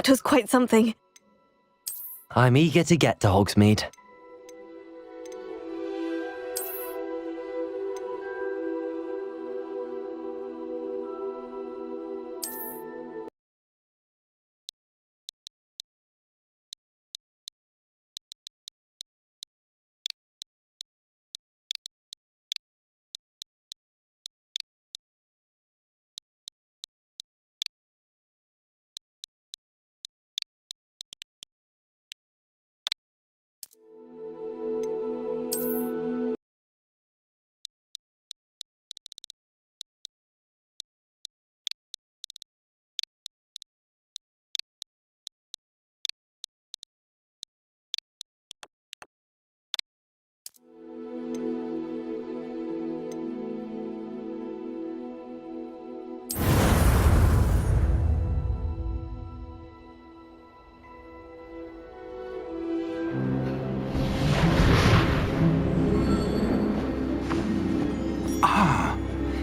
That was quite something. I'm eager to get to Hogsmeade.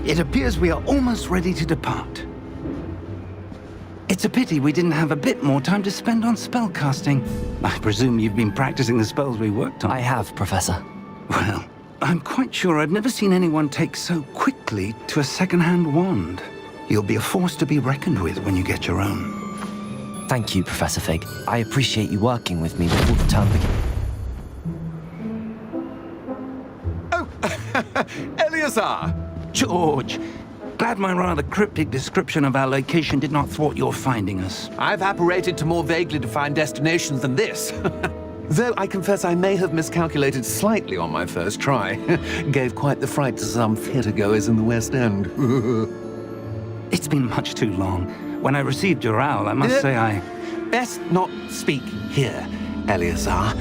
It appears we are almost ready to depart. It's a pity we didn't have a bit more time to spend on spellcasting. I presume you've been practicing the spells we worked on. I have, Professor. Well, I'm quite sure I've never seen anyone take so quickly to a second-hand wand. You'll be a force to be reckoned with when you get your own. Thank you, Professor Fig. I appreciate you working with me before the term begins. Oh, Eleazar! George, glad my rather cryptic description of our location did not thwart your finding us. I've apparated to more vaguely defined destinations than this. Though I confess I may have miscalculated slightly on my first try. Gave quite the fright to some theatre-goers in the West End. It's been much too long. When I received your owl, I must say I... Best not speak here, Eleazar.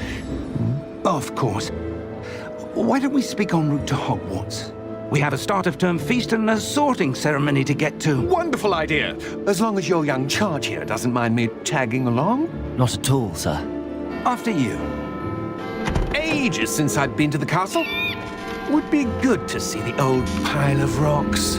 Of course. Why don't we speak en route to Hogwarts? We have a start-of-term feast and a sorting ceremony to get to. Wonderful idea! As long as your young charge here doesn't mind me tagging along. Not at all, sir. After you. Ages since I'd been to the castle. Would be good to see the old pile of rocks.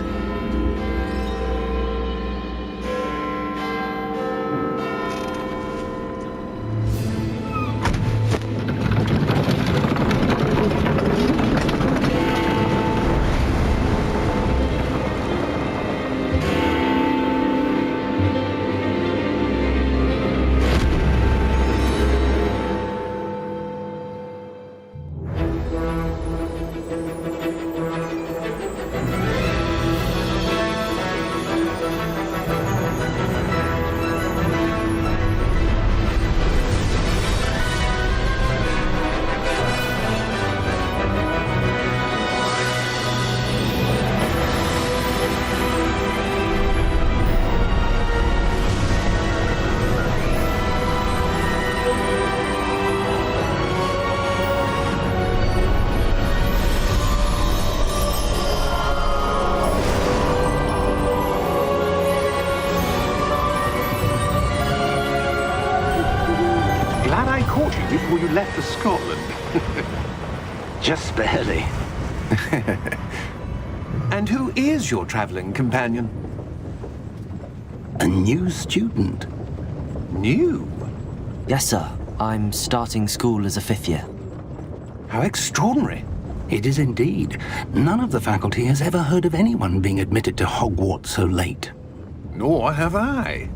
Before you left for Scotland. Just barely. And who is your traveling companion? A new student. New? Yes, sir. I'm starting school as a 5th year. How extraordinary. It is indeed. None of the faculty has ever heard of anyone being admitted to Hogwarts so late. Nor have I.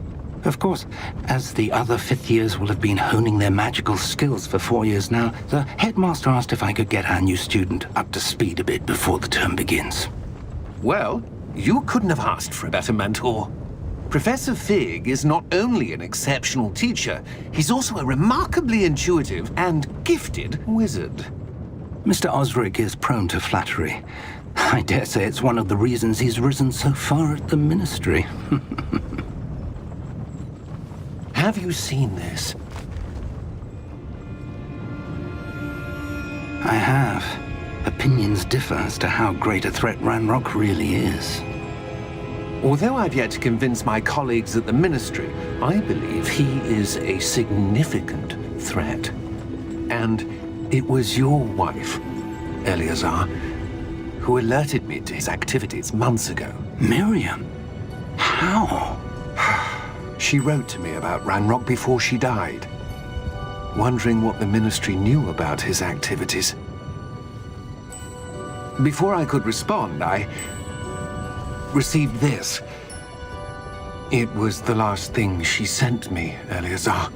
Of course, as the other 5th years will have been honing their magical skills for 4 years now, the headmaster asked if I could get our new student up to speed a bit before the term begins. Well, you couldn't have asked for a better mentor. Professor Fig is not only an exceptional teacher, he's also a remarkably intuitive and gifted wizard. Mr. Osric is prone to flattery. I dare say it's one of the reasons he's risen so far at the ministry. Have you seen this? I have. Opinions differ as to how great a threat Ranrock really is. Although I've yet to convince my colleagues at the Ministry, I believe he is a significant threat. And it was your wife, Eleazar, who alerted me to his activities months ago. Miriam? How? She wrote to me about Ranrock before she died, wondering what the Ministry knew about his activities. Before I could respond, I received this. It was the last thing she sent me, Eleazar.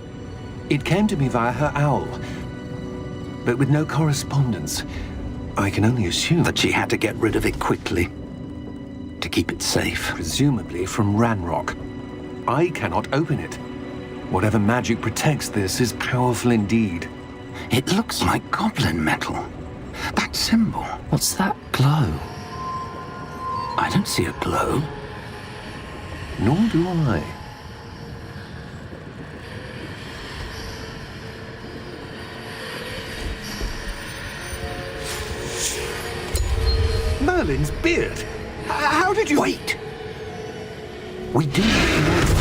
It came to me via her owl, but with no correspondence. I can only assume That she had to get rid of it quickly to keep it safe. presumably from Ranrock. I cannot open it. Whatever magic protects this is powerful indeed. It looks like goblin metal. That symbol. What's that glow? I don't see a glow. Nor do I. Merlin's beard! How did you... Wait! We do know.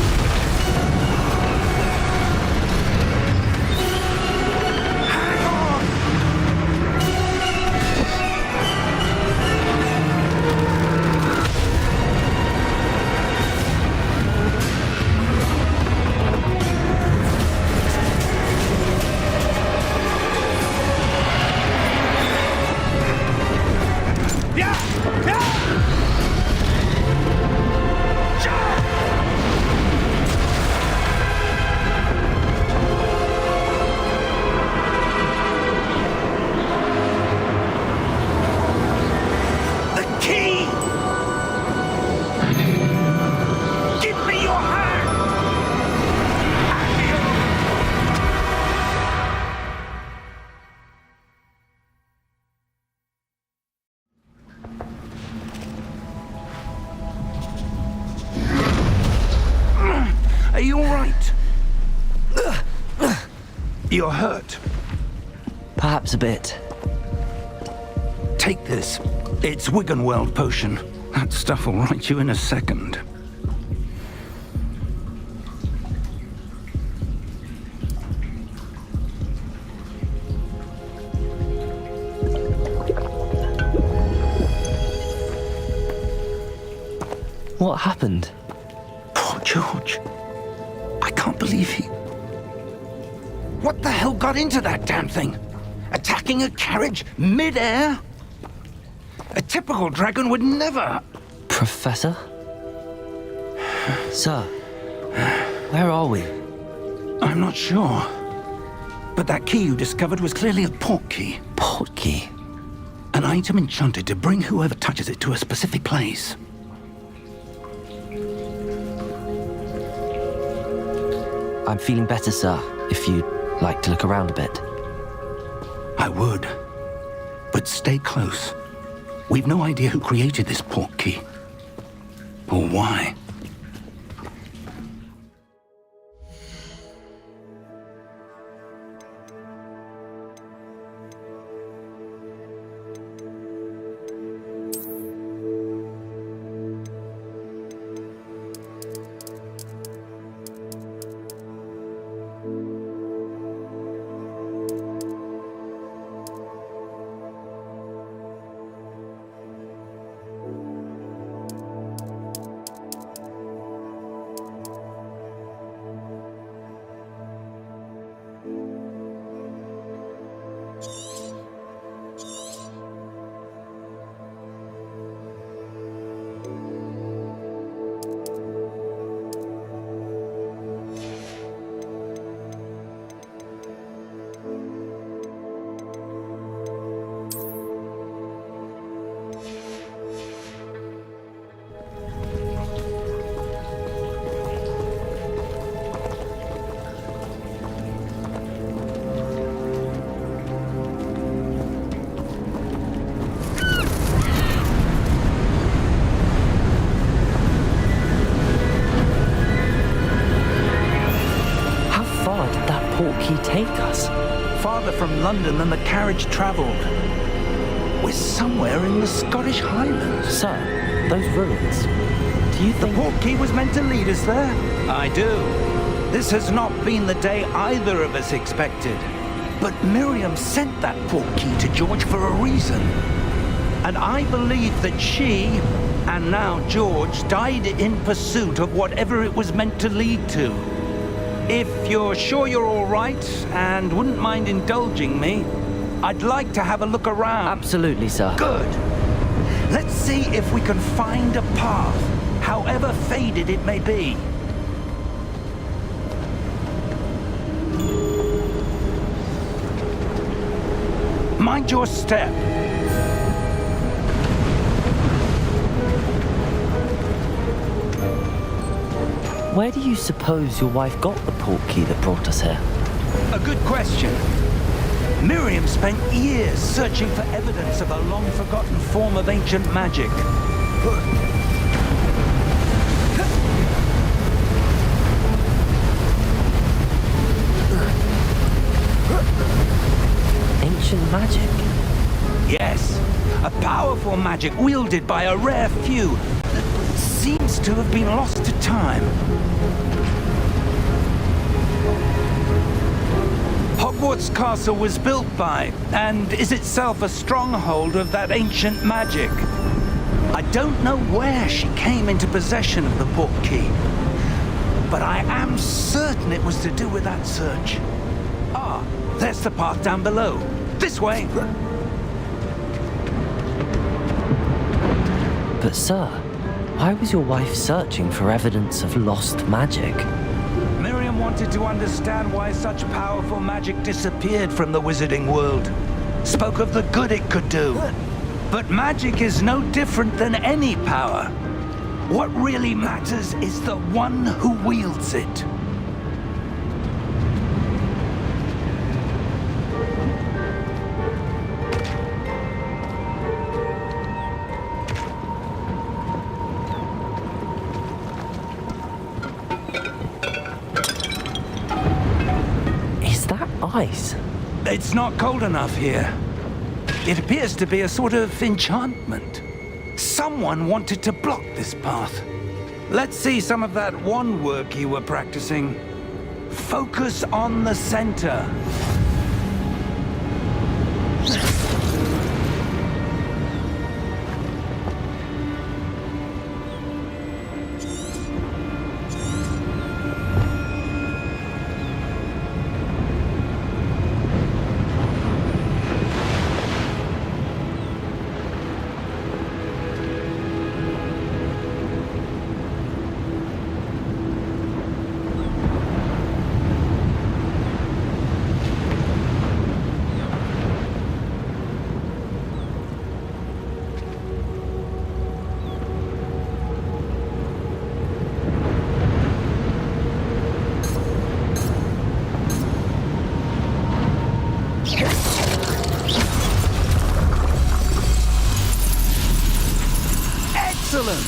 Are you all right? You're hurt. Perhaps a bit. Take this. It's Wiggenweld potion. That stuff will right you in a second. What happened? Poor George. I can't believe he... What the hell got into that damn thing? Attacking a carriage mid-air? A typical dragon would never... Professor? Sir, where are we? I'm not sure. But that key you discovered was clearly a port key. Port key? An item enchanted to bring whoever touches it to a specific place. I'm feeling better, sir, if you'd like to look around a bit. I would. But stay close. We've no idea who created this port key. Or why. He take us? Farther from London than the carriage travelled. We're somewhere in the Scottish Highlands. Sir, those ruins. Do you The think... port key was meant to lead us there? I do. This has not been the day either of us expected. But Miriam sent that port key to George for a reason. And I believe that she, and now George, died in pursuit of whatever it was meant to lead to. If you're sure you're all right and wouldn't mind indulging me, I'd like to have a look around. Absolutely, sir. Good. Let's see if we can find a path, however faded it may be. Mind your step. Where do you suppose your wife got the portkey that brought us here? A good question. Miriam spent years searching for evidence of a long-forgotten form of ancient magic. Ancient magic? Yes, a powerful magic wielded by a rare few that seems to have been lost to time. Hogwarts Castle was built by, and is itself a stronghold of that ancient magic. I don't know where she came into possession of the portkey, but I am certain it was to do with that search. Ah, there's the path down below. This way! But sir, why was your wife searching for evidence of lost magic? Miriam wanted to understand why such powerful magic disappeared from the wizarding world. Spoke of the good it could do. But magic is no different than any power. What really matters is the one who wields it. Ice? It's not cold enough here. It appears to be a sort of enchantment. Someone wanted to block this path. Let's see some of that wand work you were practicing. Focus on the center. Excellent!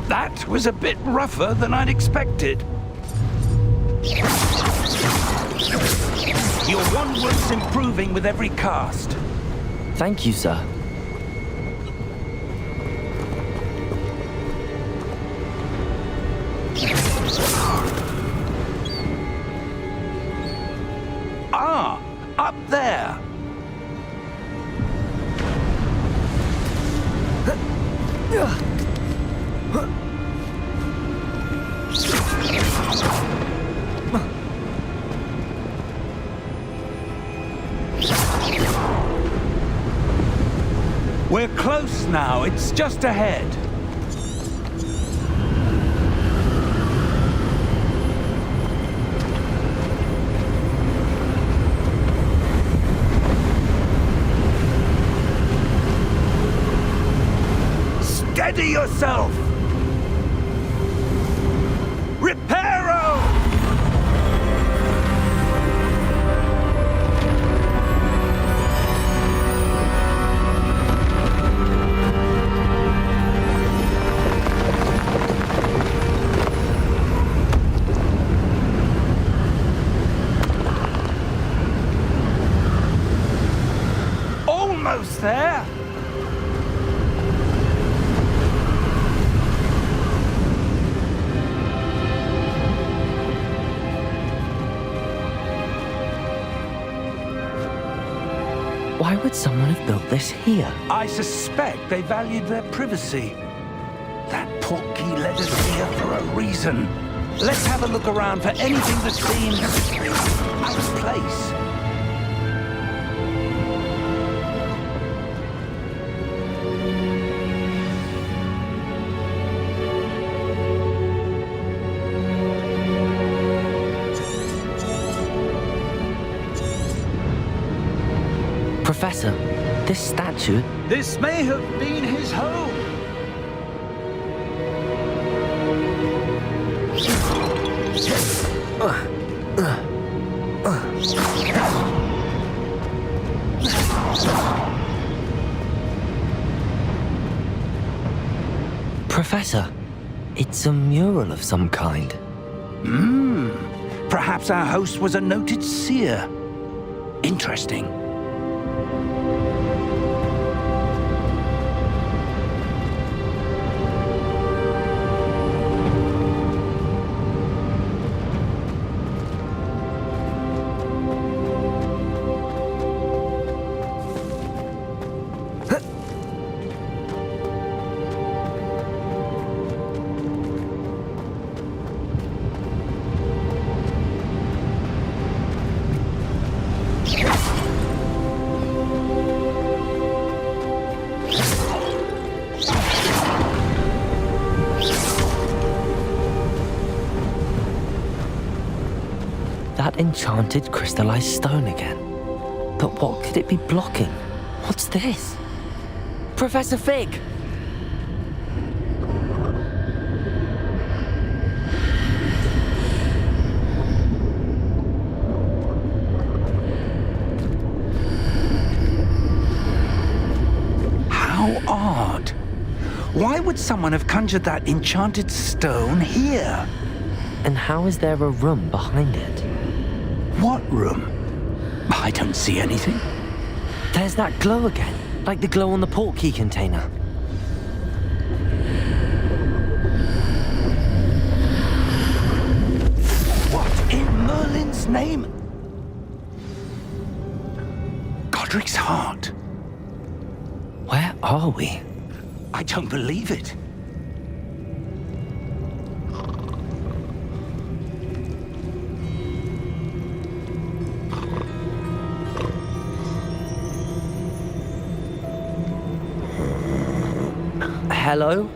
That was a bit rougher than I'd expected. Your wand work's improving with every cast. Thank you, sir. Ah, up there. We're close now. It's just ahead. Steady yourself! Reparo! Almost there! Why would someone have built this here? I suspect they valued their privacy. That portkey led us here for a reason. Let's have a look around for anything that seems out of place. Professor, this statue... This may have been his home. Professor, it's a mural of some kind. Perhaps our host was a noted seer. Interesting. That enchanted crystallized stone again. But what could it be blocking? What's this? Professor Fig! How odd. Why would someone have conjured that enchanted stone here? And how is there a room behind it? What room? I don't see anything. There's that glow again, like the glow on the portkey container. What in Merlin's name? Godric's heart. Where are we? I don't believe it. Hello?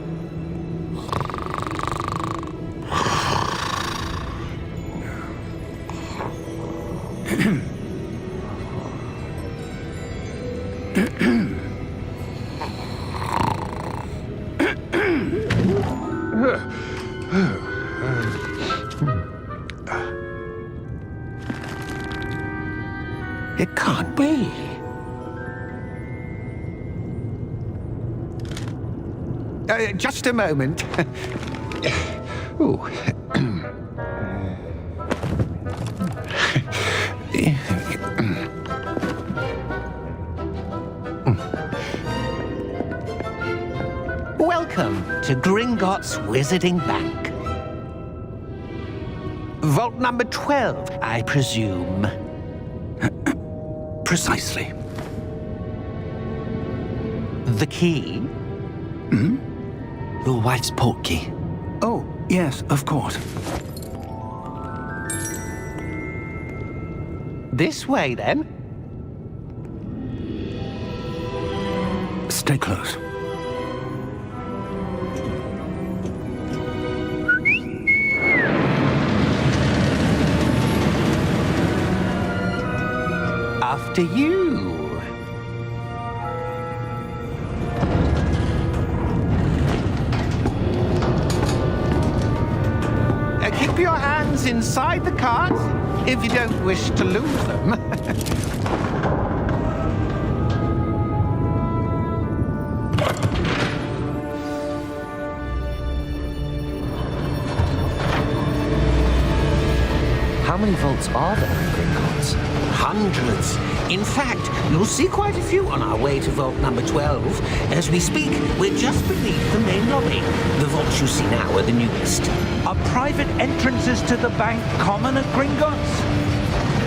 It can't be. Just a moment. Ooh. Welcome to Gringotts Wizarding Bank. Vault number 12, I presume. Precisely. The key? Your wife's portkey. Oh, yes, of course. This way, then. Stay close. After you. Keep your hands inside the cart if you don't wish to lose them. How many vaults are there in Gringotts? Hundreds. In fact, you'll see quite a few on our way to vault number 12. As we speak, we're just beneath the main lobby. The vaults you see now are the newest. Are private entrances to the bank common at Gringotts?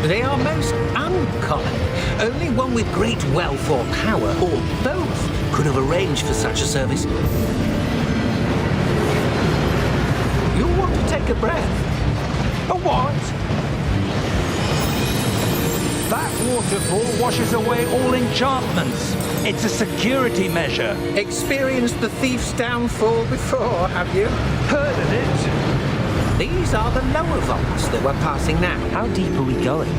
They are most uncommon. Only one with great wealth or power, or both, could have arranged for such a service. You'll want to take a breath. A what? That waterfall washes away all enchantments. It's a security measure. Experienced the thief's downfall before, have you? Heard of it? These are the lower vaults that we're passing now. How deep are we going?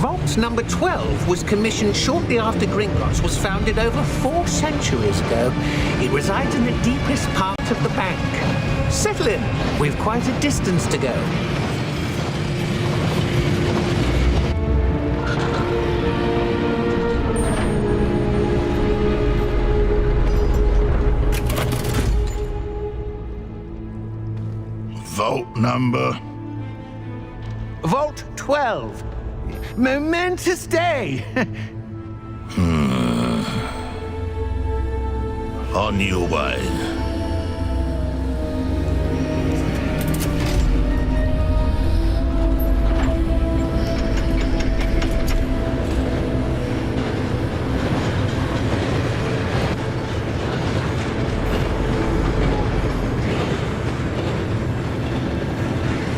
Vault number 12 was commissioned shortly after Gringotts was founded over 4 centuries ago. It resides in the deepest part of the bank. Settle in. We've quite a distance to go. Vault number? Vault 12. Momentous day. On your way.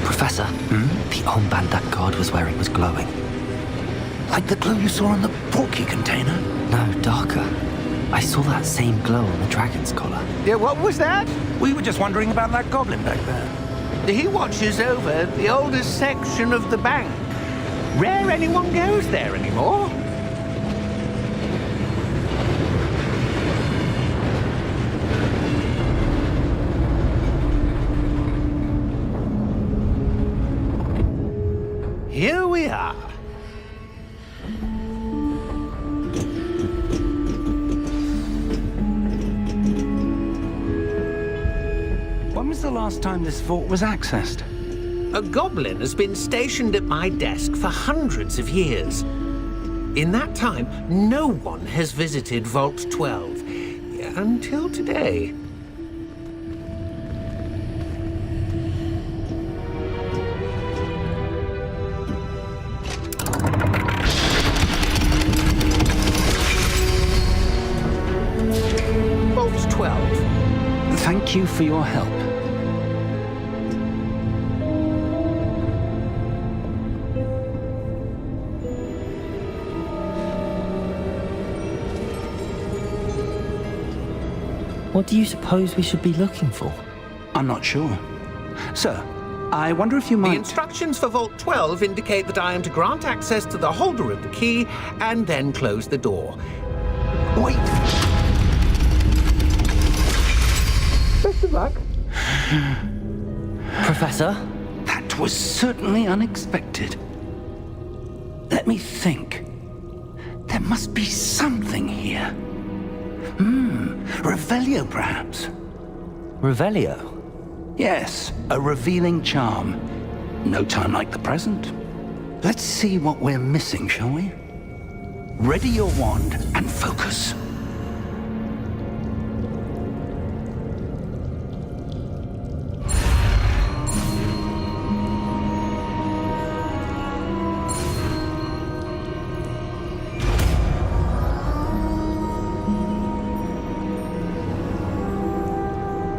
Professor, the armband that guard was wearing was glowing. Like the glow you saw on the portkey container? No, darker. I saw that same glow on the dragon's collar. Yeah, what was that? We were just wondering about that goblin back there. He watches over the oldest section of the bank. Rare anyone goes there anymore. Here we are. When was the last time this vault was accessed? A goblin has been stationed at my desk for hundreds of years. In that time, no one has visited Vault 12. Until today. Vault 12. Thank you for your help. What do you suppose we should be looking for? I'm not sure. Sir, I wonder if you The might... instructions for Vault 12 indicate that I am to grant access to the holder of the key and then close the door. Wait! Best of luck. Professor? That was certainly unexpected. Let me think. There must be something here. Revelio, perhaps? Revelio? Yes, a revealing charm. No time like the present. Let's see what we're missing, shall we? Ready your wand and focus.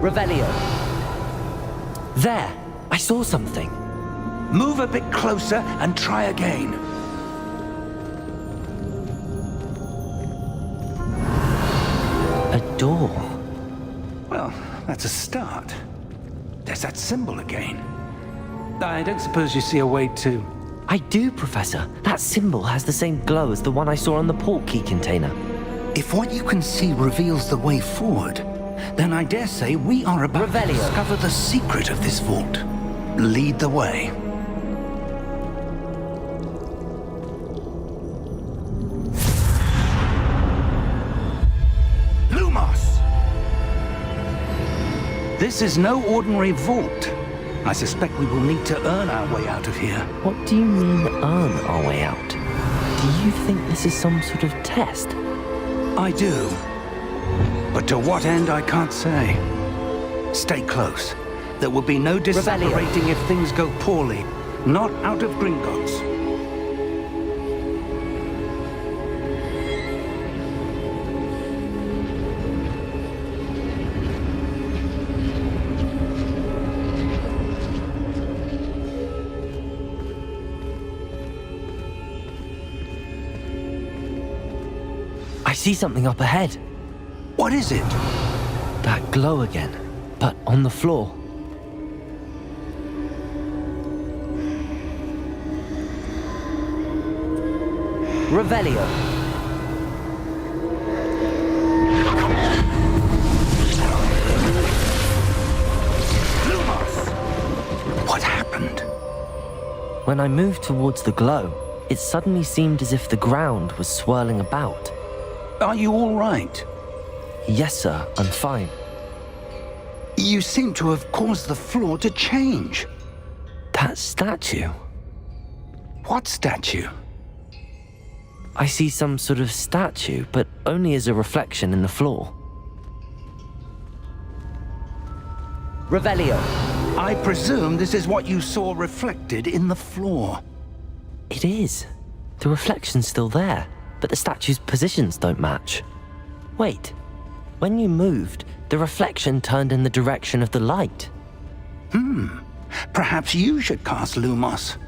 Revelio. There! I saw something. Move a bit closer and try again. A door. Well, that's a start. There's that symbol again. I don't suppose you see a way to... I do, Professor. That symbol has the same glow as the one I saw on the portkey container. If what you can see reveals the way forward, then I dare say we are about Revelio. to discover the secret of this vault. Lead the way. Lumos! This is no ordinary vault. I suspect we will need to earn our way out of here. What do you mean, earn our way out? Do you think this is some sort of test? I do. But to what end, I can't say. Stay close. There will be no disapparating if things go poorly. Not out of Gringotts. see something up ahead. What is it? That glow again, but on the floor. Revelio. What happened? When I moved towards the glow, it suddenly seemed as if the ground was swirling about. Are you all right? Yes, sir, I'm fine. You seem to have caused the floor to change. That statue. What statue? I see some sort of statue, but only as a reflection in the floor. Revelio. I presume this is what you saw reflected in the floor. It is. The reflection's still there, but the statue's positions don't match. Wait. When you moved, the reflection turned in the direction of the light. Perhaps you should cast Lumos.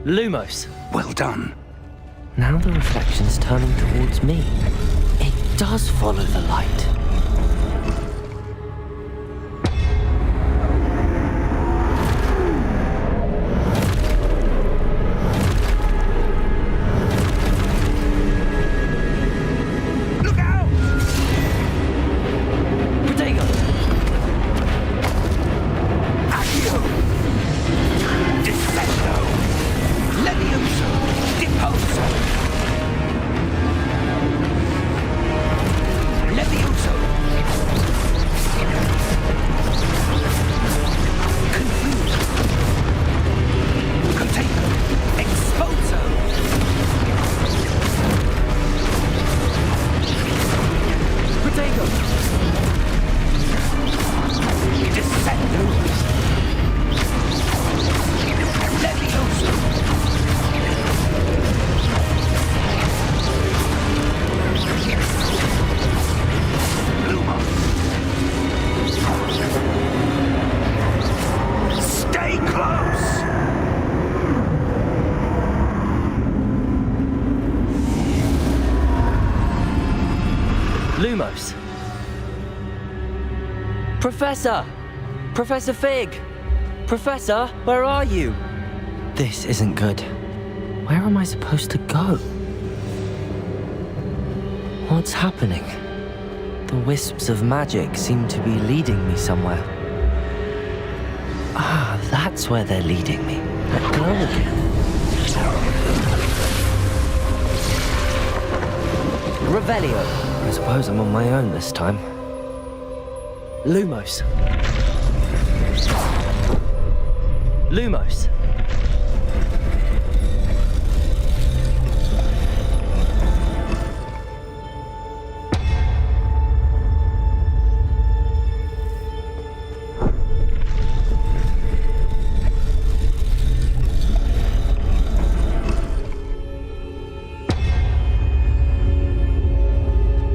Lumos. Well done. Now the reflection's turning towards me. It does follow the light. Look out! Protego! Accio! Descendo! Levioso! Deposo! Levioso! Confuso! Contago! Exposo! Protego! Descendo! Levioso! Stay close! Lumos. Professor! Professor Fig! Professor, where are you? This isn't good. Where am I supposed to go? What's happening? The wisps of magic seem to be leading me somewhere. Ah, that's where they're leading me. That glow again. Revelio. I suppose I'm on my own this time. Lumos. Lumos.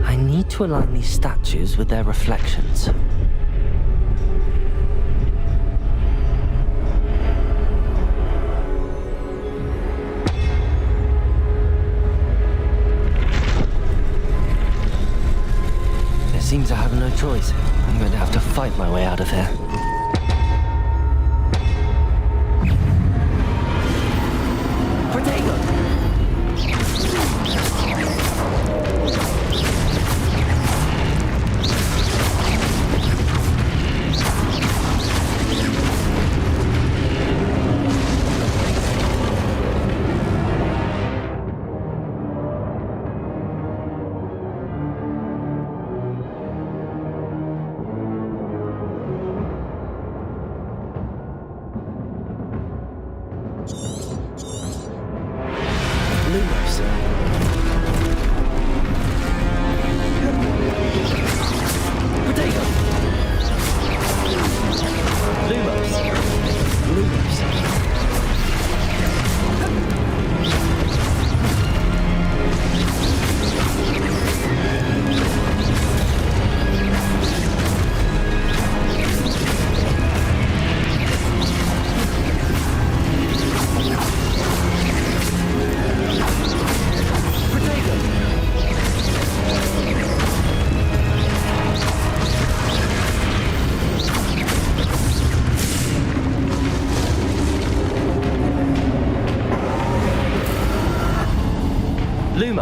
I need to align these statues with their reflections. Seems I have no choice. I'm going to have to fight my way out of here. Protego!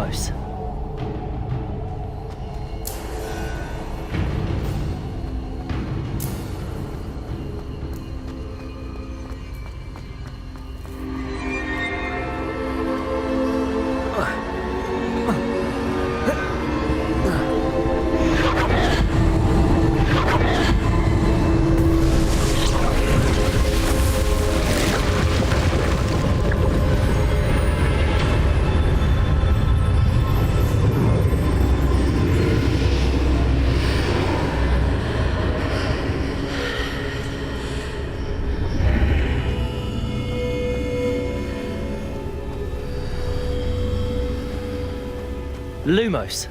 Lumos. Lumos.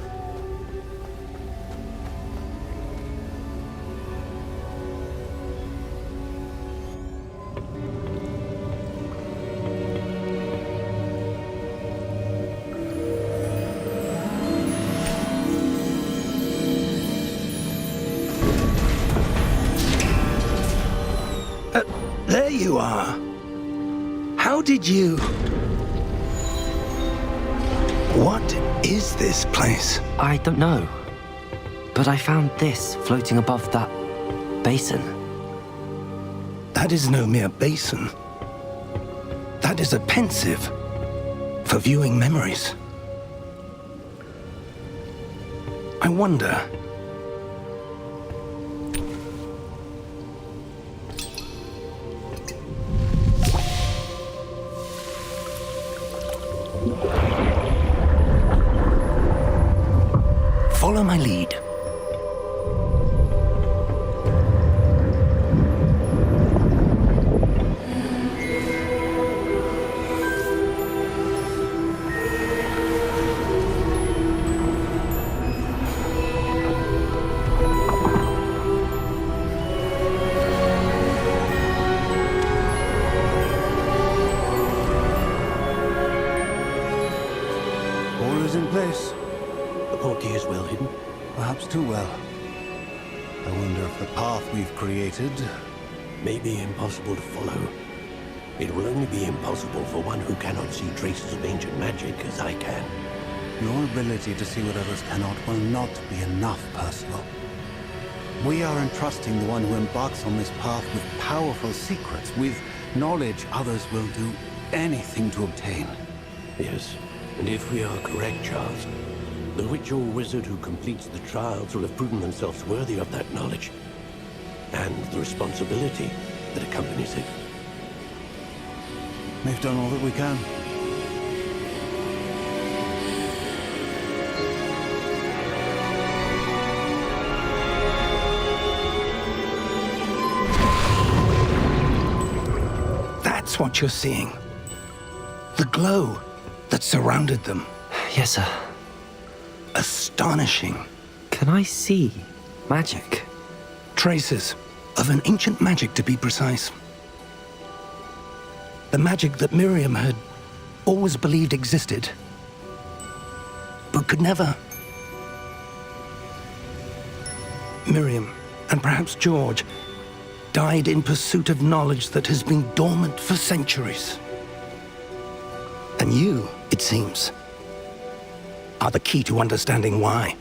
There you are. How did you... What is this place? I don't know. But I found this floating above that basin. That is no mere basin. That is a pensive for viewing memories. I wonder... Follow my lead. All is in place. The portkey is well hidden. Perhaps too well. I wonder if the path we've created... May be impossible to follow. It will only be impossible for one who cannot see traces of ancient magic as I can. Your ability to see what others cannot will not be enough, Percival. We are entrusting the one who embarks on this path with powerful secrets, with knowledge others will do anything to obtain. Yes, and if we are correct, Charles, the witch or wizard who completes the trials will have proven themselves worthy of that knowledge, and the responsibility that accompanies it. We've done all that we can. That's what you're seeing. The glow that surrounded them. Yes, sir. Astonishing. Can I see magic? Traces of an ancient magic, to be precise. The magic that Miriam had always believed existed, but could never. Miriam, and perhaps George, died in pursuit of knowledge that has been dormant for centuries. And you, it seems, are the key to understanding why.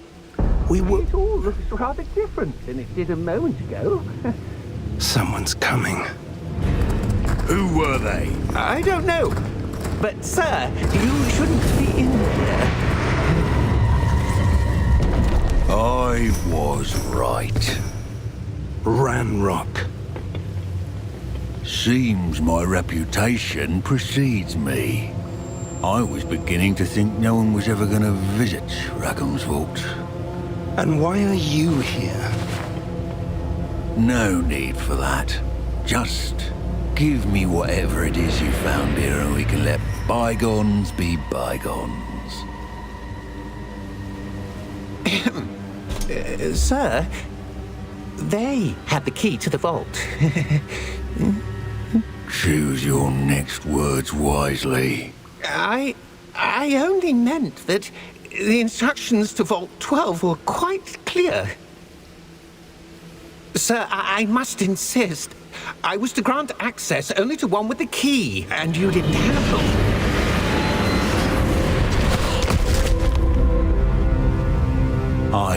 We were... It all looks rather different than it did a moment ago. Someone's coming. Who were they? I don't know. But, sir, you shouldn't be in here. I was right. Ranrock. Seems my reputation precedes me. I was beginning to think no one was ever going to visit Rackham's Vault. And why are you here? No need for that. Just give me whatever it is you found here and we can let bygones be bygones. Sir, they had the key to the vault. Choose your next words wisely. I only meant that the instructions to Vault 12 were quite clear. Sir, I must insist. I was to grant access only to one with the key, and you didn't have them.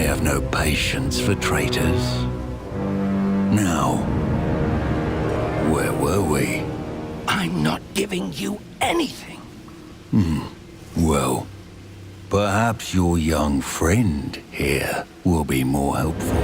have no patience for traitors. Now, where were we? I'm not giving you anything. Well, perhaps your young friend here will be more helpful.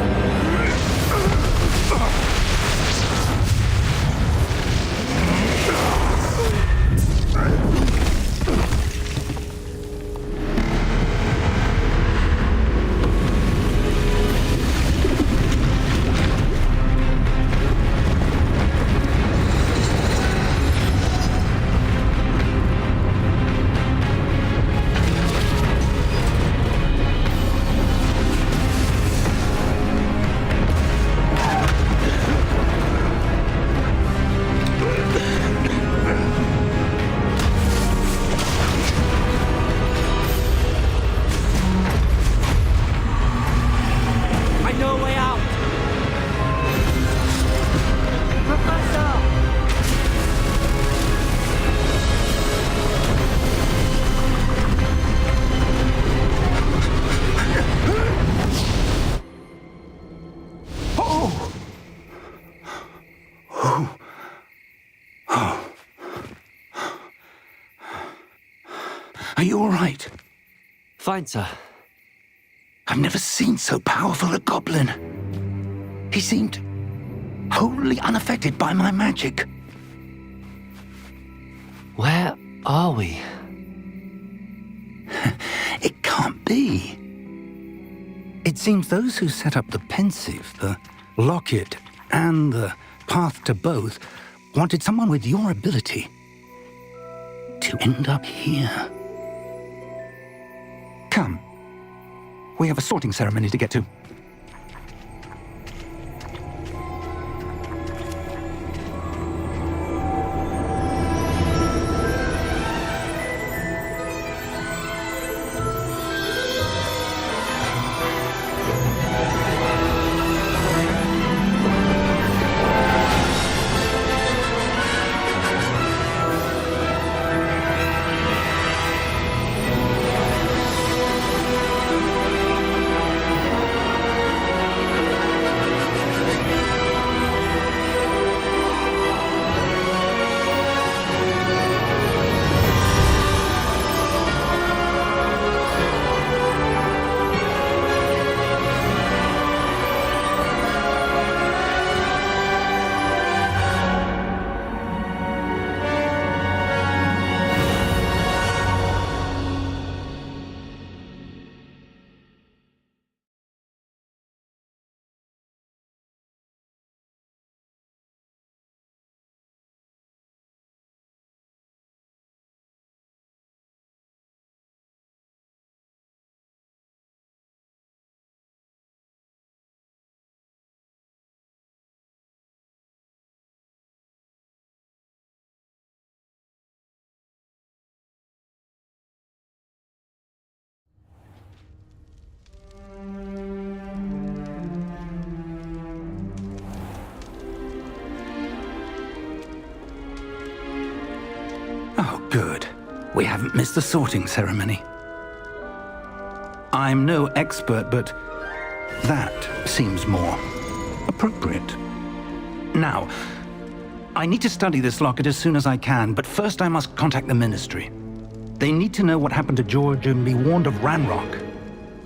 Are you all right? Fine, sir. I've never seen so powerful a goblin. He seemed wholly unaffected by my magic. Where are we? It can't be. It seems those who set up the pensive, the locket, and the path to both wanted someone with your ability to end up here. Come. We have a sorting ceremony to get to. Oh, good. We haven't missed the sorting ceremony. I'm no expert, but that seems more appropriate. Now, I need to study this locket as soon as I can, but first I must contact the Ministry. They need to know what happened to George and be warned of Ranrock.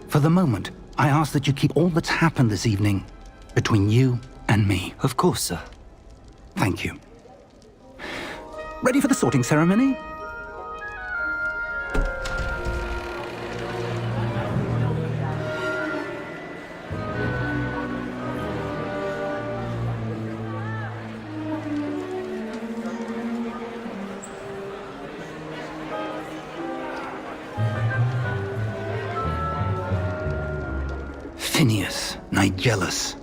For the moment, I ask that you keep all that's happened this evening between you and me. Of course, sir. Thank you. Ready for the sorting ceremony? Phineas, Nigellus,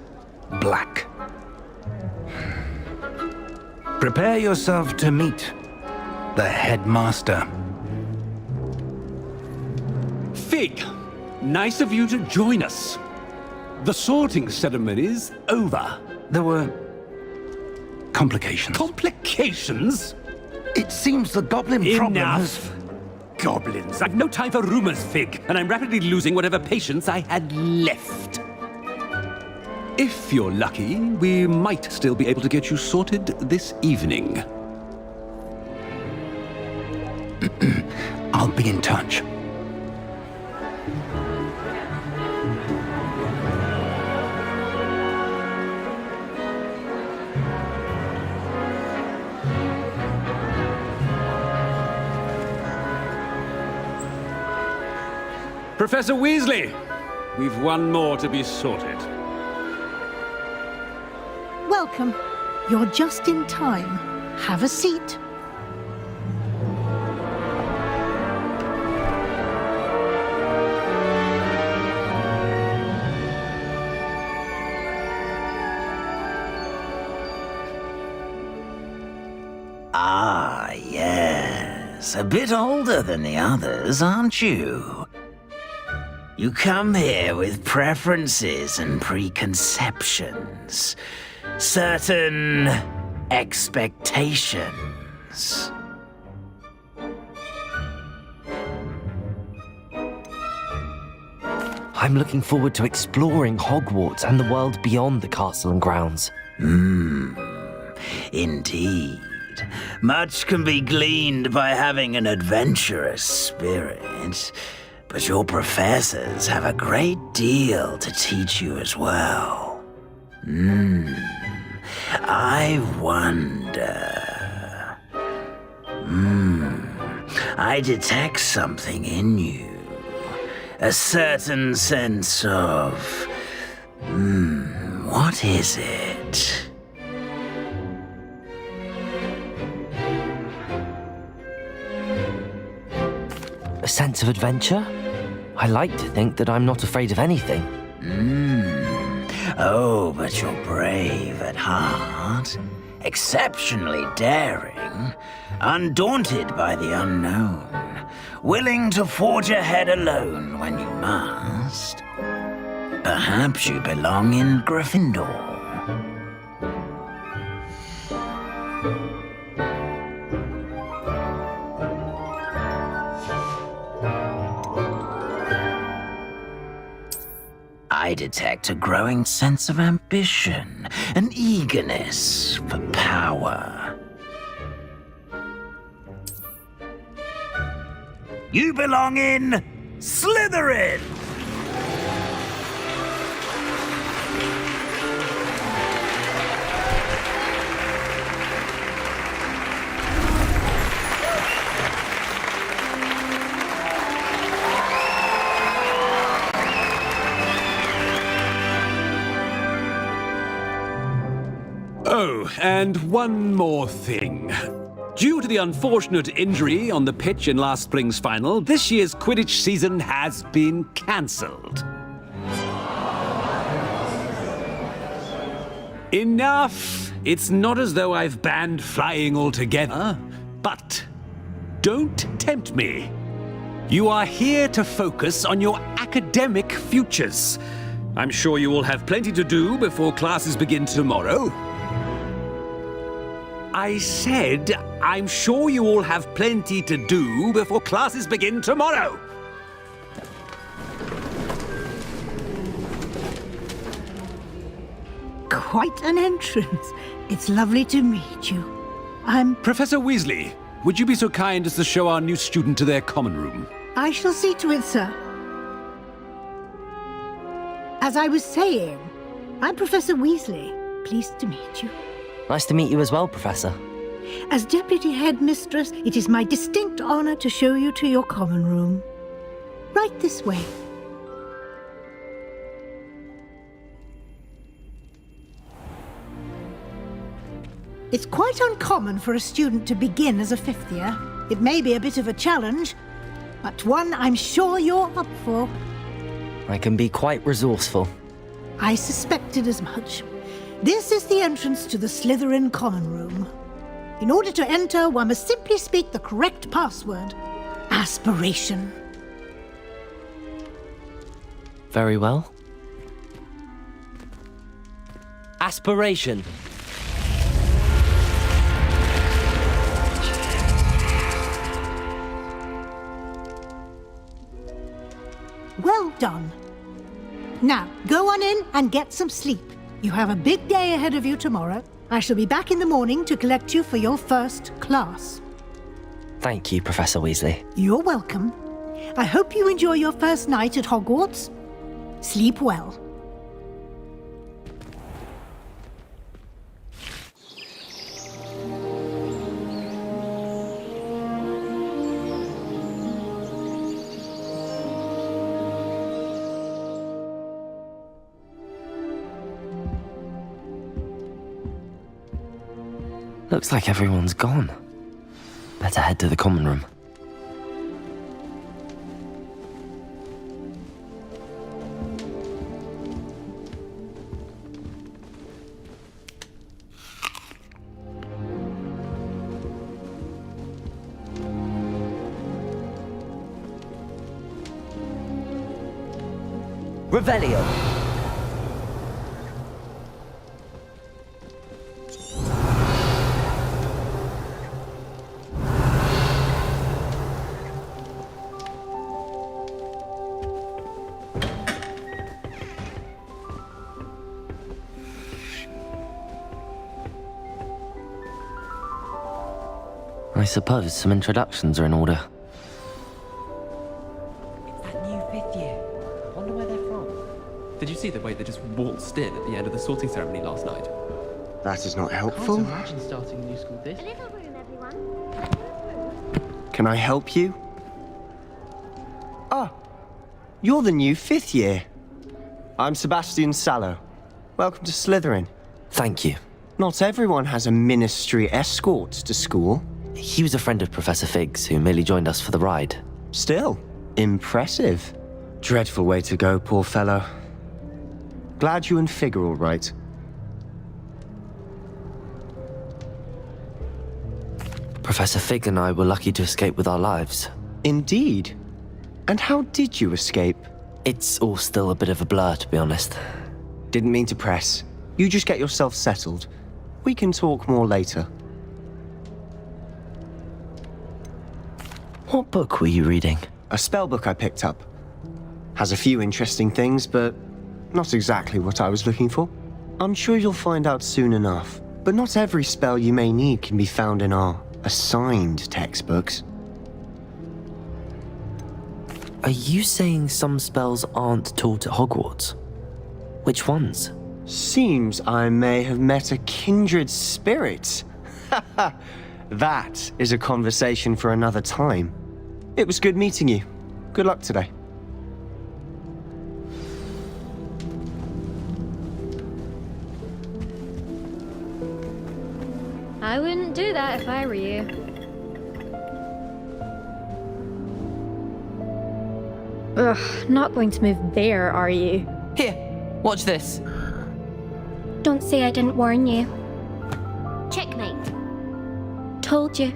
Black. Prepare yourself to meet the headmaster. Fig, nice of you to join us. The sorting ceremony's over. There were complications. Complications? It seems the goblin problem has... Enough. goblins! I've no time for rumors, Fig, and I'm rapidly losing whatever patience I had left. If you're lucky, we might still be able to get you sorted this evening. I'll be in touch. Professor Weasley, we've one more to be sorted. Welcome. You're just in time. Have a seat. Ah, yes. A bit older than the others, aren't you? You come here with preferences and preconceptions. Certain expectations. I'm looking forward to exploring Hogwarts and the world beyond the castle and grounds. Indeed. Much can be gleaned by having an adventurous spirit, but your professors have a great deal to teach you as well. I wonder... I detect something in you. A certain sense of... what is it? A sense of adventure? I like to think that I'm not afraid of anything. Oh, but you're brave at heart. Exceptionally daring. Undaunted by the unknown. Willing to forge ahead alone when you must. Perhaps you belong in Gryffindor. I detect a growing sense of ambition, an eagerness for power. You belong in Slytherin! Oh, and one more thing. Due to the unfortunate injury on the pitch in last spring's final, this year's Quidditch season has been cancelled. Enough! It's not as though I've banned flying altogether, but don't tempt me. You are here to focus on your academic futures. I'm sure you will have plenty to do before classes begin tomorrow. I said, I'm sure you all have plenty to do before classes begin tomorrow. Quite an entrance. It's lovely to meet you. I'm... Professor Weasley, would you be so kind as to show our new student to their common room? I shall see to it, sir. As I was saying, I'm Professor Weasley. Pleased to meet you. Nice to meet you as well, Professor. As Deputy Headmistress, it is my distinct honor to show you to your common room. Right this way. It's quite uncommon for a student to begin as a fifth year. It may be a bit of a challenge, but one I'm sure you're up for. I can be quite resourceful. I suspected as much. This is the entrance to the Slytherin common room. In order to enter, one must simply speak the correct password. Aspiration. Very well. Aspiration. Well done. Now, go on in and get some sleep. You have a big day ahead of you tomorrow. I shall be back in the morning to collect you for your first class. Thank you, Professor Weasley. You're welcome. I hope you enjoy your first night at Hogwarts. Sleep well. Looks like everyone's gone. Better head to the common room. Revelio. I suppose some introductions are in order. It's that new 5th year. I wonder where they're from. Did you see the way they just waltzed in at the end of the sorting ceremony last night? That is not Can't helpful. imagine starting a new school this. A little room, everyone. Can I help you? Ah, you're the new 5th year. I'm Sebastian Sallow. Welcome to Slytherin. Thank you. Not everyone has a ministry escort to school. He was a friend of Professor Fig's who merely joined us for the ride. Still, impressive. Dreadful way to go, poor fellow. Glad you and Fig are all right. Professor Fig and I were lucky to escape with our lives. Indeed. And how did you escape? It's all still a bit of a blur, to be honest. Didn't mean to press. You just get yourself settled. We can talk more later. What book were you reading? A spell book I picked up. Has a few interesting things, but not exactly what I was looking for. I'm sure you'll find out soon enough. But not every spell you may need can be found in our assigned textbooks. Are you saying some spells aren't taught at Hogwarts? Which ones? Seems I may have met a kindred spirit. That is a conversation for another time. It was good meeting you. Good luck today. I wouldn't do that if I were you. Ugh, not going to move there, are you? Here, watch this. Don't say I didn't warn you. Checkmate. Told you.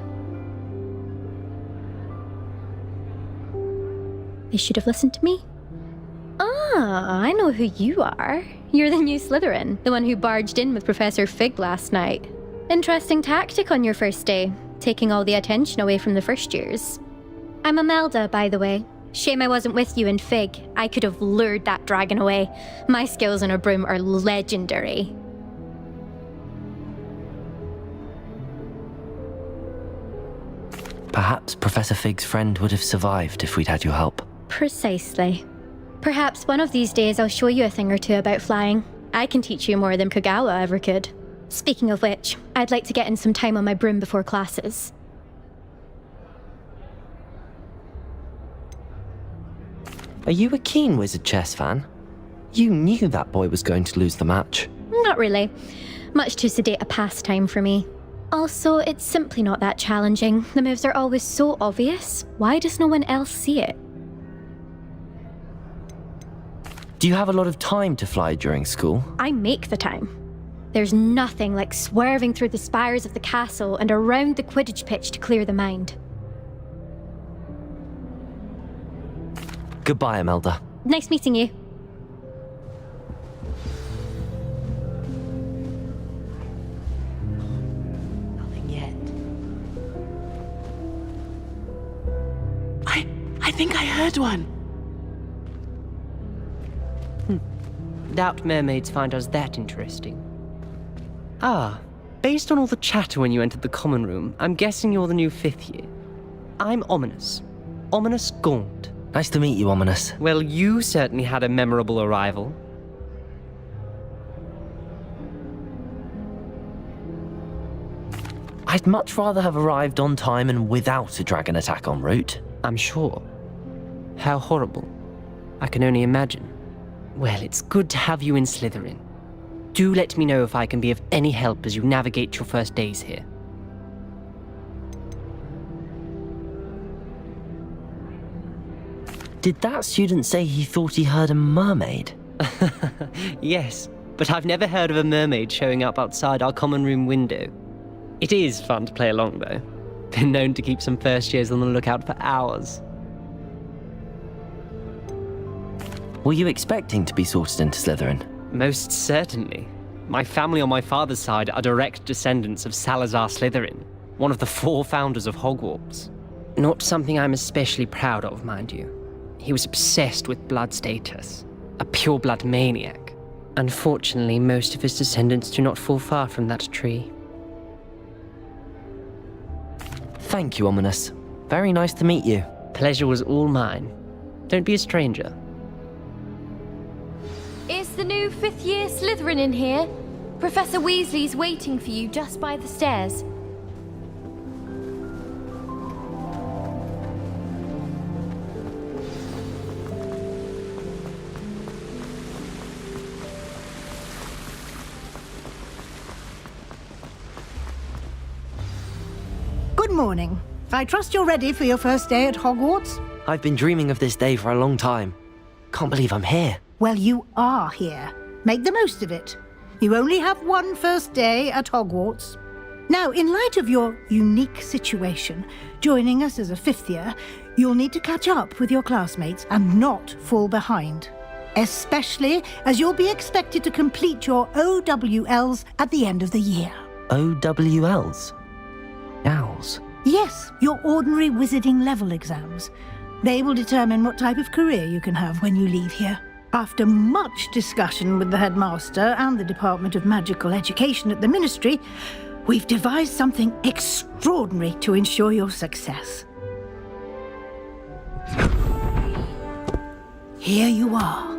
They should have listened to me. Ah, I know who you are. You're the new Slytherin, the one who barged in with Professor Fig last night. Interesting tactic on your first day, taking all the attention away from the first years. I'm Imelda, by the way. Shame I wasn't with you in Fig. I could have lured that dragon away. My skills on a broom are legendary. Perhaps Professor Fig's friend would have survived if we'd had your help. Precisely. Perhaps one of these days I'll show you a thing or two about flying. I can teach you more than Kagawa ever could. Speaking of which, I'd like to get in some time on my broom before classes. Are you a keen Wizard Chess fan? You knew that boy was going to lose the match. Not really. Much too sedate a pastime for me. Also, it's simply not that challenging. The moves are always so obvious. Why does no one else see it? Do you have a lot of time to fly during school? I make the time. There's nothing like swerving through the spires of the castle and around the Quidditch pitch to clear the mind. Goodbye, Imelda. Nice meeting you. Nothing yet. I think I heard one. Doubt mermaids find us that interesting. Ah, based on all the chatter when you entered the common room, I'm guessing you're the new 5th year. I'm Ominous. Ominous Gaunt. Nice to meet you, Ominous. Well, you certainly had a memorable arrival. I'd much rather have arrived on time and without a dragon attack en route. I'm sure. How horrible. I can only imagine. Well, it's good to have you in Slytherin. Do let me know if I can be of any help as you navigate your first days here. Did that student say he thought he heard a mermaid? Yes, but I've never heard of a mermaid showing up outside our common room window. It is fun to play along, though. Been known to keep some first years on the lookout for hours. Were you expecting to be sorted into Slytherin? Most certainly. My family on my father's side are direct descendants of Salazar Slytherin, one of the 4 founders of Hogwarts. Not something I'm especially proud of, mind you. He was obsessed with blood status, a pure-blood maniac. Unfortunately, most of his descendants do not fall far from that tree. Thank you, Ominous. Very nice to meet you. Pleasure was all mine. Don't be a stranger. Is the new 5th year Slytherin in here? Professor Weasley's waiting for you just by the stairs. Good morning. I trust you're ready for your first day at Hogwarts? I've been dreaming of this day for a long time. Can't believe I'm here. Well, you are here. Make the most of it. You only have one first day at Hogwarts. Now, in light of your unique situation, joining us as a 5th year, you'll need to catch up with your classmates and not fall behind. Especially as you'll be expected to complete your OWLs at the end of the year. OWLs? Owls? Yes, your ordinary wizarding level exams. They will determine what type of career you can have when you leave here. After much discussion with the headmaster and the Department of Magical Education at the Ministry, we've devised something extraordinary to ensure your success. Here you are.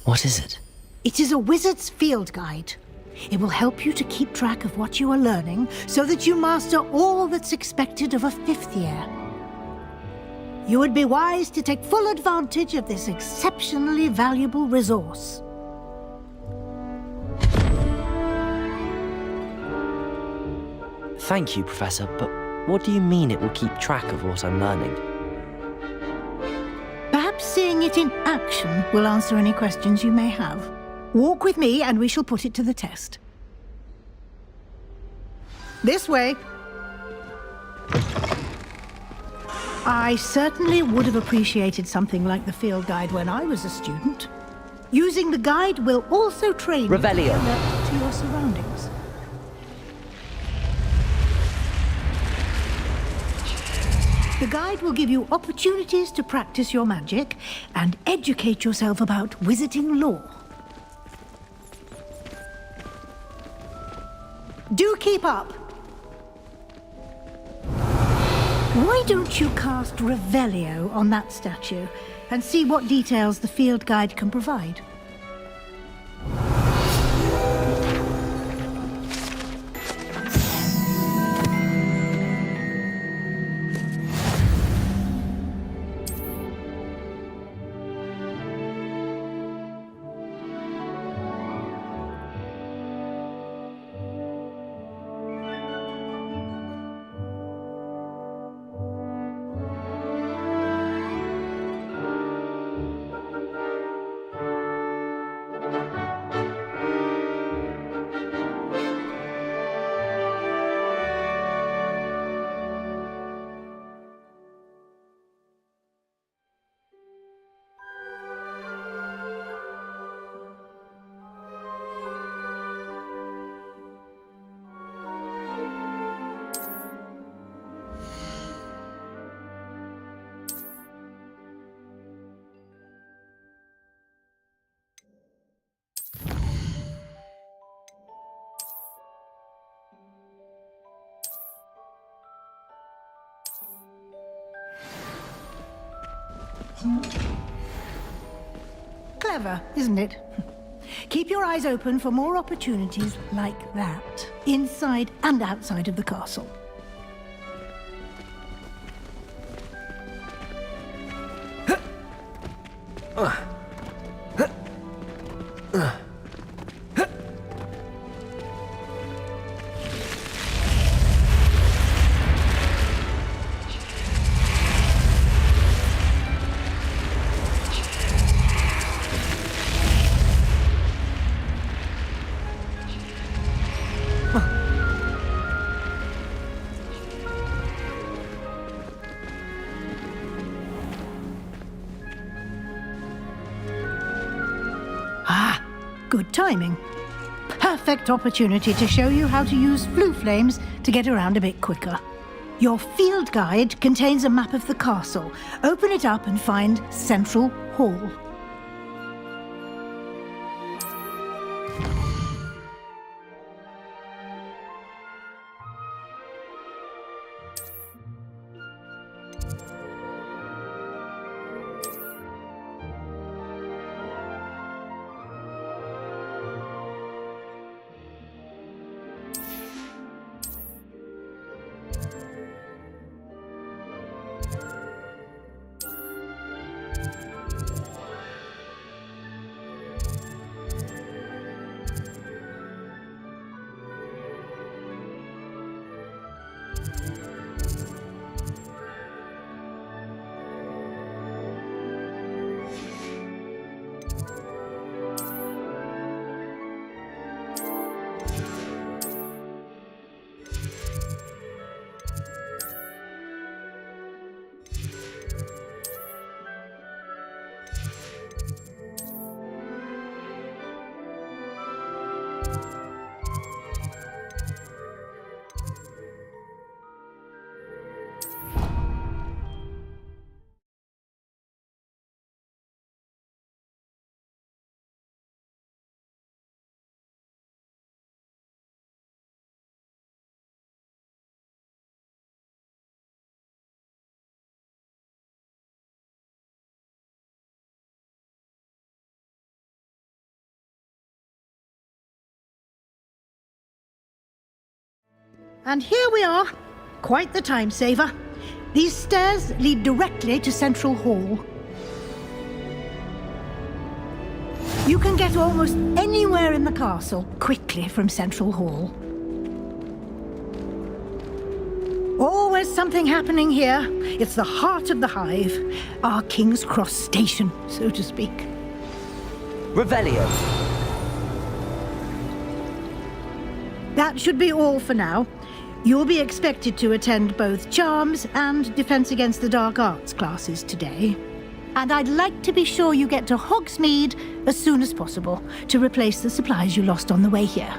What is it? It is a wizard's field guide. It will help you to keep track of what you are learning so that you master all that's expected of a 5th year. You would be wise to take full advantage of this exceptionally valuable resource. Thank you, Professor, but what do you mean it will keep track of what I'm learning? Perhaps seeing it in action will answer any questions you may have. Walk with me and we shall put it to the test. This way. I certainly would have appreciated something like the field guide when I was a student. Using the guide will also train you to be Revelio. alert to your surroundings. The guide will give you opportunities to practice your magic and educate yourself about wizarding lore. Do keep up! Why don't you cast Revelio on that statue and see what details the field guide can provide? Clever, isn't it? Keep your eyes open for more opportunities like that, inside and outside of the castle. Good timing. Perfect opportunity to show you how to use flue flames to get around a bit quicker. Your field guide contains a map of the castle. Open it up and find Central Hall. And here we are. Quite the time saver. These stairs lead directly to Central Hall. You can get almost anywhere in the castle quickly from Central Hall. Always something happening here. It's the heart of the Hive. Our King's Cross station, so to speak. Revelio. That should be all for now. You'll be expected to attend both Charms and Defense Against the Dark Arts classes today. And I'd like to be sure you get to Hogsmeade as soon as possible to replace the supplies you lost on the way here.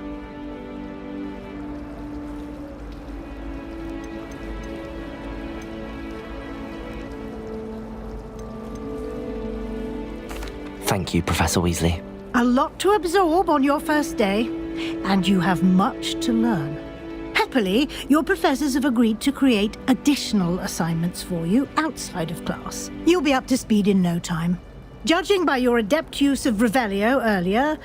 Thank you, Professor Weasley. A lot to absorb on your first day, and you have much to learn. Happily, your professors have agreed to create additional assignments for you outside of class. You'll be up to speed in no time. Judging by your adept use of Revelio earlier,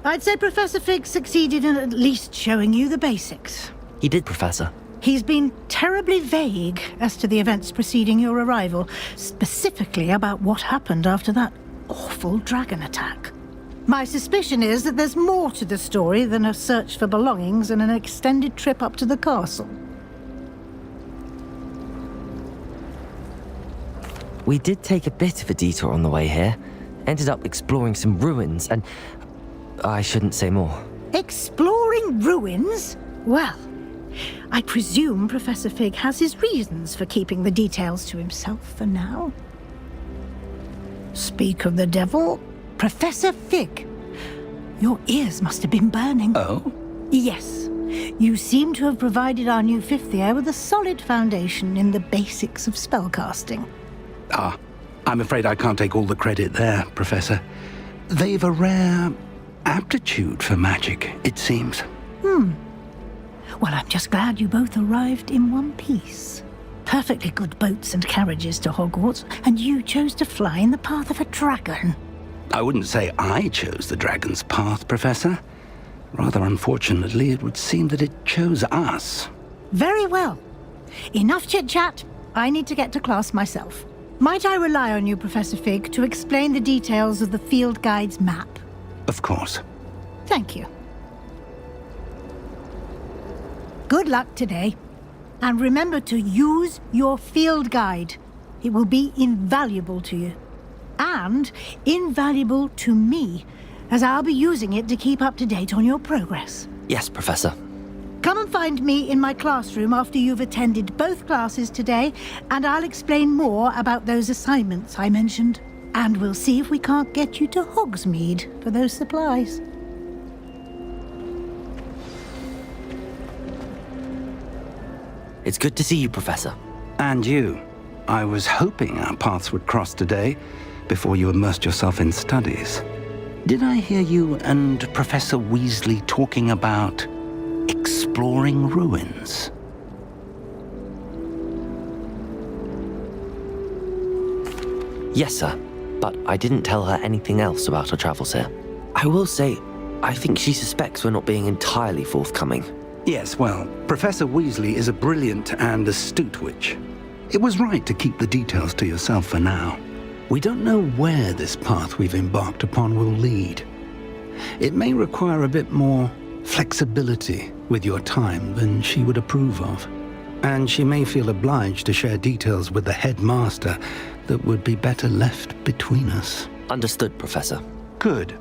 I'd say Professor Fig succeeded in at least showing you the basics. He did, Professor. He's been terribly vague as to the events preceding your arrival, specifically about what happened after that awful dragon attack. My suspicion is that there's more to the story than a search for belongings and an extended trip up to the castle. We did take a bit of a detour on the way here. Ended up exploring some ruins and... I shouldn't say more. Exploring ruins? Well, I presume Professor Fig has his reasons for keeping the details to himself for now. Speak of the devil, Professor Fig. Your ears must have been burning. Oh? Yes. You seem to have provided our new fifth year with a solid foundation in the basics of spellcasting. Ah, I'm afraid I can't take all the credit there, Professor. They've a rare aptitude for magic, it seems. Well, I'm just glad you both arrived in one piece. perfectly good boats and carriages to Hogwarts, and you chose to fly in the path of a dragon. I wouldn't say I chose the dragon's path, Professor. Rather unfortunately, it would seem that it chose us. Very well. Enough chit-chat. I need to get to class myself. Might I rely on you, Professor Fig, to explain the details of the field guide's map? Of course. Thank you. Good luck today. And remember to use your field guide. It will be invaluable to you. And invaluable to me, as I'll be using it to keep up to date on your progress. Yes, Professor. Come and find me in my classroom after you've attended both classes today, and I'll explain more about those assignments I mentioned. And we'll see if we can't get you to Hogsmeade for those supplies. It's good to see you, Professor. And you. I was hoping our paths would cross today, before you immersed yourself in studies. Did I hear you and Professor Weasley talking about exploring ruins? Yes, sir. But I didn't tell her anything else about our travels here. I will say, I think she suspects we're not being entirely forthcoming. Yes, well, Professor Weasley is a brilliant and astute witch. It was right to keep the details to yourself for now. We don't know where this path we've embarked upon will lead. It may require a bit more flexibility with your time than she would approve of. And she may feel obliged to share details with the headmaster that would be better left between us. Understood, Professor. Good.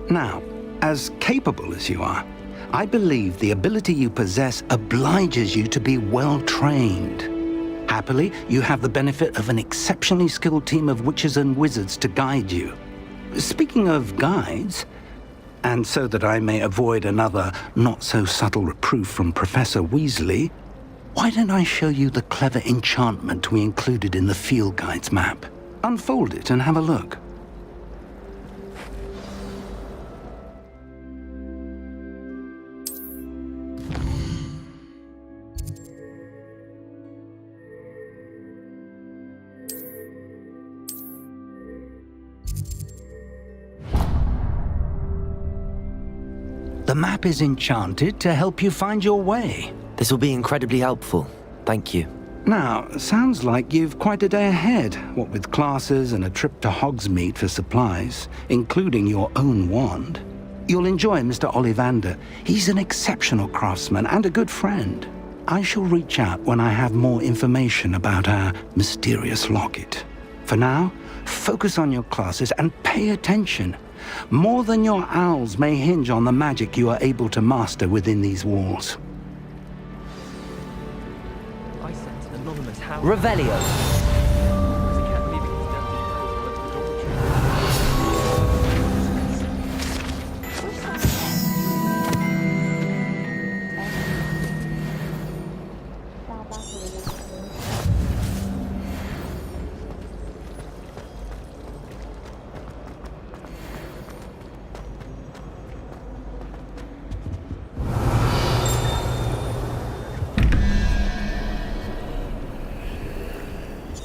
Now, as capable as you are, I believe the ability you possess obliges you to be well-trained. Happily, you have the benefit of an exceptionally skilled team of witches and wizards to guide you. Speaking of guides, and so that I may avoid another not-so-subtle reproof from Professor Weasley, why don't I show you the clever enchantment we included in the field guide's map? Unfold it and have a look. The map is enchanted to help you find your way. This will be incredibly helpful. Thank you. Now, sounds like you've quite a day ahead, what with classes and a trip to Hogsmeade for supplies, including your own wand. You'll enjoy Mr. Ollivander. He's an exceptional craftsman and a good friend. I shall reach out when I have more information about our mysterious locket. For now, focus on your classes and pay attention. More than your owls may hinge on the magic you are able to master within these walls. I sent an anonymous house. Revelio.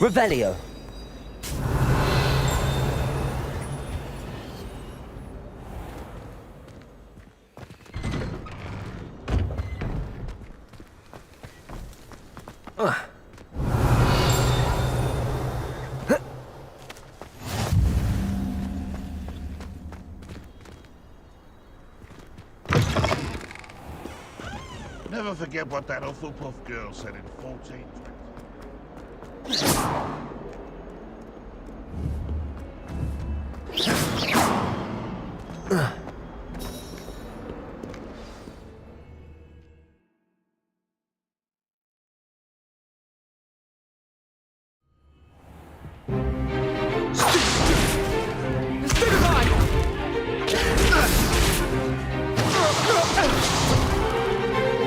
Revelio. Never forget what that Hufflepuff girl said in 14. Is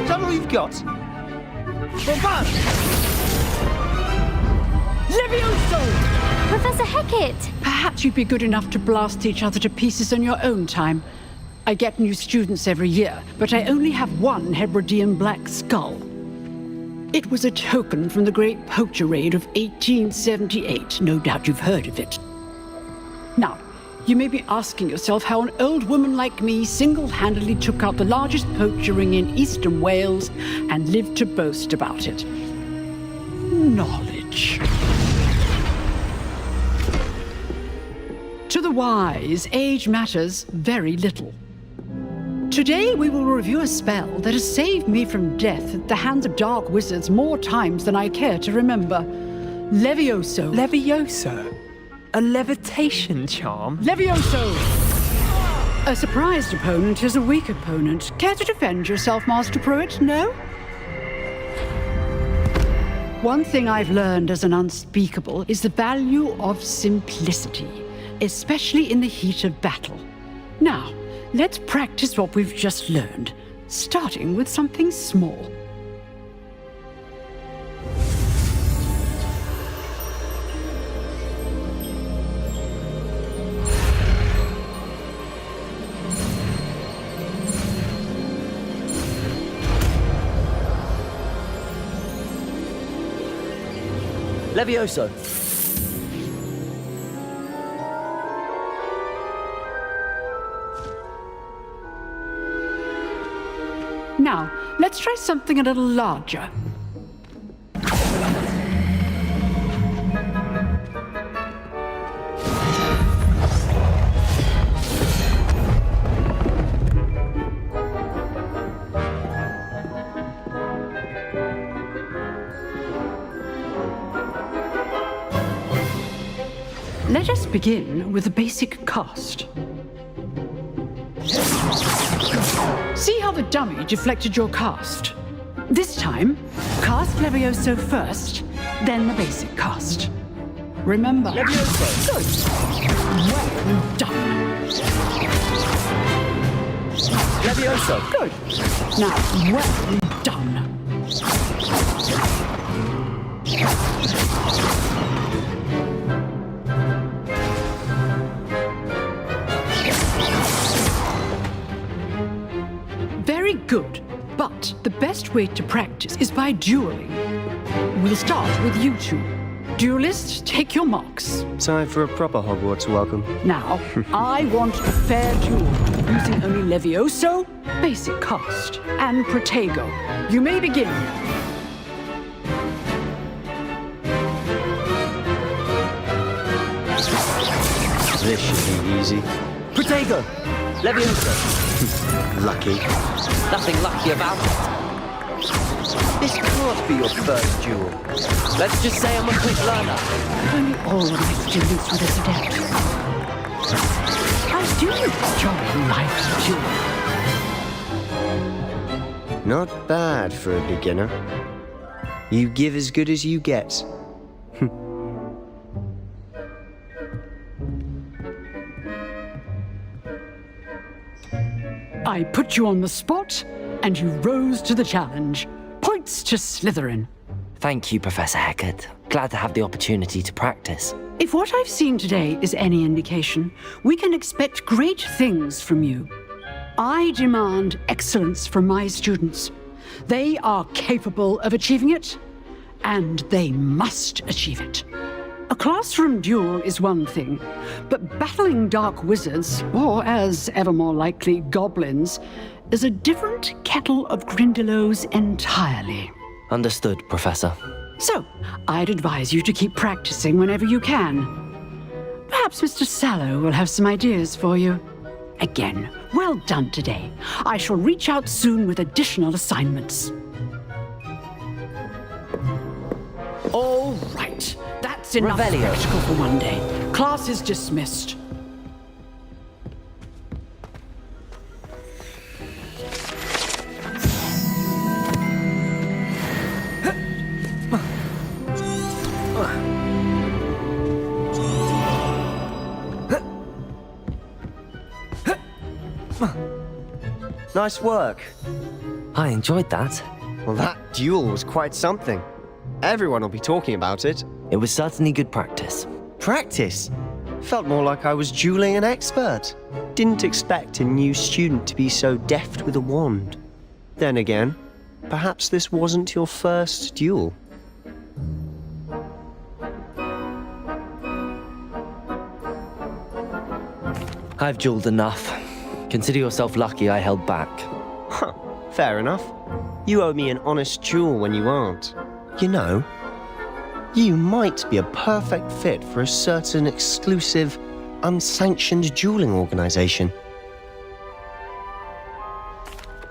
that all you've got? Bombard! Levioso! Professor Hecat! Perhaps you'd be good enough to blast each other to pieces on your own time. I get new students every year, but I only have one Hebridean black skull. It was a token from the Great Poacher Raid of 1878. No doubt you've heard of it. Now, you may be asking yourself how an old woman like me single-handedly took out the largest poacher ring in eastern Wales and lived to boast about it. Knowledge. To the wise, age matters very little. Today we will review a spell that has saved me from death at the hands of dark wizards more times than I care to remember. Levioso. Levioso? A levitation charm? Levioso! A surprised opponent is a weak opponent. Care to defend yourself, Master Pruitt? No? One thing I've learned as an unspeakable is the value of simplicity, especially in the heat of battle. Now, let's practice what we've just learned, starting with something small. Levioso. Now, let's try something a little larger. Let us begin with the basic cast. See how the dummy deflected your cast? This time, cast Levioso first, then the basic cast. Remember. Levioso. Good. Well done. Levioso. Good. Now, well done. Very good, but the best way to practice is by dueling. We'll start with you two. Duelists, take your marks. Time for a proper Hogwarts welcome. Now, I want a fair duel, using only Levioso, basic cast, and Protego. You may begin. This should be easy. Protego. Levioso. Lucky. Nothing lucky about it. This can't be your first duel. Let's just say I'm a quick learner. Only all of my students with this adept. I do enjoy life's duel. Not bad for a beginner. You give as good as you get. I put you on the spot, and you rose to the challenge. Points to Slytherin. Thank you, Professor Hecat. Glad to have the opportunity to practice. If what I've seen today is any indication, we can expect great things from you. I demand excellence from my students. They are capable of achieving it, and they must achieve it. A classroom duel is one thing, but battling dark wizards, or as ever more likely, goblins, is a different kettle of Grindylows entirely. Understood, Professor. So, I'd advise you to keep practicing whenever you can. Perhaps Mr. Sallow will have some ideas for you. Again, well done today. I shall reach out soon with additional assignments. All right. That's enough Revelio. spectacle for one day. Class is dismissed. Nice work. I enjoyed that. Well, that duel was quite something. Everyone will be talking about it. It was certainly good practice. Practice? Felt more like I was dueling an expert. Didn't expect a new student to be so deft with a wand. Then again, perhaps this wasn't your first duel. I've dueled enough. Consider yourself lucky I held back. Huh, fair enough. You owe me an honest duel when you aren't. You know, you might be a perfect fit for a certain exclusive, unsanctioned dueling organization.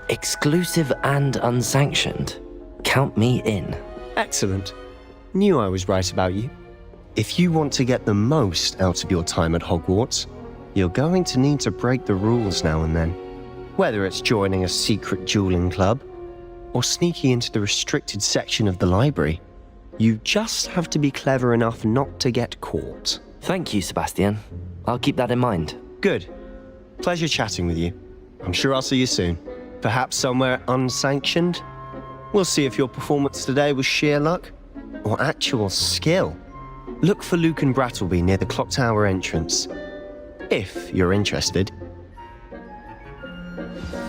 Exclusive and unsanctioned? Count me in. Excellent. Knew I was right about you. If you want to get the most out of your time at Hogwarts, you're going to need to break the rules now and then. Whether it's joining a secret dueling club, or sneaking into the restricted section of the library, you just have to be clever enough not to get caught. Thank you, Sebastian. I'll keep that in mind. Good. Pleasure chatting with you. I'm sure I'll see you soon. Perhaps somewhere unsanctioned? We'll see if your performance today was sheer luck or actual skill. Look for Luke and Brattleby near the clock tower entrance, if you're interested.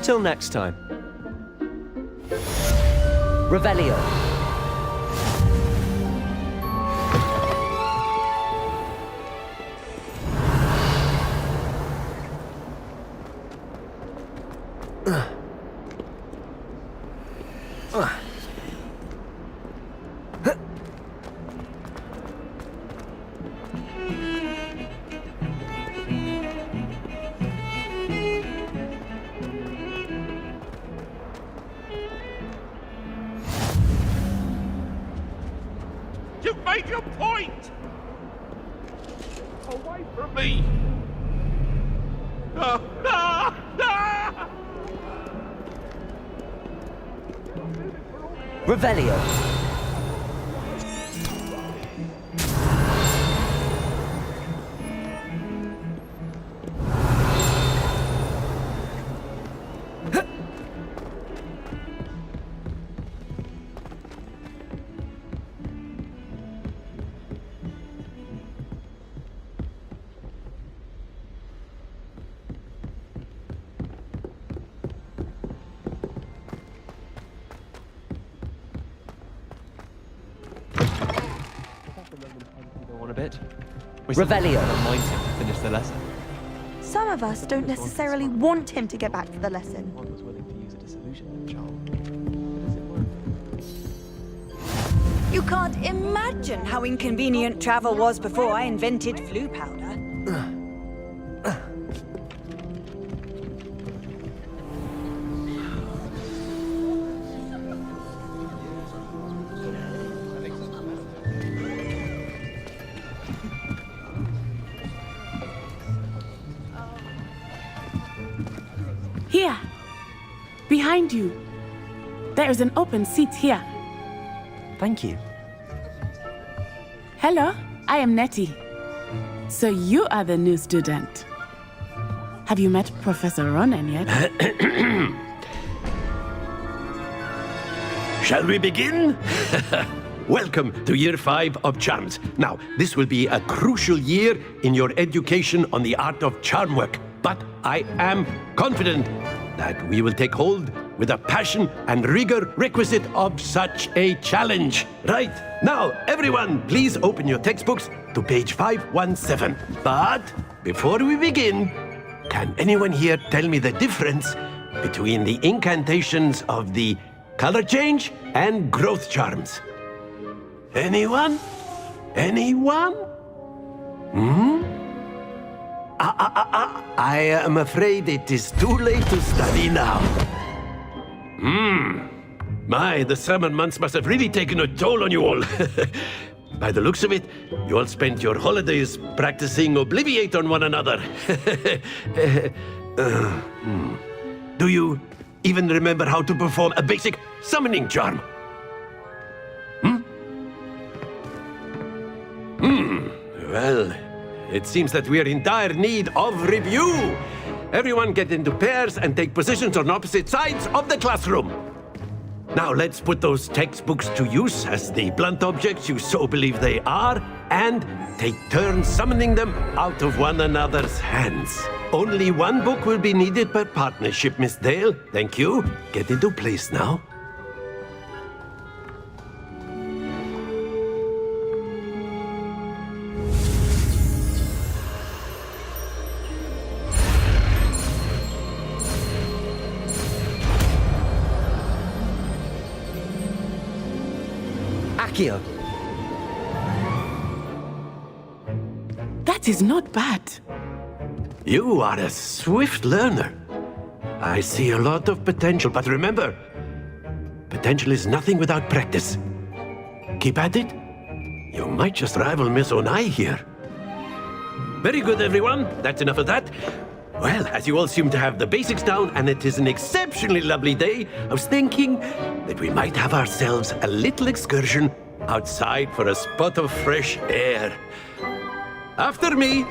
Till next time. Revelio. You've made your point! Away from me! Revelio. A bit. Revelio. Reminds him to finish the lesson. Some of us don't necessarily want him to get back to the lesson. Was willing to use a disillusionment charm. You can't imagine how inconvenient travel was before I invented flu powder. Here, behind you. There is an open seat here. Thank you. Hello, I am Nettie. So you are the new student. Have you met Professor Ronan yet? Shall we begin? Welcome to Year 5 of Charms. Now, this will be a crucial year in your education on the art of charm work. But I am confident that we will take hold with the passion and rigor requisite of such a challenge. Right, now everyone, please open your textbooks to page 517. But before we begin, can anyone here tell me the difference between the incantations of the color change and growth charms? Anyone? Anyone? I am afraid it is too late to study now. My, the summer months must have really taken a toll on you all. By the looks of it, you all spent your holidays practicing Obliviate on one another. Do you even remember how to perform a basic summoning charm? Well, it seems that we are in dire need of review. Everyone get into pairs and take positions on opposite sides of the classroom. Now let's put those textbooks to use as the blunt objects you so believe they are, and take turns summoning them out of one another's hands. Only one book will be needed per partnership, Miss Dale. Thank you. Get into place now. Accio. That is not bad. You are a swift learner. I see a lot of potential, but remember, potential is nothing without practice. Keep at it. You might just rival Miss Onai here. Very good, everyone. That's enough of that. Well, as you all seem to have the basics down, and it is an exceptionally lovely day, I was thinking that we might have ourselves a little excursion outside for a spot of fresh air. After me.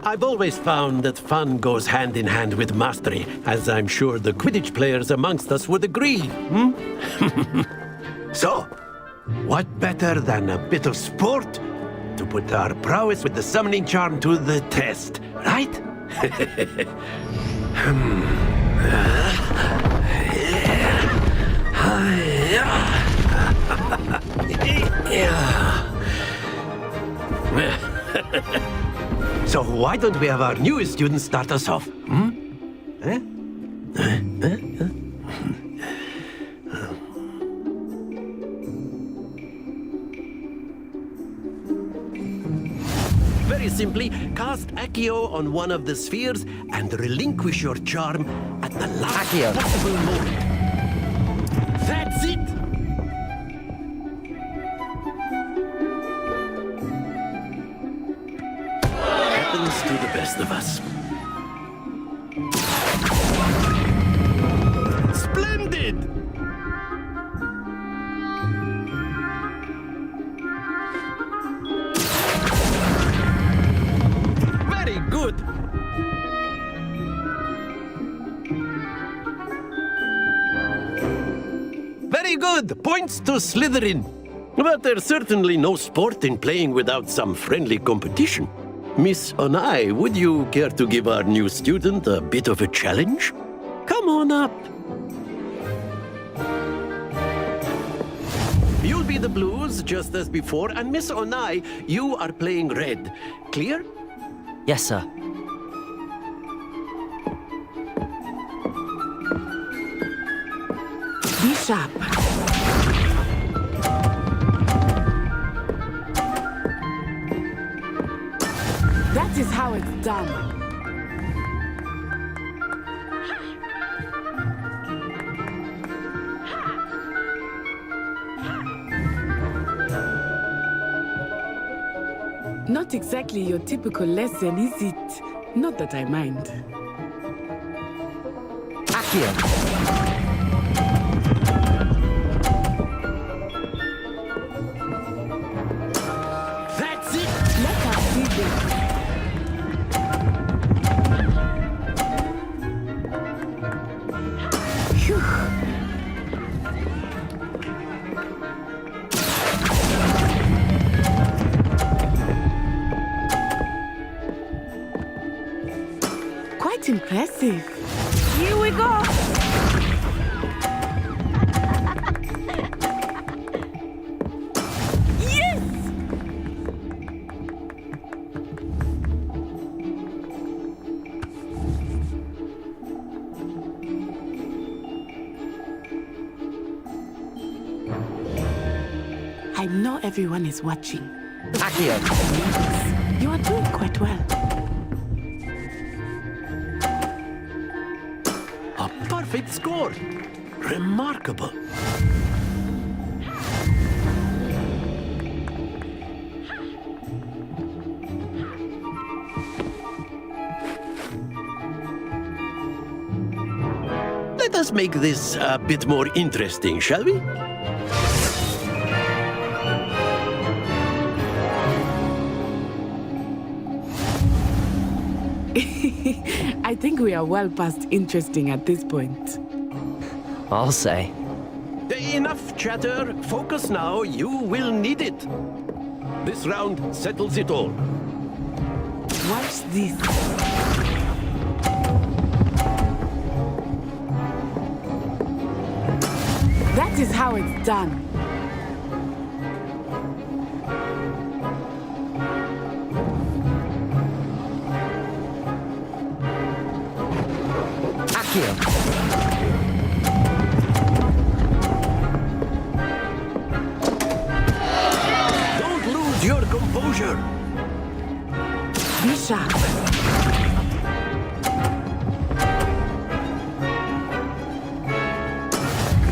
I've always found that fun goes hand in hand with mastery, as I'm sure the Quidditch players amongst us would agree. So, what better than a bit of sport to put our prowess with the summoning charm to the test, right? So why don't we have our newest student start us off? Very simply, cast Accio on one of the spheres and relinquish your charm at the last possible moment. That's it! Happens to the best of us. Splendid! Very good! Very good! Points to Slytherin. But there's certainly no sport in playing without some friendly competition. Miss Onai, would you care to give our new student a bit of a challenge? Come on up. You'll be the blues, just as before, and Miss Onai, you are playing red. Clear? Yes, sir. Be sharp. That is how it's done. Not exactly your typical lesson, is it? Not that I mind. Accio. That's it! Let us see this. Quite impressive. Here we go! Yes! I know everyone is watching. Accio. You are doing quite well. A perfect score. Remarkable. Let us make this a bit more interesting, shall we? I think we are well past interesting at this point. I'll say. Enough chatter. Focus now. You will need it. This round settles it all. Watch this. That is how it's done. Don't lose your composure. Be sharp.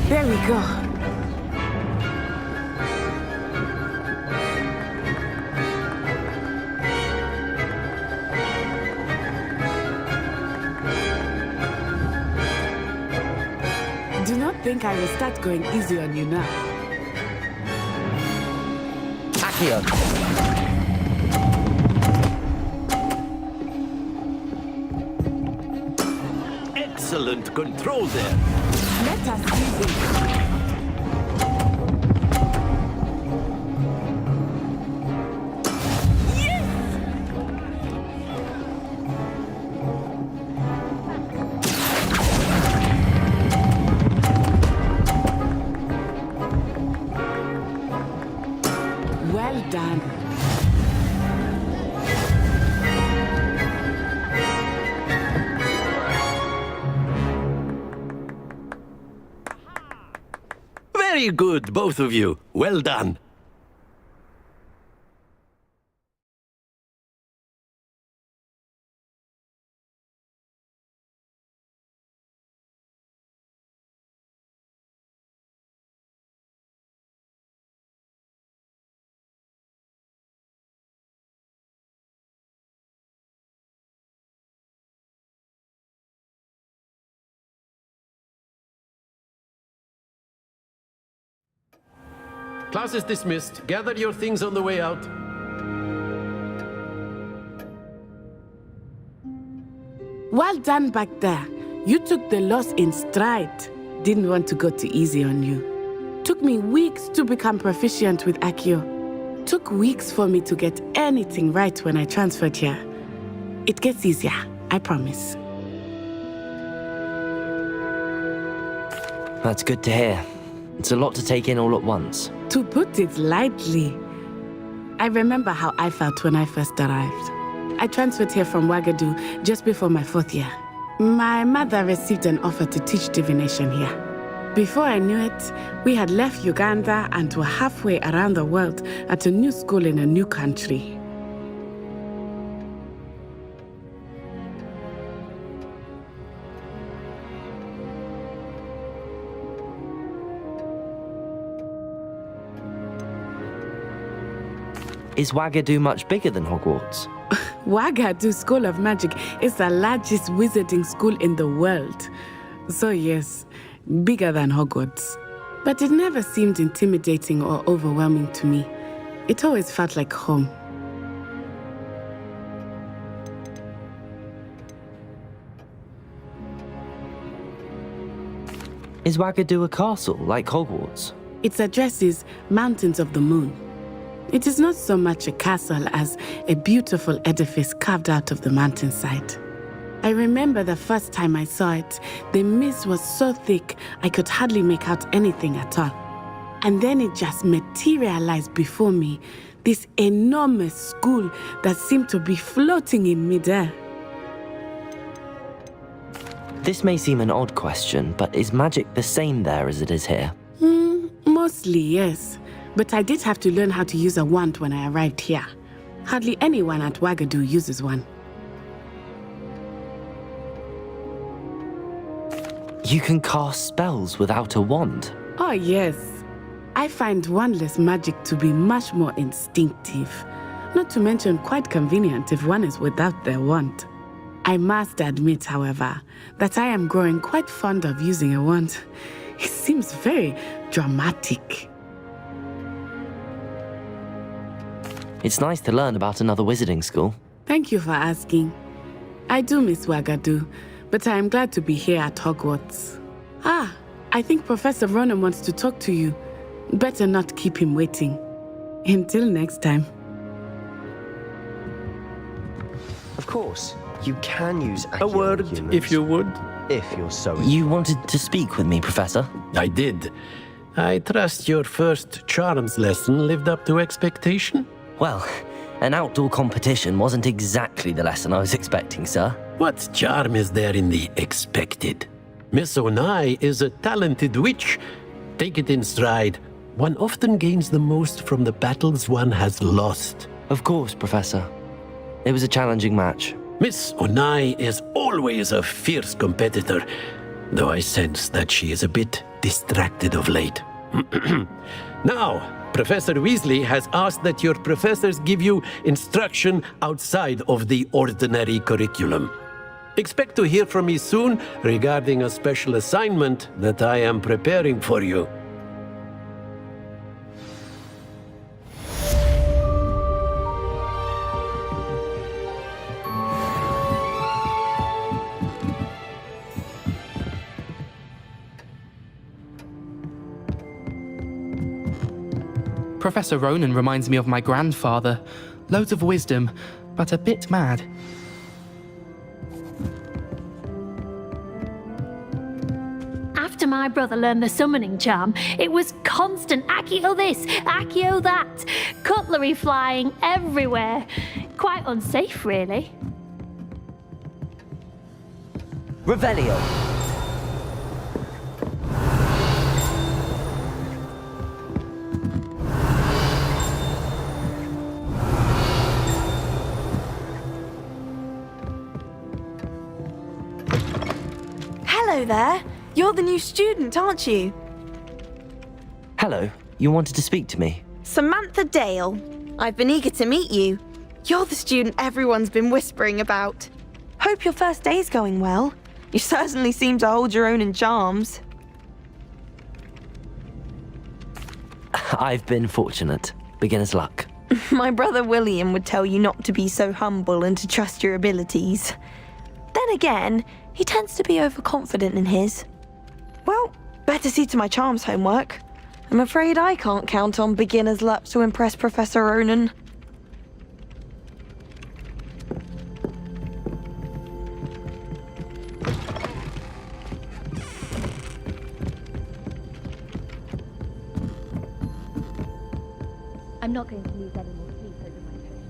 There we go. Do not think I will start going easy on you now. Accio. Excellent control there. Let us see this. Well done. Very good, both of you. Well done. Class is dismissed. Gather your things on the way out. Well done back there. You took the loss in stride. Didn't want to go too easy on you. Took me weeks to become proficient with Accio. Took weeks for me to get anything right when I transferred here. It gets easier, I promise. That's good to hear. It's a lot to take in all at once. To put it lightly, I remember how I felt when I first arrived. I transferred here from Ouagadougou just before my 4th year. My mother received an offer to teach divination here. Before I knew it, we had left Uganda and were halfway around the world at a new school in a new country. Is Ouagadougou much bigger than Hogwarts? Ouagadougou School of Magic is the largest wizarding school in the world. So yes, bigger than Hogwarts. But it never seemed intimidating or overwhelming to me. It always felt like home. Is Ouagadougou a castle like Hogwarts? Its address is Mountains of the Moon. It is not so much a castle as a beautiful edifice carved out of the mountainside. I remember the first time I saw it, the mist was so thick I could hardly make out anything at all. And then it just materialized before me, this enormous school that seemed to be floating in midair. This may seem an odd question, but is magic the same there as it is here? Mostly, yes. But I did have to learn how to use a wand when I arrived here. Hardly anyone at Ouagadougou uses one. You can cast spells without a wand? Oh, yes. I find wandless magic to be much more instinctive. Not to mention quite convenient if one is without their wand. I must admit, however, that I am growing quite fond of using a wand. It seems very dramatic. It's nice to learn about another wizarding school. Thank you for asking. I do miss Wagadu, but I am glad to be here at Hogwarts. I think Professor Ronan wants to talk to you. Better not keep him waiting. Until next time. Of course, you can use a word, humans, if you would. If you're so... You wanted to speak with me, Professor? I did. I trust your first charms lesson lived up to expectation? Well, an outdoor competition wasn't exactly the lesson I was expecting, sir. What charm is there in the expected? Miss Onai is a talented witch. Take it in stride. One often gains the most from the battles one has lost. Of course, Professor. It was a challenging match. Miss Onai is always a fierce competitor, though I sense that she is a bit distracted of late. Now, Professor Weasley has asked that your professors give you instruction outside of the ordinary curriculum. Expect to hear from me soon regarding a special assignment that I am preparing for you. Professor Ronan reminds me of my grandfather. Loads of wisdom, but a bit mad. After my brother learned the summoning charm, it was constant Accio this, Accio that, cutlery flying everywhere. Quite unsafe, really. Revelio. Hello there. You're the new student, aren't you? Hello. You wanted to speak to me? Samantha Dale. I've been eager to meet you. You're the student everyone's been whispering about. Hope your first day's going well. You certainly seem to hold your own in charms. I've been fortunate. Beginner's luck. My brother William would tell you not to be so humble and to trust your abilities. Then again, he tends to be overconfident in his. Well, better see to my charms homework. I'm afraid I can't count on beginner's luck to impress Professor Ronan. I'm not going to lose any more sleep over my potion.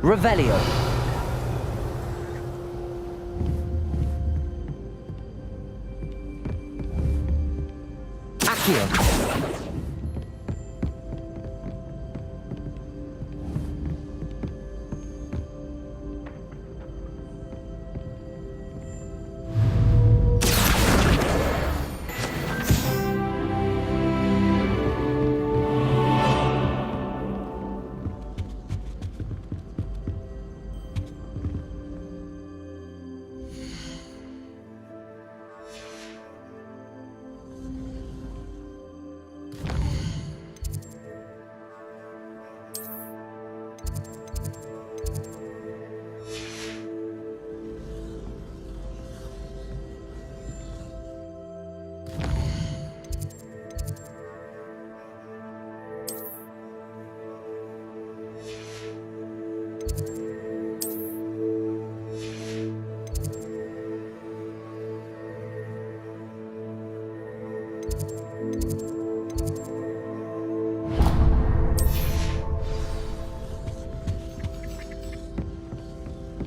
Revelio. Accio.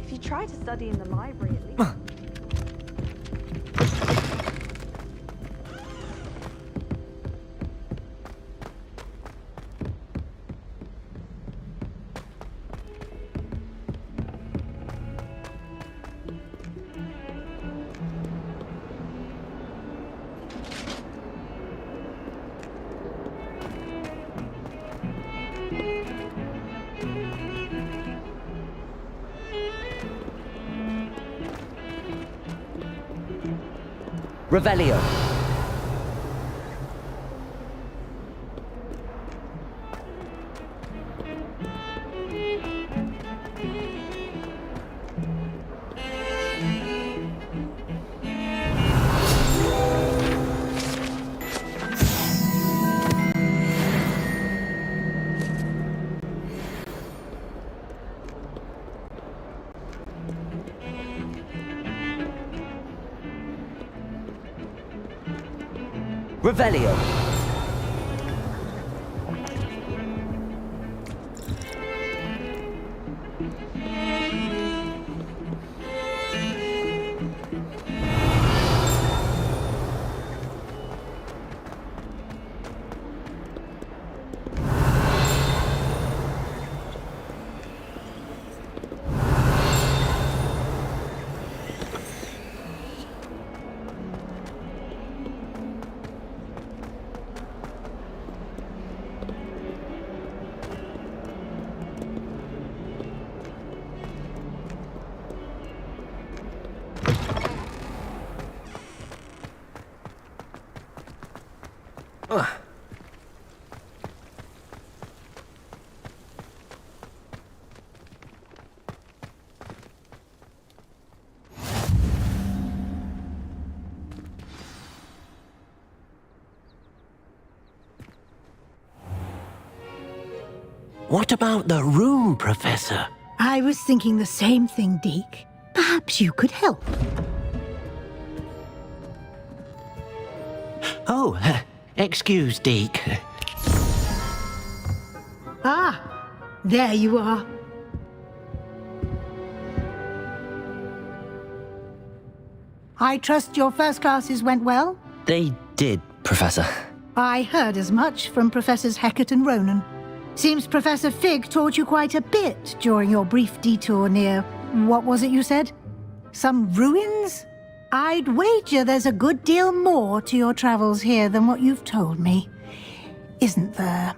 If you try to study in the library at least... Revelio. Revelio. What about the room, Professor? I was thinking the same thing, Deke. Perhaps you could help. Oh, excuse, Deke. Ah, there you are. I trust your first classes went well? They did, Professor. I heard as much from Professors Hecat and Ronan. Seems Professor Fig taught you quite a bit during your brief detour near... what was it you said? Some ruins? I'd wager there's a good deal more to your travels here than what you've told me. Isn't there?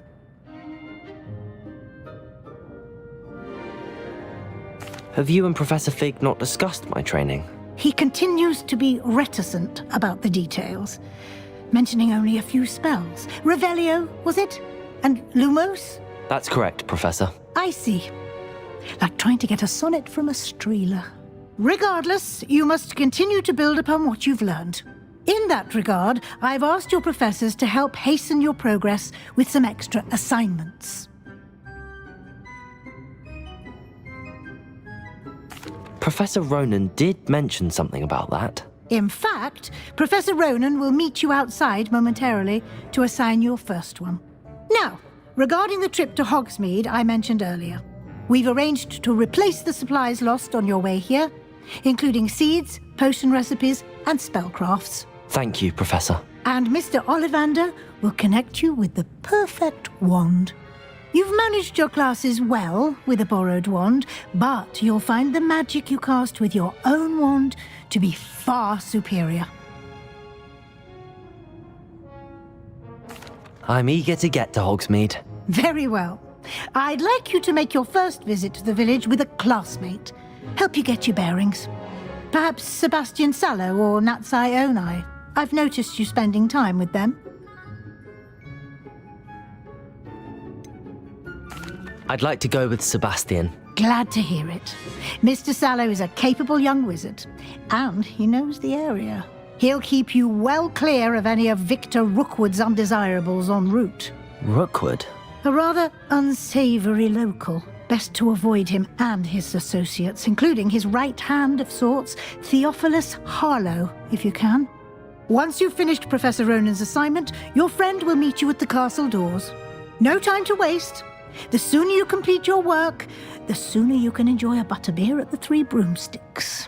Have you and Professor Fig not discussed my training? He continues to be reticent about the details, mentioning only a few spells. Revelio, was it? And Lumos? That's correct, Professor. I see. Like trying to get a sonnet from a streeler. Regardless, you must continue to build upon what you've learned. In that regard, I've asked your professors to help hasten your progress with some extra assignments. Professor Ronan did mention something about that. In fact, Professor Ronan will meet you outside momentarily to assign your first one. Now, regarding the trip to Hogsmeade I mentioned earlier, we've arranged to replace the supplies lost on your way here, including seeds, potion recipes, and spellcrafts. Thank you, Professor. And Mr. Ollivander will connect you with the perfect wand. You've managed your classes well with a borrowed wand, but you'll find the magic you cast with your own wand to be far superior. I'm eager to get to Hogsmeade. Very well. I'd like you to make your first visit to the village with a classmate. Help you get your bearings. Perhaps Sebastian Sallow or Natsai Onai. I've noticed you spending time with them. I'd like to go with Sebastian. Glad to hear it. Mr. Sallow is a capable young wizard, and he knows the area. He'll keep you well clear of any of Victor Rookwood's undesirables en route. Rookwood? A rather unsavory local. Best to avoid him and his associates, including his right hand of sorts, Theophilus Harlow, if you can. Once you've finished Professor Ronan's assignment, your friend will meet you at the castle doors. No time to waste. The sooner you complete your work, the sooner you can enjoy a butterbeer at the Three Broomsticks.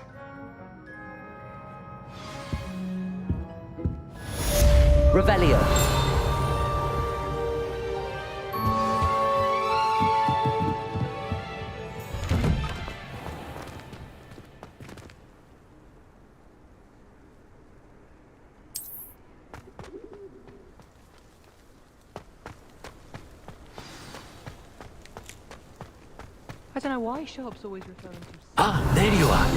Revelio. I don't know why Sharp's always referring to... Ah, there you are.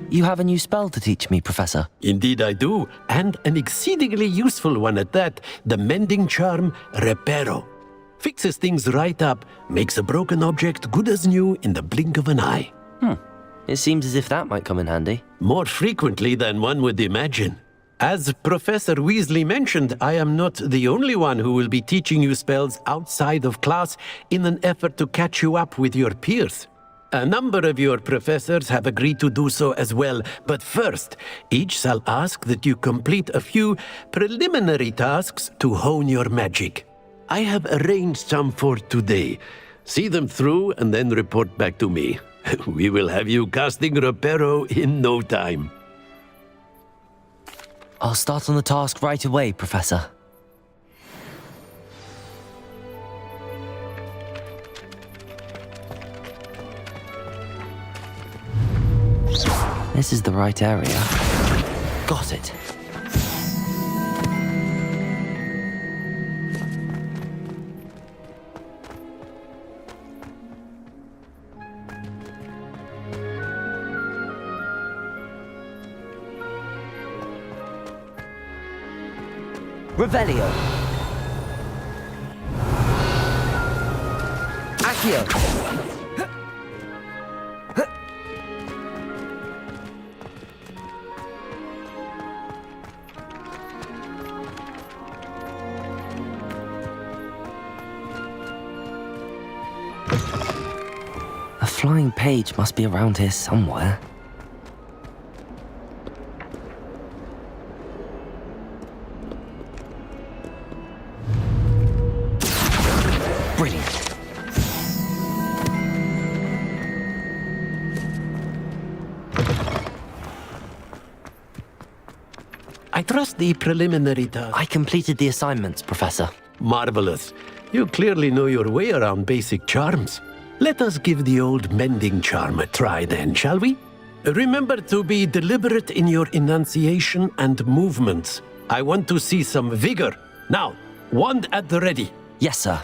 You have a new spell to teach me, Professor. Indeed I do, and an exceedingly useful one at that. The mending charm, Reparo. Fixes things right up, makes a broken object good as new in the blink of an eye. It seems as if that might come in handy. More frequently than one would imagine. As Professor Weasley mentioned, I am not the only one who will be teaching you spells outside of class in an effort to catch you up with your peers. A number of your professors have agreed to do so as well, but first, each shall ask that you complete a few preliminary tasks to hone your magic. I have arranged some for today. See them through and then report back to me. We will have you casting Reparo in no time. I'll start on the task right away, Professor. This is the right area. Got it. Revelio. Accio. A flying page must be around here somewhere. Brilliant. I trust the preliminary task. I completed the assignments, Professor. Marvelous. You clearly know your way around basic charms. Let us give the old mending charm a try then, shall we? Remember to be deliberate in your enunciation and movements. I want to see some vigor. Now, wand at the ready. Yes, sir.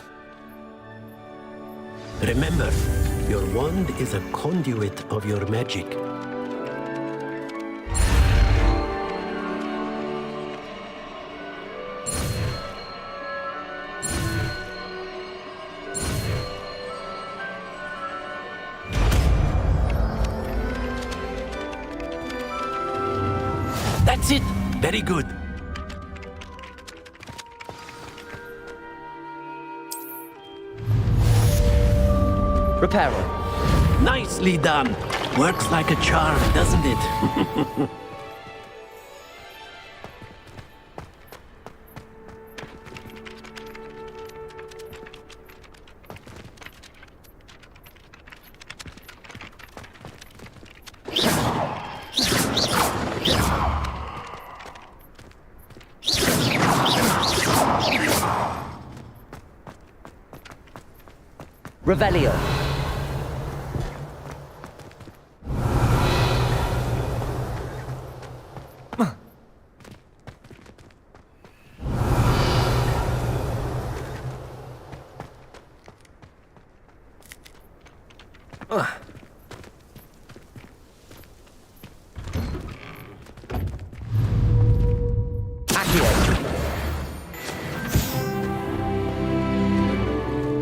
Remember, your wand is a conduit of your magic. That's it! Very good. Reparo. Nicely done. Works like a charm, doesn't it? Revelio.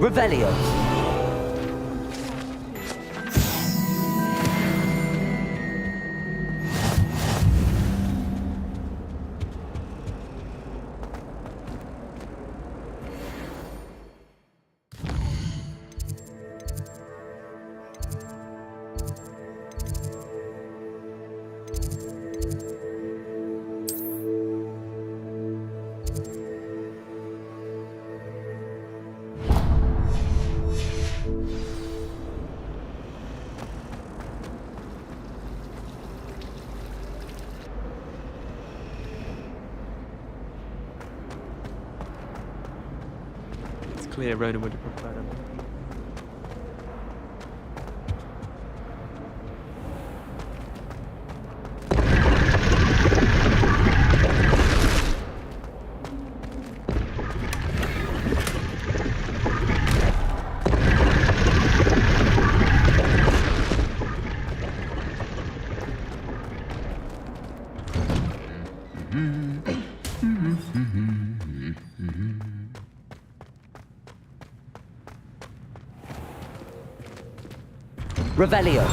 Revelio. Clear, Ronan would have preferred him. Revelio.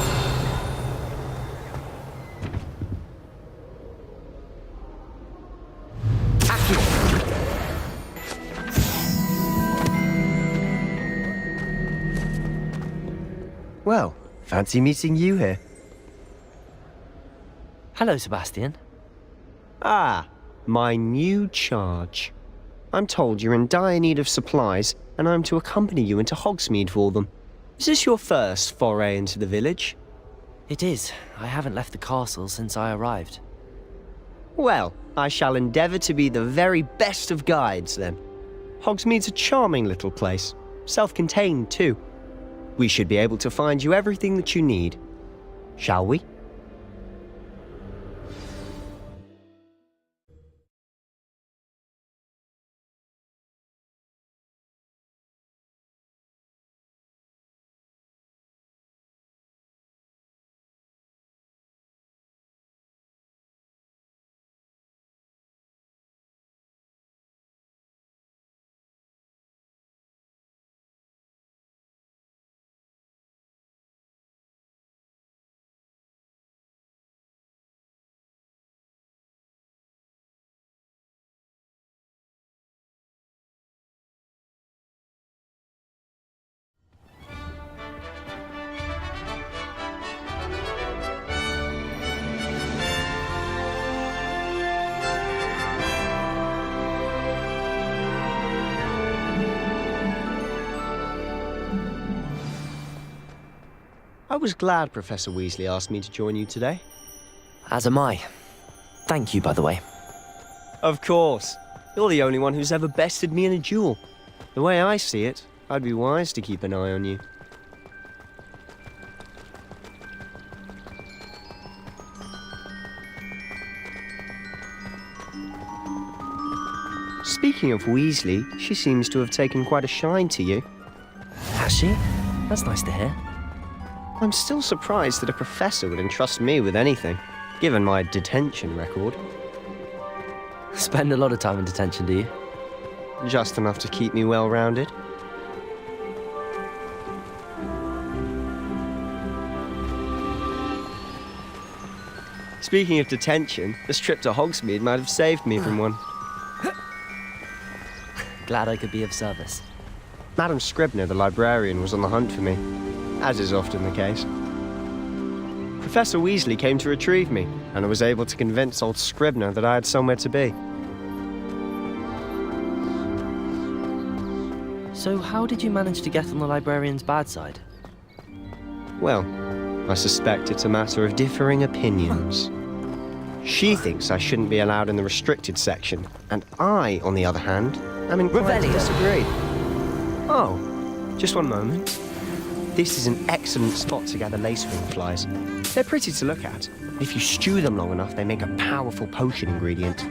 Well, Fancy meeting you here. Hello, Sebastian. Ah, my new charge. I'm told you're in dire need of supplies, and I'm to accompany you into Hogsmeade for them. Is this your first foray into the village? It is. I haven't left the castle since I arrived. Well, I shall endeavour to be the very best of guides, then. Hogsmeade's a charming little place, self-contained too. We should be able to find you everything that you need. Shall we? I was glad Professor Weasley asked me to join you today. As am I. Thank you, by the way. Of course. You're the only one who's ever bested me in a duel. The way I see it, I'd be wise to keep an eye on you. Speaking of Weasley, she seems to have taken quite a shine to you. Has she? That's nice to hear. I'm still surprised that a professor would entrust me with anything, given my detention record. Spend a lot of time in detention, do you? Just enough to keep me well-rounded. Speaking of detention, this trip to Hogsmeade might have saved me from one. Glad I could be of service. Madam Scribner, the librarian, was on the hunt for me, as is often the case. Professor Weasley came to retrieve me, and I was able to convince old Scribner that I had somewhere to be. So how did you manage to get on the librarian's bad side? Well, I suspect it's a matter of differing opinions. She thinks I shouldn't be allowed in the restricted section, and I, on the other hand, am inclined to disagree. Oh, just one moment. This is an excellent spot to gather lacewing flies. They're pretty to look at. If you stew them long enough, they make a powerful potion ingredient.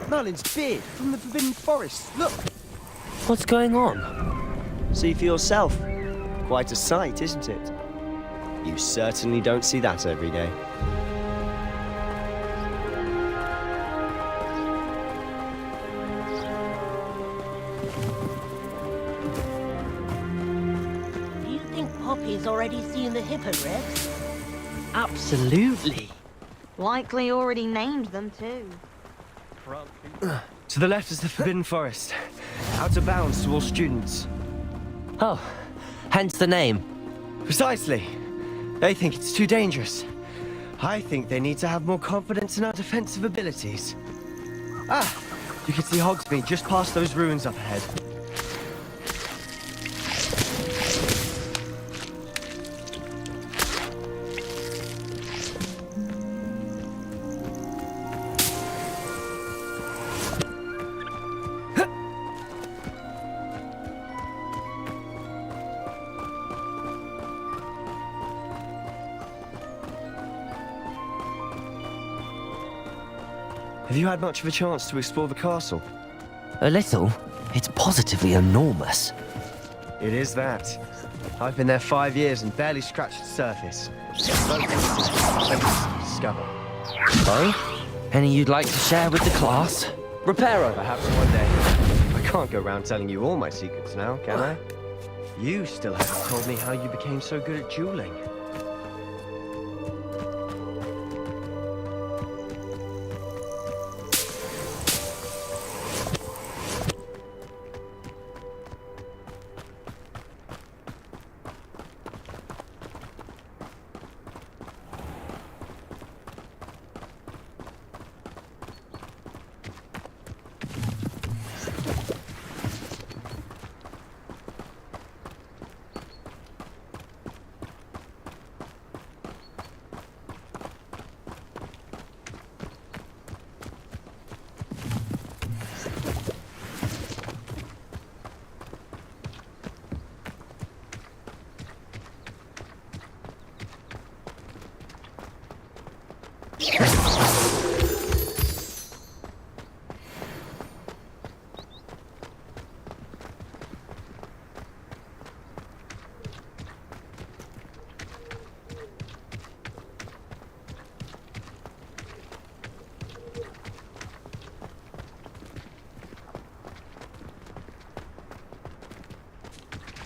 Merlin's beard from the Forbidden Forest. Look! What's going on? See for yourself. Quite a sight, isn't it? You certainly don't see that every day. Do you think Poppy's already seen the hippogriffs? Absolutely. Likely already named them too. To the left is the Forbidden Forest. Out of bounds to all students. Oh, hence the name. Precisely. They think it's too dangerous. I think they need to have more confidence in our defensive abilities. Ah, you can see Hogsmeade just past those ruins up ahead. Have you had much of a chance to explore the castle? A little. It's positively enormous. It is that. I've been there 5 years and barely scratched the surface. Discover. Oh? Any you'd like to share with the class? Reparo, perhaps one day. I can't go around telling you all my secrets now, can I? You still haven't told me how you became so good at dueling.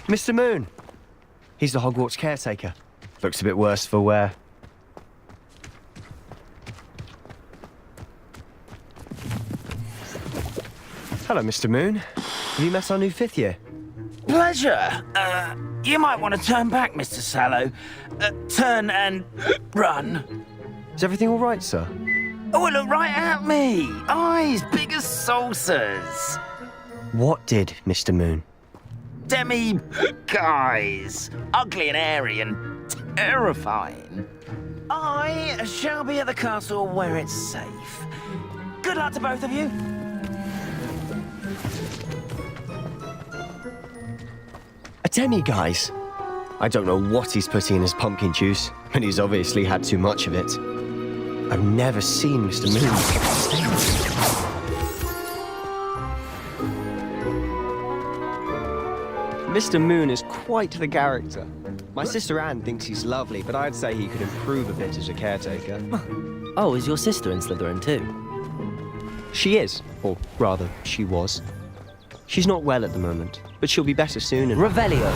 Mr. Moon! He's the Hogwarts caretaker. Looks a bit worse for wear. Hello, Mr. Moon. Have you met our new 5th year? Pleasure. You might want to turn back, Mr. Sallow. Turn and run. Is everything all right, sir? Oh, look right at me. Eyes big as saucers. What did, Mr. Moon? Guys. Ugly and airy and terrifying. I shall be at the castle where it's safe. Good luck to both of you. A demi-guise? I don't know what he's putting in his pumpkin juice, but he's obviously had too much of it. I've never seen Mr. Moon skip the stage. Mr. Moon is quite the character. My sister Anne thinks he's lovely, but I'd say he could improve a bit as a caretaker. Oh, is your sister in Slytherin too? She is, or rather, she was. She's not well at the moment, but she'll be better soon and... Revelio!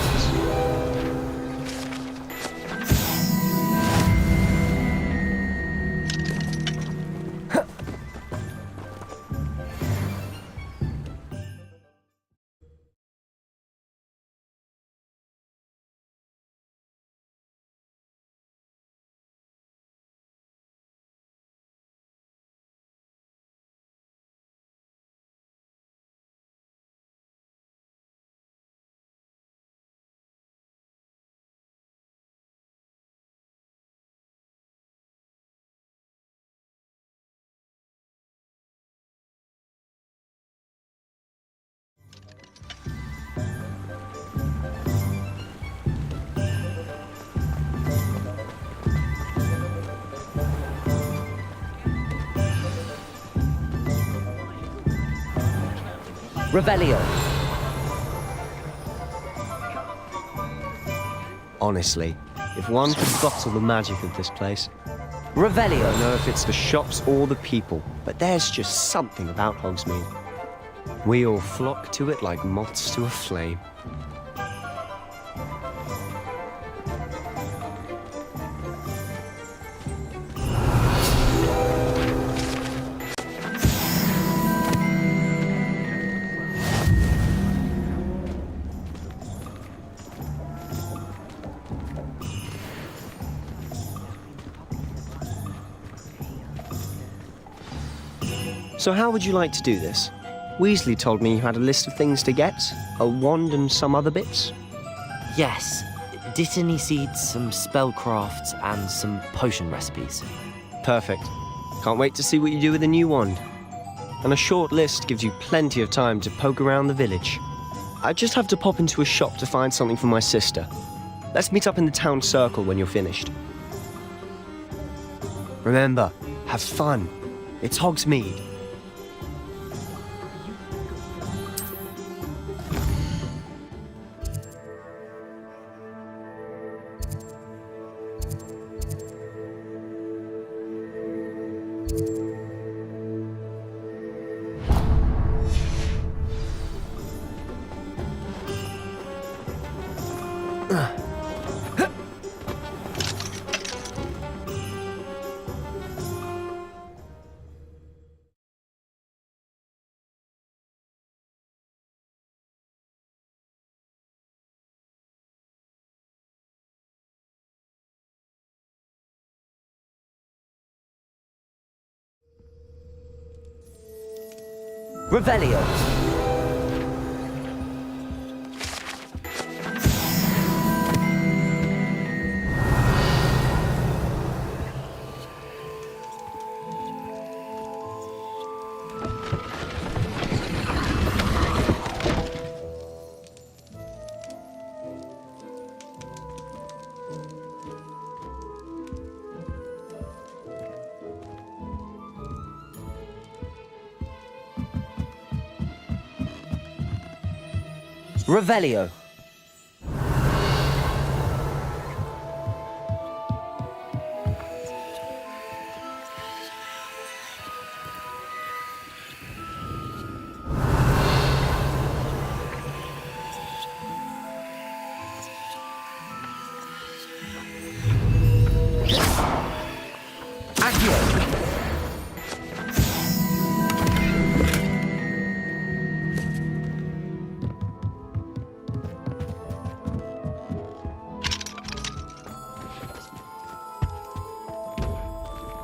Revelio. Honestly, if one could bottle the magic of this place... Revelio. I don't know if it's the shops or the people, but there's just something about Hogsmeade. We all flock to it like moths to a flame. So how would you like to do this? Weasley told me you had a list of things to get, a wand and some other bits. Yes. Dittany seeds, some spellcrafts, and some potion recipes. Perfect. Can't wait to see what you do with the new wand. And a short list gives you plenty of time to poke around the village. I just have to pop into a shop to find something for my sister. Let's meet up in the town circle when you're finished. Remember, have fun. It's Hogsmeade. Revelio. Revelio.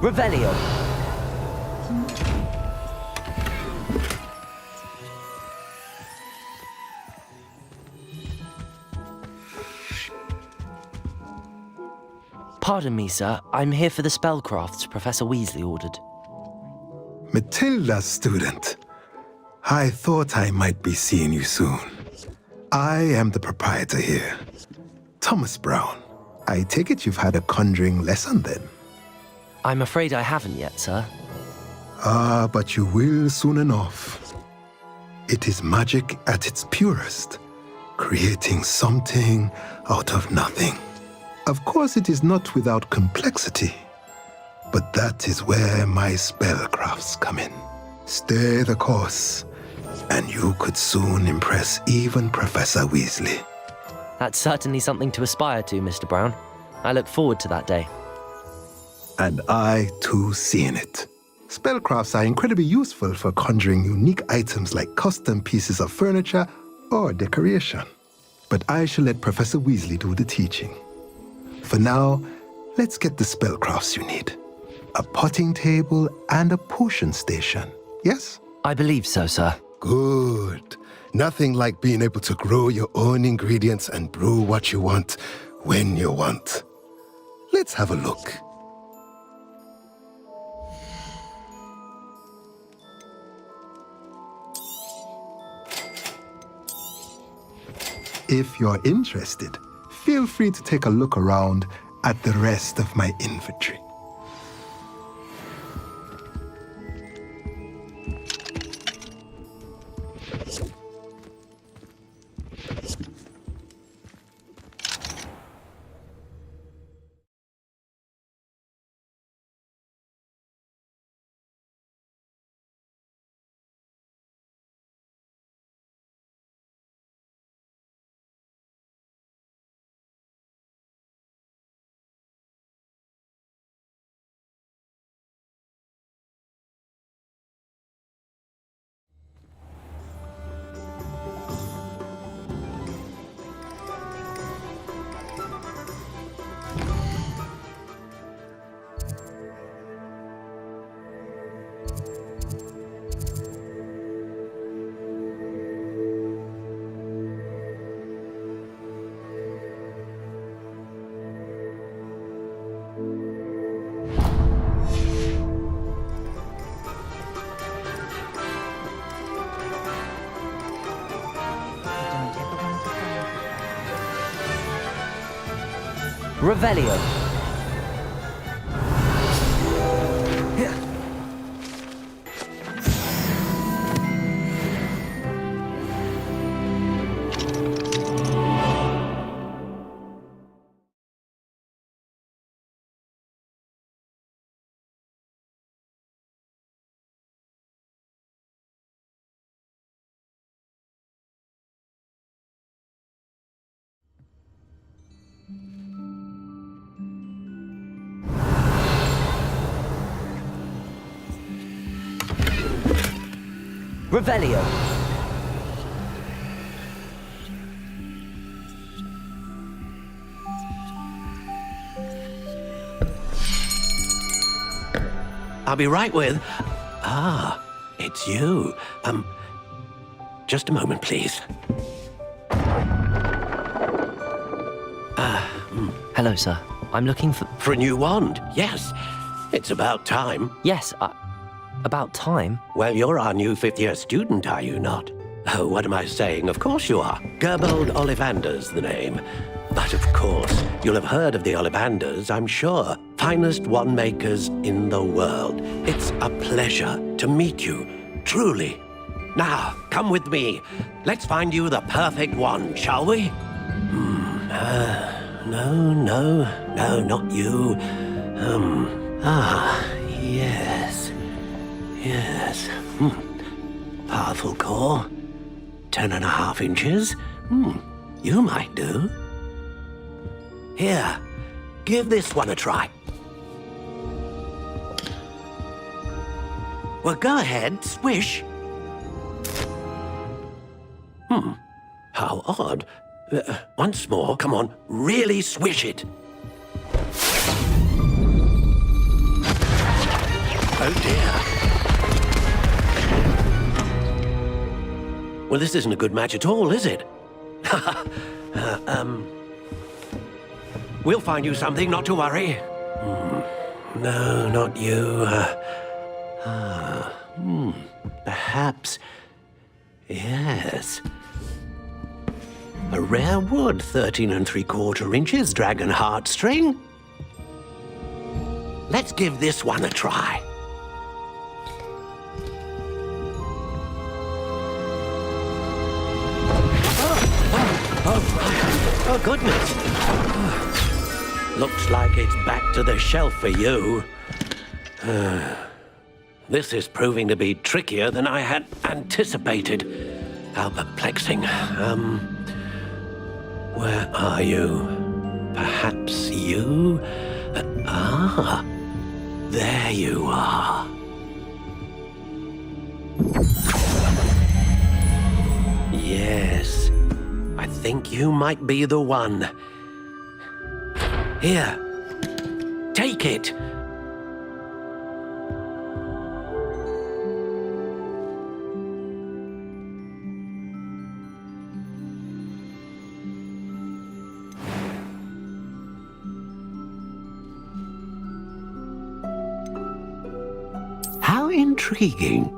Revelio. Pardon me, sir. I'm here for the spellcrafts Professor Weasley ordered. Matilda's student. I thought I might be seeing you soon. I am the proprietor here, Thomas Brown. I take it you've had a conjuring lesson then? I'm afraid I haven't yet, sir. Ah, but you will soon enough. It is magic at its purest, creating something out of nothing. Of course, it is not without complexity, but that is where my spellcrafts come in. Stay the course, and you could soon impress even Professor Weasley. That's certainly something to aspire to, Mr. Brown. I look forward to that day. And I, too, seeing it. Spellcrafts are incredibly useful for conjuring unique items like custom pieces of furniture or decoration. But I shall let Professor Weasley do the teaching. For now, let's get the spellcrafts you need. A potting table and a potion station, yes? I believe so, sir. Good. Nothing like being able to grow your own ingredients and brew what you want when you want. Let's have a look. If you're interested, feel free to take a look around at the rest of my inventory. Revelio. Revelio. I'll be right with... Ah, it's you. Just a moment, please. Hello, sir. I'm looking for... For a new wand, yes. It's about time. Yes, about time? Well, you're our new fifth-year student, are you not? Oh, what am I saying? Of course you are. Gerbold Ollivander's the name. But of course, you'll have heard of the Ollivanders, I'm sure. Finest wand makers in the world. It's a pleasure to meet you, truly. Now, come with me. Let's find you the perfect wand, shall we? No, not you. Yes. Powerful core. 10.5 inches. You might do. Here, give this one a try. Well, go ahead, swish. How odd. Once more, come on, really swish it. Oh dear. Well, this isn't a good match at all, is it? We'll find you something, not to worry. No, not you. Perhaps... Yes. A rare wood, 13 3/4 inches, dragon heartstring. Let's give this one a try. Oh, goodness. Looks like it's back to the shelf for you. This is proving to be trickier than I had anticipated. How perplexing. Where are you? Perhaps you? There you are. Yes, I think you might be the one. Here, take it. How intriguing.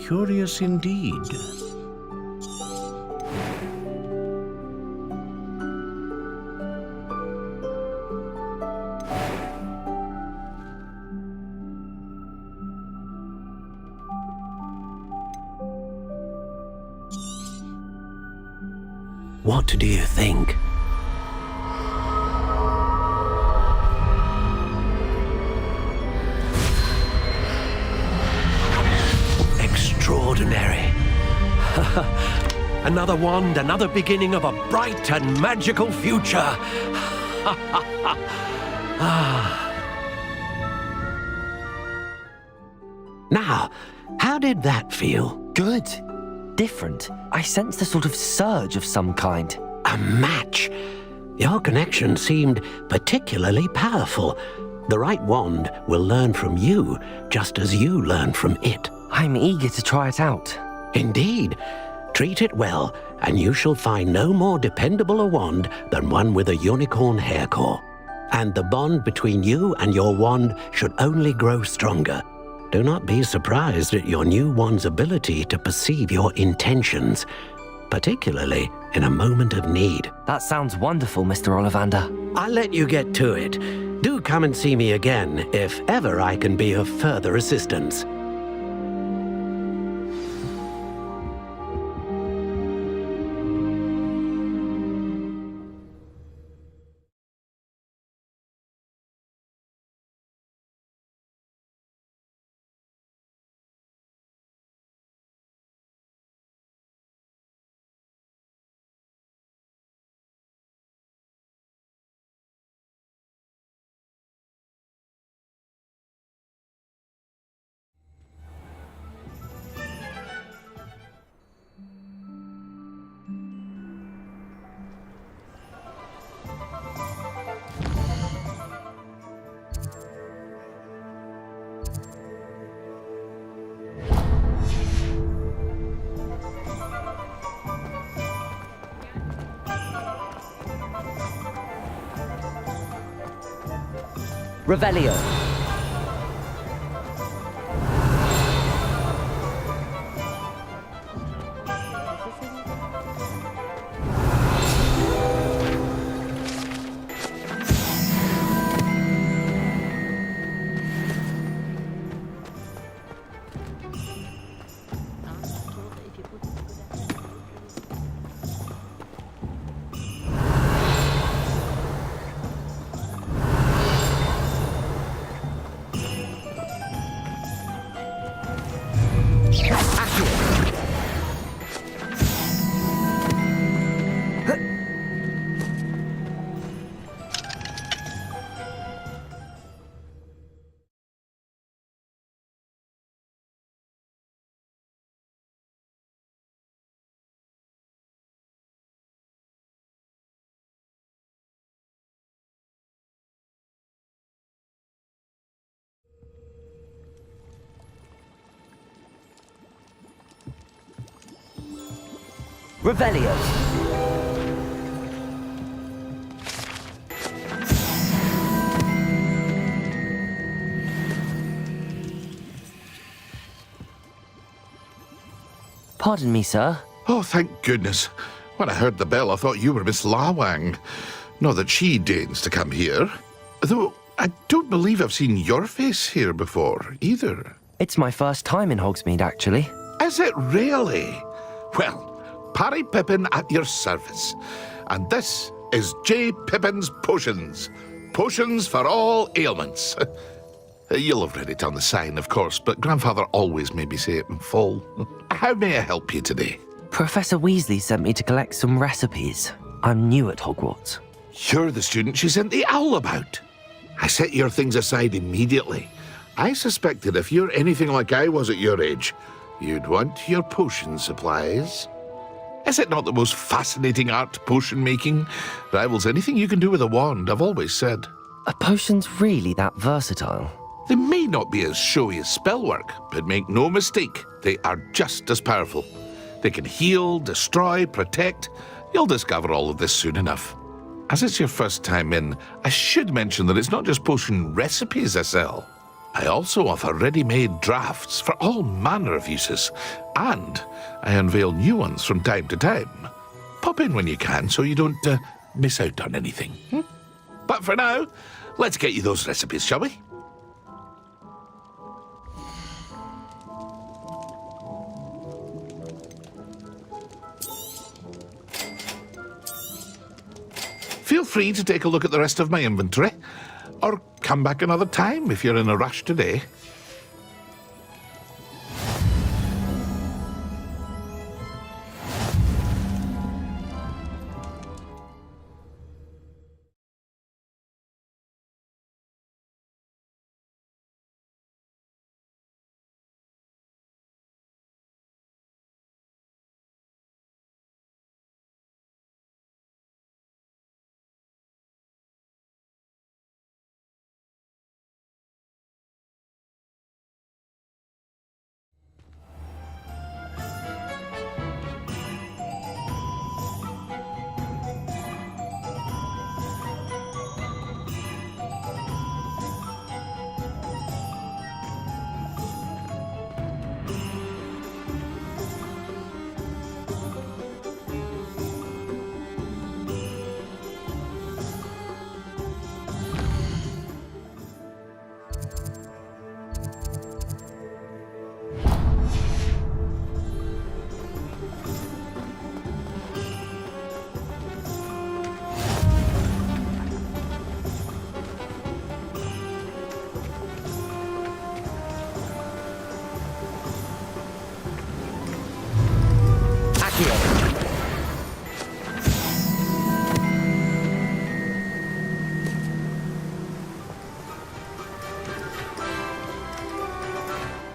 Curious indeed. What do you think? Extraordinary. Another wand, another beginning of a bright and magical future. Now, how did that feel? Good. Different. I sensed a sort of surge of some kind. A match. Your connection seemed particularly powerful. The right wand will learn from you, just as you learn from it. I'm eager to try it out. Indeed. Treat it well, and you shall find no more dependable a wand than one with a unicorn hair core. And the bond between you and your wand should only grow stronger. Do not be surprised at your new wand's ability to perceive your intentions, particularly in a moment of need. That sounds wonderful, Mr. Ollivander. I'll let you get to it. Do come and see me again if ever I can be of further assistance. Revelio. Revelio. Pardon me, sir. Oh, thank goodness. When I heard the bell, I thought you were Miss Lawang. Not that she deigns to come here. Though I don't believe I've seen your face here before, either. It's my first time in Hogsmeade, actually. Is it really? Well, Parry Pippin at your service. And this is J. Pippin's Potions. Potions for all ailments. You'll have read it on the sign, of course, but Grandfather always made me say it in full. How may I help you today? Professor Weasley sent me to collect some recipes. I'm new at Hogwarts. You're the student she sent the owl about. I set your things aside immediately. I suspected if you're anything like I was at your age, you'd want your potion supplies. Is it not the most fascinating art, potion making? Rivals anything you can do with a wand, I've always said. Are potions really that versatile? They may not be as showy as spellwork, but make no mistake, they are just as powerful. They can heal, destroy, protect. You'll discover all of this soon enough. As it's your first time in, I should mention that it's not just potion recipes I sell. I also offer ready-made drafts for all manner of uses, and I unveil new ones from time to time. Pop in when you can so you don't miss out on anything. But for now, let's get you those recipes, shall we? Feel free to take a look at the rest of my inventory, or come back another time if you're in a rush today.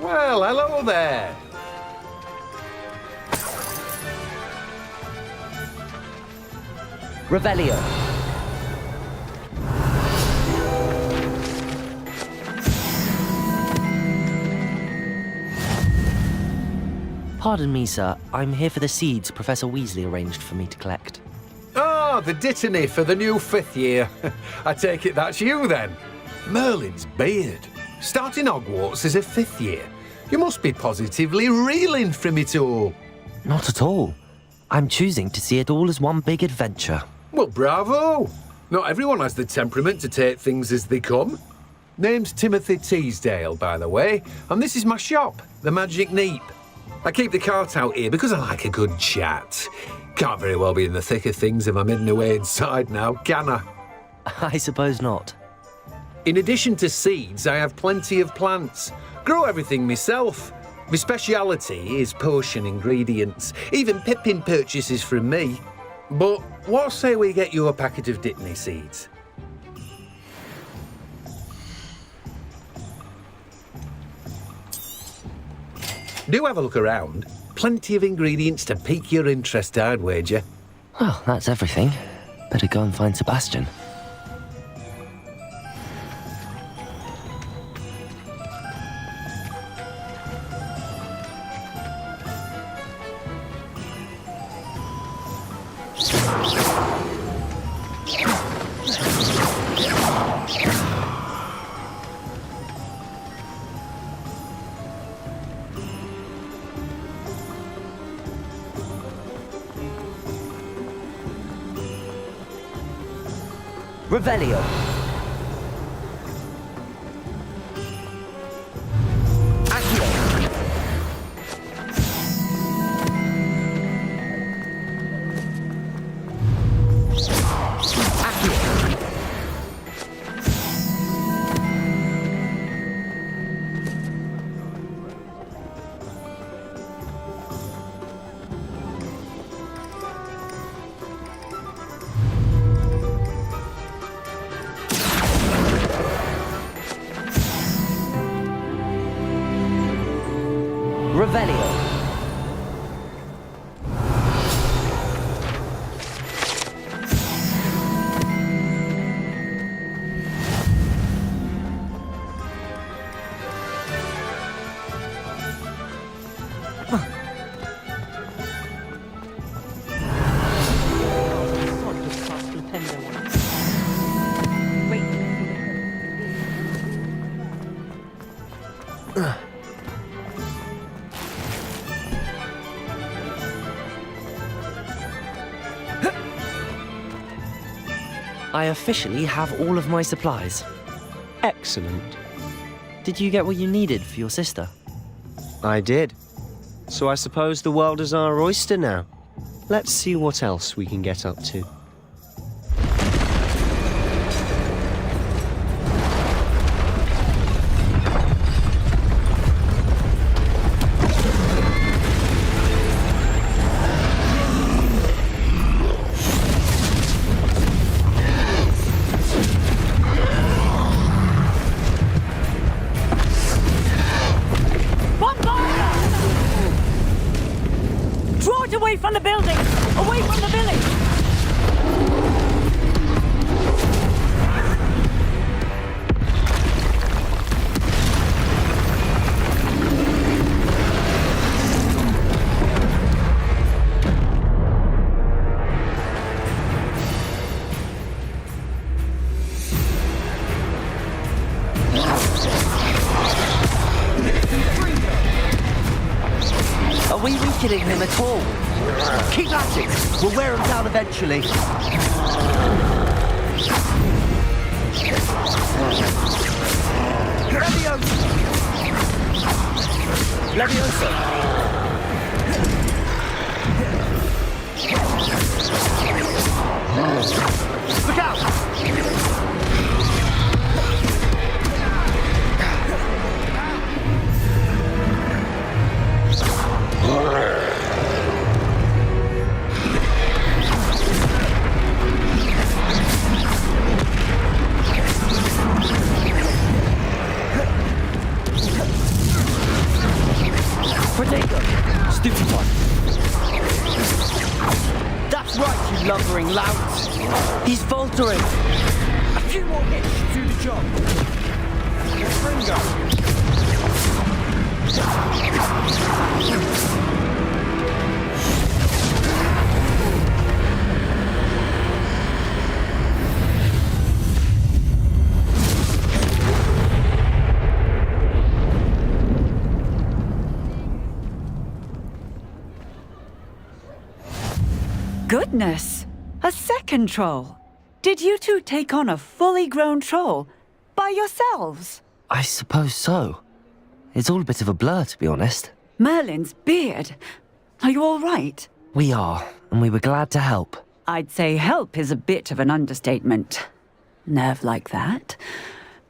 Well, hello there. Revelio. Pardon me, sir. I'm here for the seeds Professor Weasley arranged for me to collect. Oh, the dittany for the new 5th year. I take it that's you, then? Merlin's beard. Starting Hogwarts as a 5th year. You must be positively reeling from it all. Not at all. I'm choosing to see it all as one big adventure. Well, bravo! Not everyone has the temperament to take things as they come. Name's Timothy Teasdale, by the way, and this is my shop, the Magic Neep. I keep the cart out here because I like a good chat. Can't very well be in the thick of things if I'm hidden away inside now, can I? I suppose not. In addition to seeds, I have plenty of plants. Grow everything myself. My speciality is potion ingredients. Even Pippin purchases from me. But what say we get you a packet of Dittany seeds? Do have a look around. Plenty of ingredients to pique your interest, I'd wager. Well, that's everything. Better go and find Sebastian. Revelio. Revelio. I officially have all of my supplies. Excellent. Did you get what you needed for your sister? I did. So I suppose the world is our oyster now. Let's see what else we can get up to. Away from the building! Away from the village! Are we weakening him at all? Keep at it! We'll wear him down eventually. Leviosa! Look out! Protego! Stupid one! That's right, you lumbering louts! He's faltering! A few more hits to do the job! Fringo! goodness! A second troll! Did you two take on a fully grown troll by yourselves? I suppose so. It's all a bit of a blur, to be honest. Merlin's beard. Are you all right? We are, and we were glad to help. I'd say help is a bit of an understatement. Nerve like that.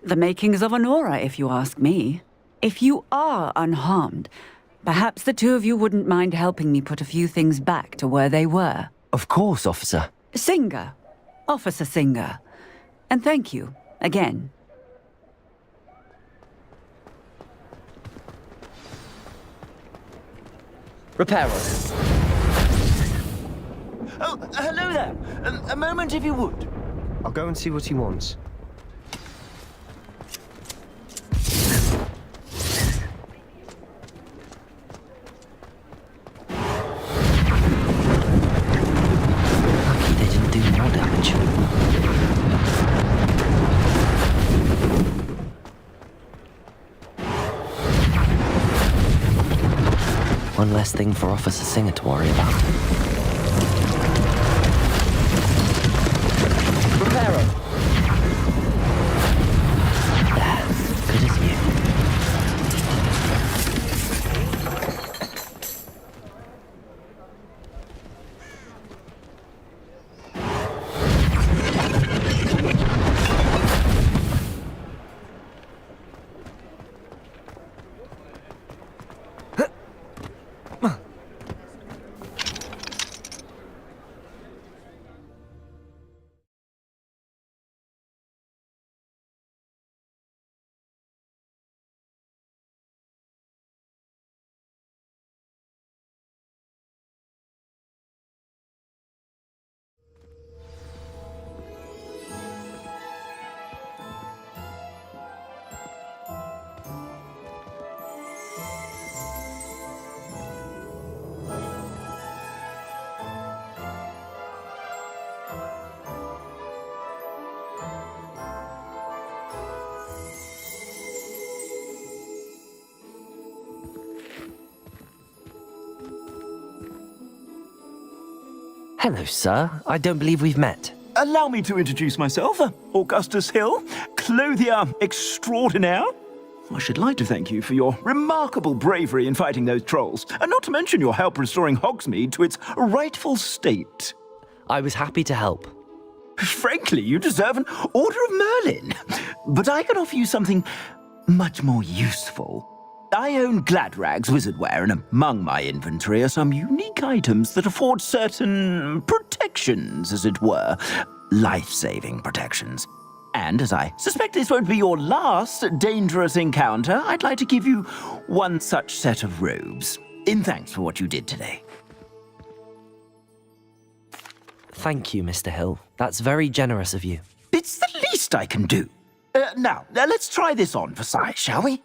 The makings of an aura, if you ask me. If you are unharmed, perhaps the two of you wouldn't mind helping me put a few things back to where they were. Of course, officer. Singer. Officer Singer. And thank you, again. Reparo. Oh, hello there. A moment if you would. I'll go and see what he wants. Lucky they didn't do more damage. One less thing for Officer Singer to worry about. Reparo. There, good as new. Hello, sir. I don't believe we've met. Allow me to introduce myself, Augustus Hill, clothier extraordinaire. I should like to thank you for your remarkable bravery in fighting those trolls, and not to mention your help restoring Hogsmeade to its rightful state. I was happy to help. Frankly, you deserve an Order of Merlin. But I can offer you something much more useful. I own Gladrag's wizardware, and among my inventory are some unique items that afford certain protections, as it were. Life-saving protections. And as I suspect this won't be your last dangerous encounter, I'd like to give you one such set of robes, in thanks for what you did today. Thank you, Mr. Hill. That's very generous of you. It's the least I can do. Now, let's try this on for size, shall we?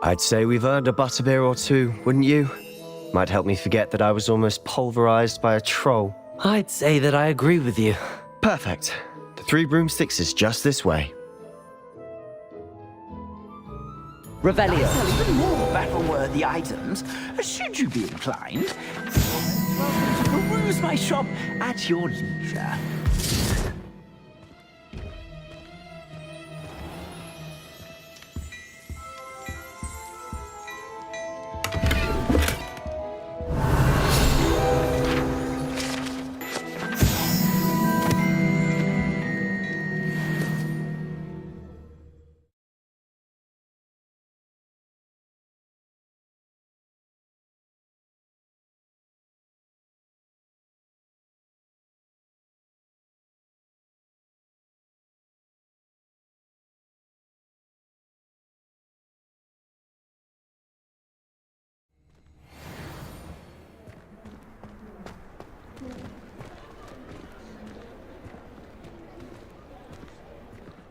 I'd say we've earned a butterbeer or two, wouldn't you? Might help me forget that I was almost pulverized by a troll. I'd say that I agree with you. Perfect. The 3 broomsticks is just this way. Revelio. Even more battle-worthy items, should you be inclined. Welcome to peruse my shop at your leisure.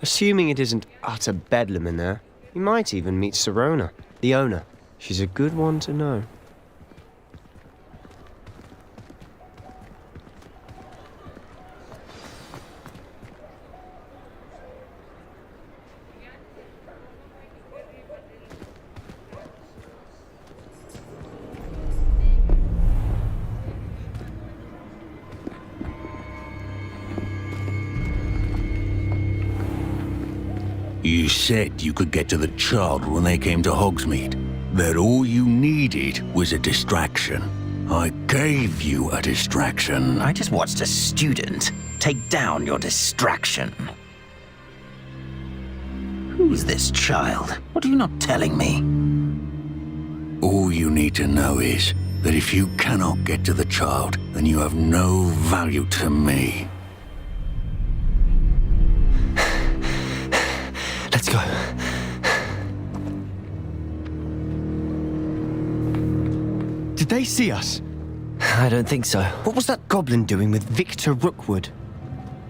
Assuming it isn't utter bedlam in there, you might even meet Sirona, the owner. She's a good one to know. You said you could get to the child when they came to Hogsmeade. That all you needed was a distraction. I gave you a distraction. I just watched a student take down your distraction. Who's this child? What are you not telling me? All you need to know is that if you cannot get to the child, then you have no value to me. Let's go. Did they see us? I don't think so. What was that goblin doing with Victor Rookwood?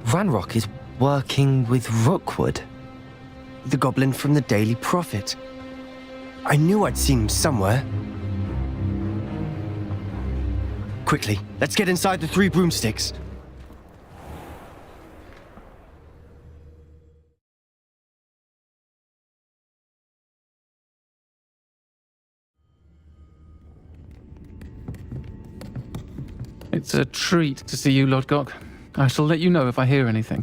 Ranrock is working with Rookwood. The goblin from the Daily Prophet. I knew I'd seen him somewhere. Quickly, let's get inside the Three Broomsticks. It's a treat to see you, Lodgok. I shall let you know if I hear anything.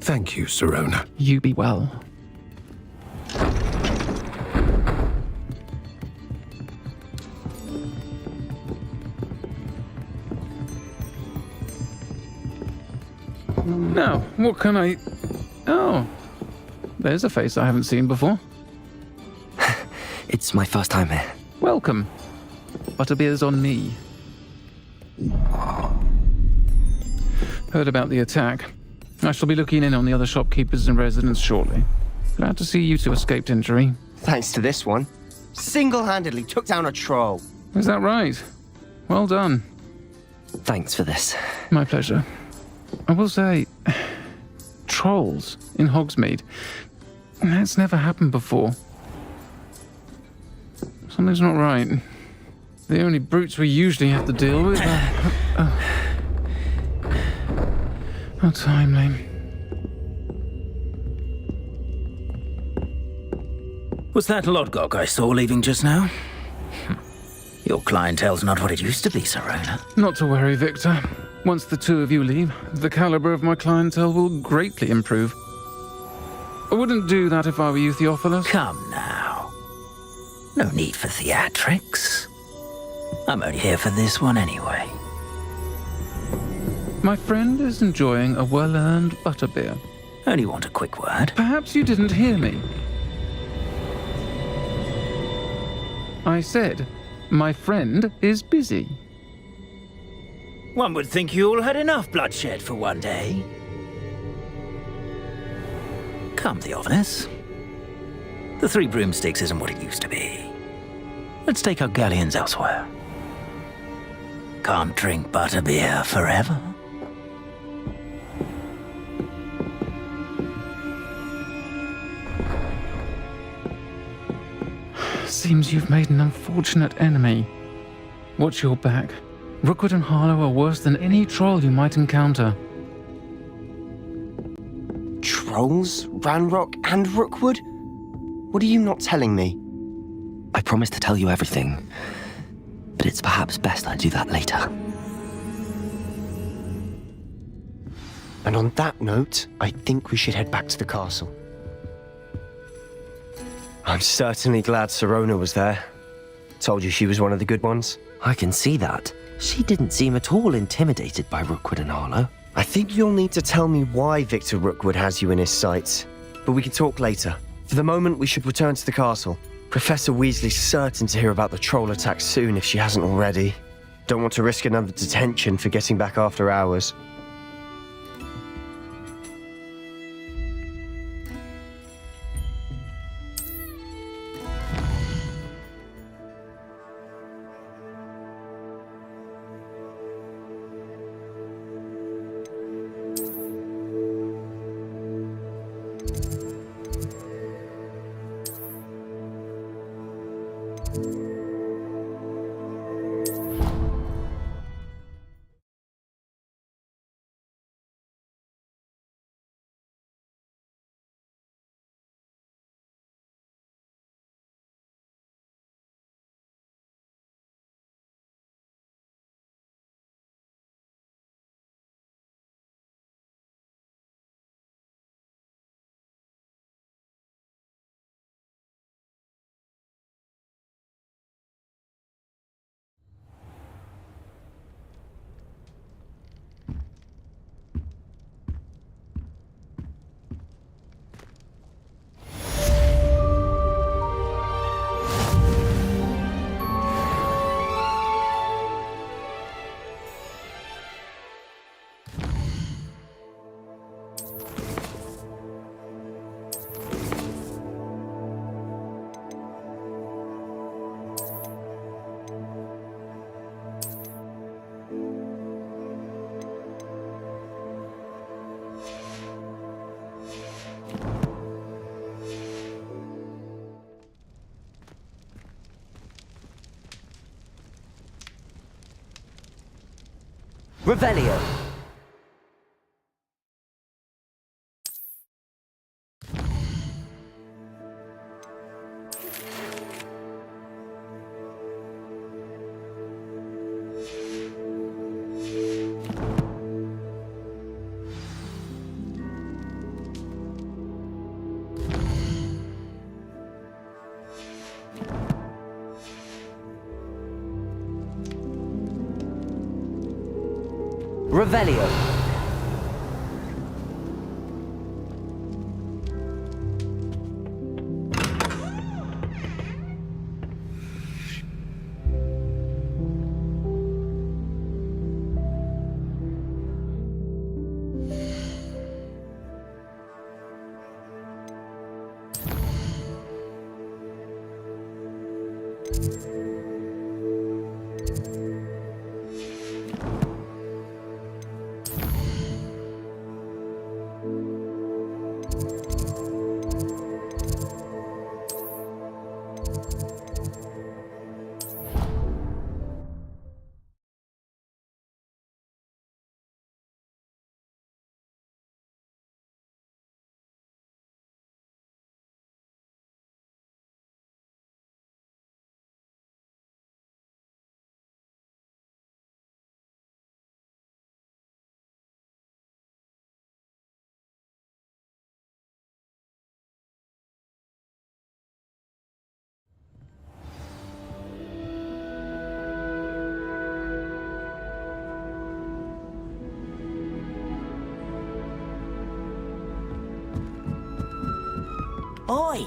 Thank you, Sirona. You be well. Now, what can I... Oh, there's a face I haven't seen before. It's my first time here. Welcome. Butterbeer's on me. Heard about the attack. I shall be looking in on the other shopkeepers and residents shortly. Glad to see you two escaped injury. Thanks to this one. Single-handedly took down a troll. Is that right? Well done. Thanks for this. My pleasure. I will say, trolls in Hogsmeade. That's never happened before. Something's not right. The only brutes we usually have to deal with are... How timely. Was that Lodgok I saw leaving just now? Your clientele's not what it used to be, Sirona. Not to worry, Victor. Once the two of you leave, the caliber of my clientele will greatly improve. I wouldn't do that if I were you, Theophilus. Come now. No need for theatrics. I'm only here for this one anyway. My friend is enjoying a well-earned butterbeer. Only want a quick word. Perhaps you didn't hear me. I said, my friend is busy. One would think you all had enough bloodshed for one day. Come, Theophilus. The Three Broomsticks isn't what it used to be. Let's take our galleons elsewhere. Can't drink butterbeer forever. Seems you've made an unfortunate enemy. Watch your back. Rookwood and Harlow are worse than any troll you might encounter. Trolls? Ranrock and Rookwood? What are you not telling me? I promised to tell you everything, but it's perhaps best I do that later. And on that note, I think we should head back to the castle. I'm certainly glad Sirona was there. Told you she was one of the good ones. I can see that. She didn't seem at all intimidated by Rookwood and Harlow. I think you'll need to tell me why Victor Rookwood has you in his sights. But we can talk later. For the moment, we should return to the castle. Professor Weasley's certain to hear about the troll attack soon if she hasn't already. Don't want to risk another detention for getting back after hours. Revelio. Revelio. Oi,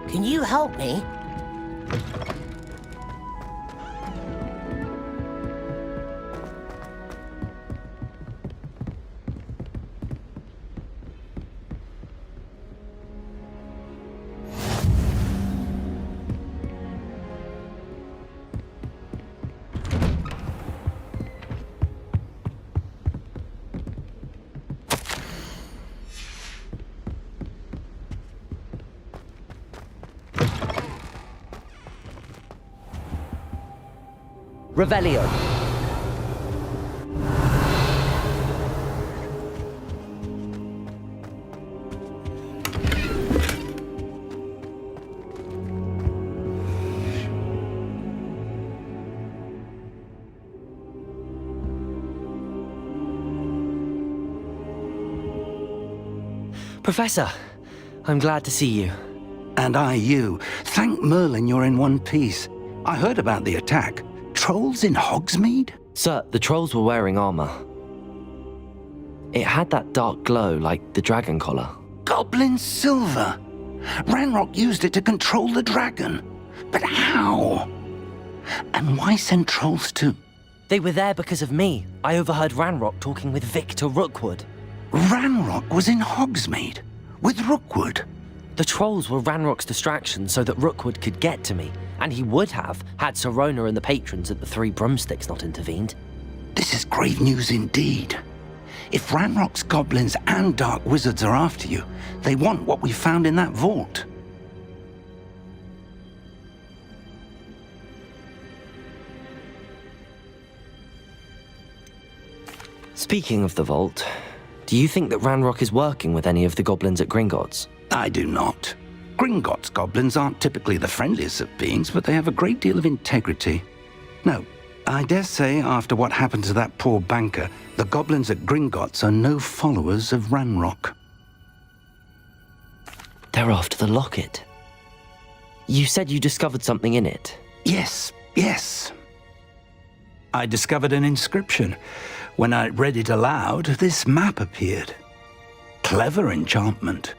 can you help me? Revelio. Professor, I'm glad to see you. And I you. Thank Merlin you're in one piece. I heard about the attack. Trolls in Hogsmeade? Sir, the trolls were wearing armor. It had that dark glow like the dragon collar. Goblin silver! Ranrock used it to control the dragon. But how? And why send trolls too? They were there because of me. I overheard Ranrock talking with Victor Rookwood. Ranrock was in Hogsmeade? With Rookwood? The trolls were Ranrock's distraction so that Rookwood could get to me. And he would have, had Sirona and the patrons at the Three Broomsticks not intervened. This is grave news indeed. If Ranrock's goblins and dark wizards are after you, they want what we found in that vault. Speaking of the vault, do you think that Ranrock is working with any of the goblins at Gringotts? I do not. Gringotts goblins aren't typically the friendliest of beings, but they have a great deal of integrity. No, I dare say after what happened to that poor banker, the goblins at Gringotts are no followers of Ranrock. They're after the locket. You said you discovered something in it. Yes. I discovered an inscription. When I read it aloud, this map appeared. Clever enchantment.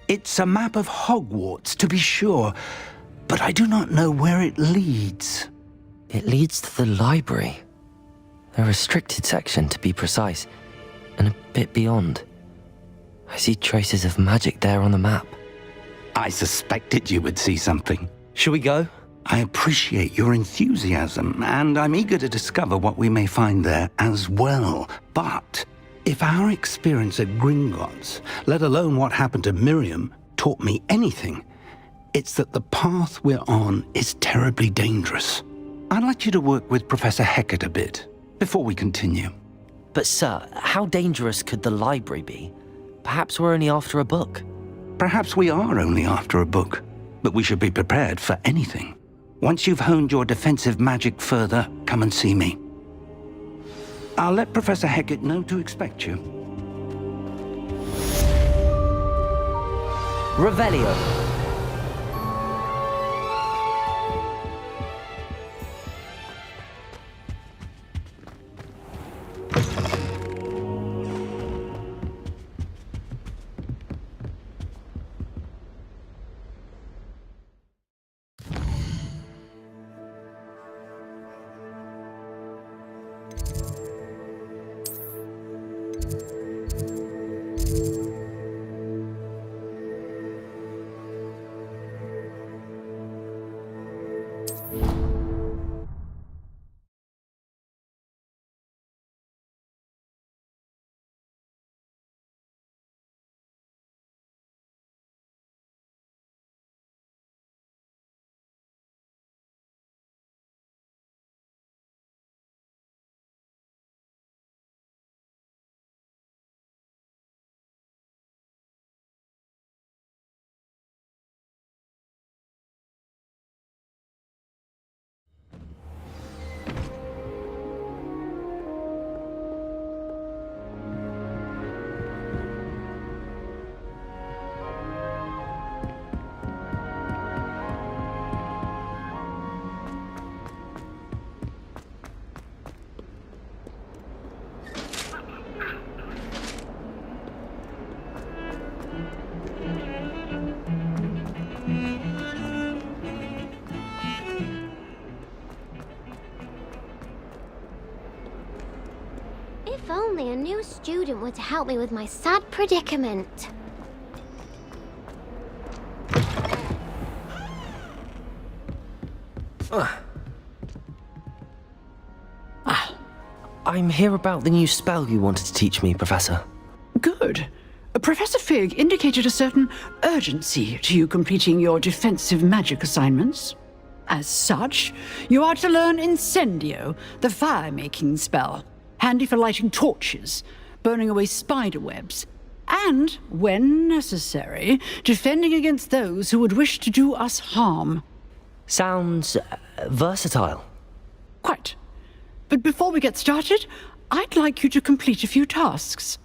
It's a map of Hogwarts, to be sure, but I do not know where it leads. It leads to the library. A restricted section, to be precise, and a bit beyond. I see traces of magic there on the map. I suspected you would see something. Shall we go? I appreciate your enthusiasm, and I'm eager to discover what we may find there as well. But if our experience at Gringotts, let alone what happened to Miriam, taught me anything, it's that the path we're on is terribly dangerous. I'd like you to work with Professor Hecat a bit before we continue. But sir, how dangerous could the library be? Perhaps we're only after a book. Perhaps we are only after a book, but we should be prepared for anything. Once you've honed your defensive magic further, come and see me. I'll let Professor Hecat know to expect you. Revelio. If only a new student were to help me with my sad predicament. I'm here about the new spell you wanted to teach me, Professor. Good. Professor Fig indicated a certain urgency to you completing your defensive magic assignments. As such, you are to learn Incendio, the fire-making spell, handy for lighting torches, burning away spider webs, and, when necessary, defending against those who would wish to do us harm. Sounds versatile. Quite. But before we get started, I'd like you to complete a few tasks.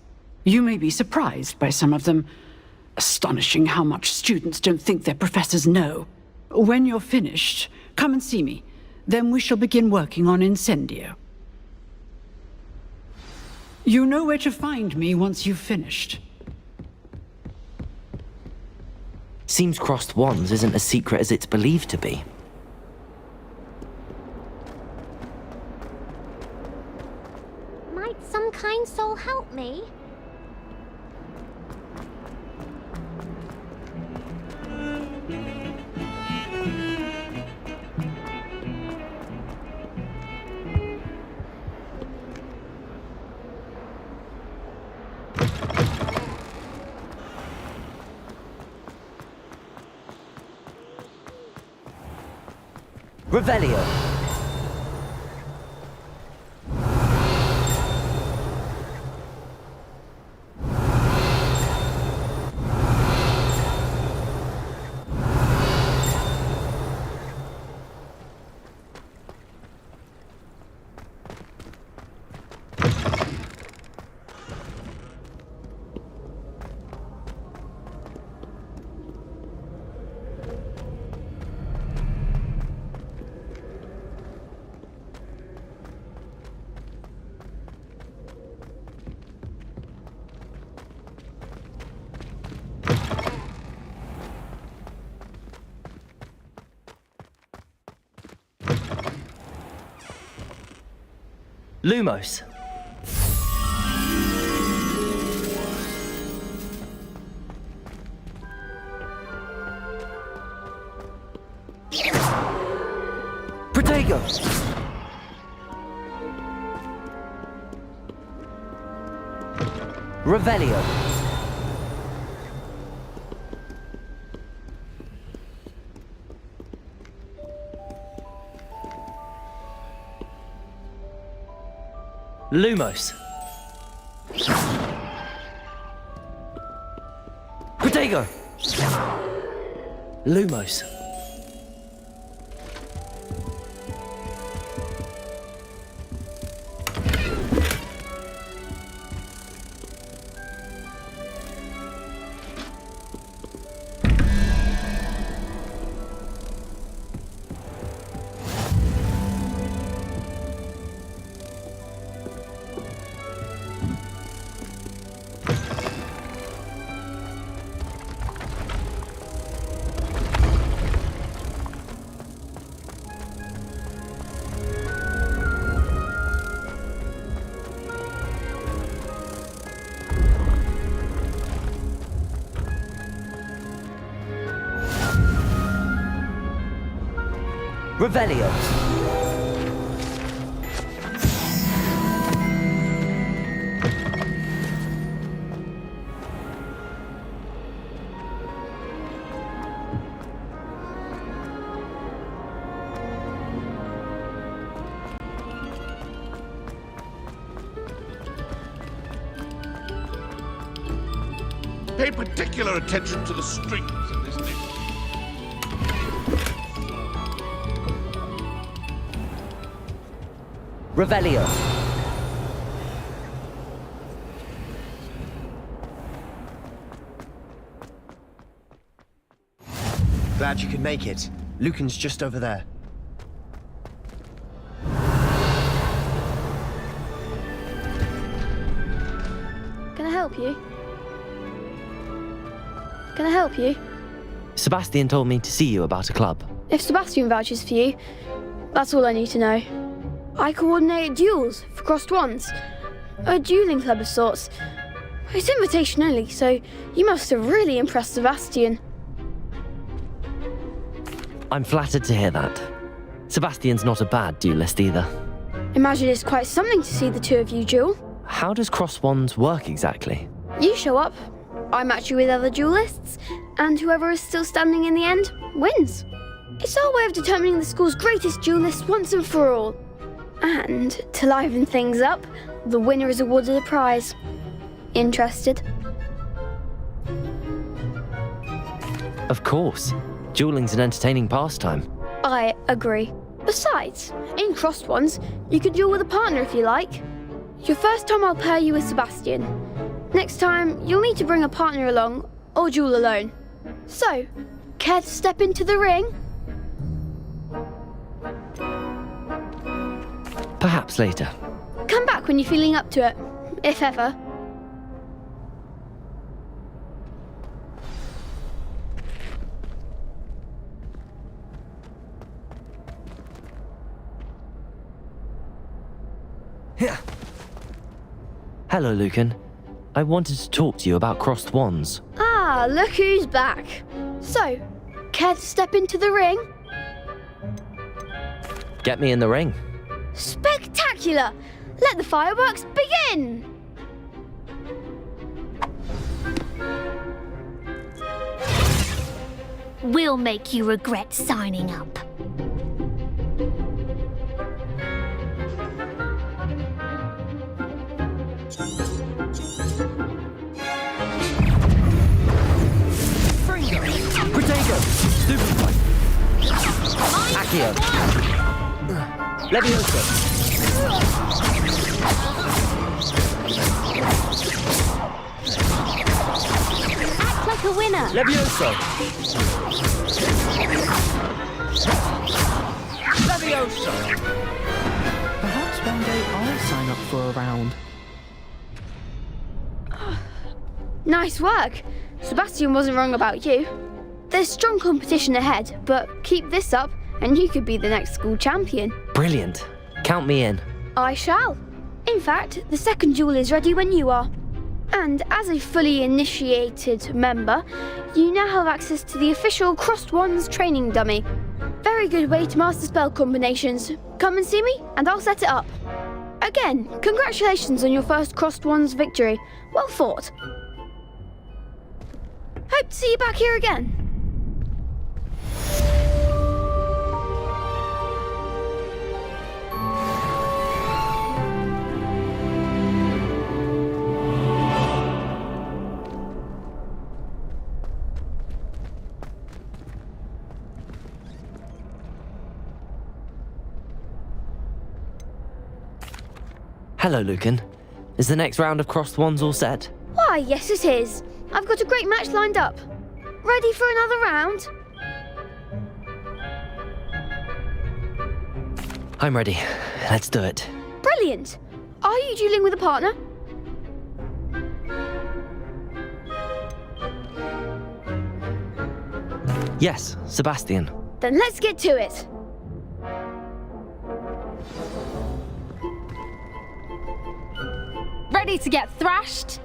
You may be surprised by some of them. Astonishing how much students don't think their professors know. When you're finished, come and see me. Then we shall begin working on Incendio. You know where to find me once you've finished. Seems crossed wands isn't as secret as it's believed to be. Might some kind soul help me? Revelio. Lumos. Protego. Revelio. Lumos. Protego! Lumos. Revelio. Pay particular attention to the strings in this name. Revelio. Glad you could make it. Lucan's just over there. Can I help you? Can I help you? Sebastian told me to see you about a club. If Sebastian vouches for you, that's all I need to know. I coordinate duels for crossed wands. A dueling club of sorts. It's invitation only, so you must have really impressed Sebastian. I'm flattered to hear that. Sebastian's not a bad duelist either. Imagine it's quite something to see the two of you duel. How does cross wands work exactly? You show up, I match you with other duelists, and whoever is still standing in the end wins. It's our way of determining the school's greatest duelist once and for all. And to liven things up, the winner is awarded a prize. Interested? Of course. Dueling's an entertaining pastime. I agree. Besides, in crossed ones, you can duel with a partner if you like. Your first time I'll pair you with Sebastian. Next time, you'll need to bring a partner along, or duel alone. So, care to step into the ring? Perhaps later. Come back when you're feeling up to it, if ever. Hello, Lucan. I wanted to talk to you about crossed wands. Ah, look who's back. So, care to step into the ring? Get me in the ring. Spectacular! Let the fireworks begin! We'll make you regret signing up. Protego! Super Accio! Levioso! Act like a winner! Levioso! Levioso! Perhaps one day I'll sign up for a round. Nice work. Sebastian wasn't wrong about you. There's strong competition ahead, but keep this up and you could be the next school champion. Brilliant. Count me in. I shall. In fact, the second duel is ready when you are. And as a fully initiated member, you now have access to the official Crossed Wands training dummy. Very good way to master spell combinations. Come and see me and I'll set it up. Again, congratulations on your first Crossed Wands victory. Well fought. Hope to see you back here again. Hello, Lucan. Is the next round of crossed wands all set? Why, yes it is. I've got a great match lined up. Ready for another round? I'm ready. Let's do it. Brilliant. Are you dueling with a partner? Yes, Sebastian. Then let's get to it. Ready to get thrashed?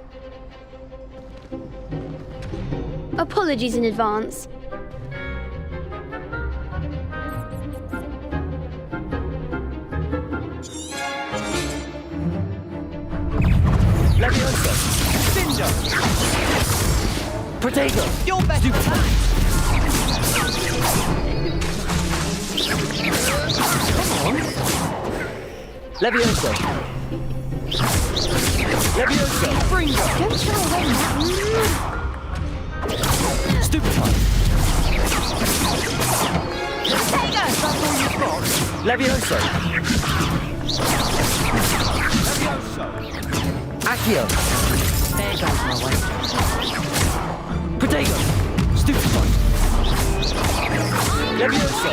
Apologies in advance. Leviosa! Cinder! Protego! Your best attack! Come on! Leviosa! Leviosa! Bringer! Don't try Stupefy! Protego! That's all you've got? Leviosa! Leviosa! Accio! There goes my way. Protego! Stupefy! Leviosa!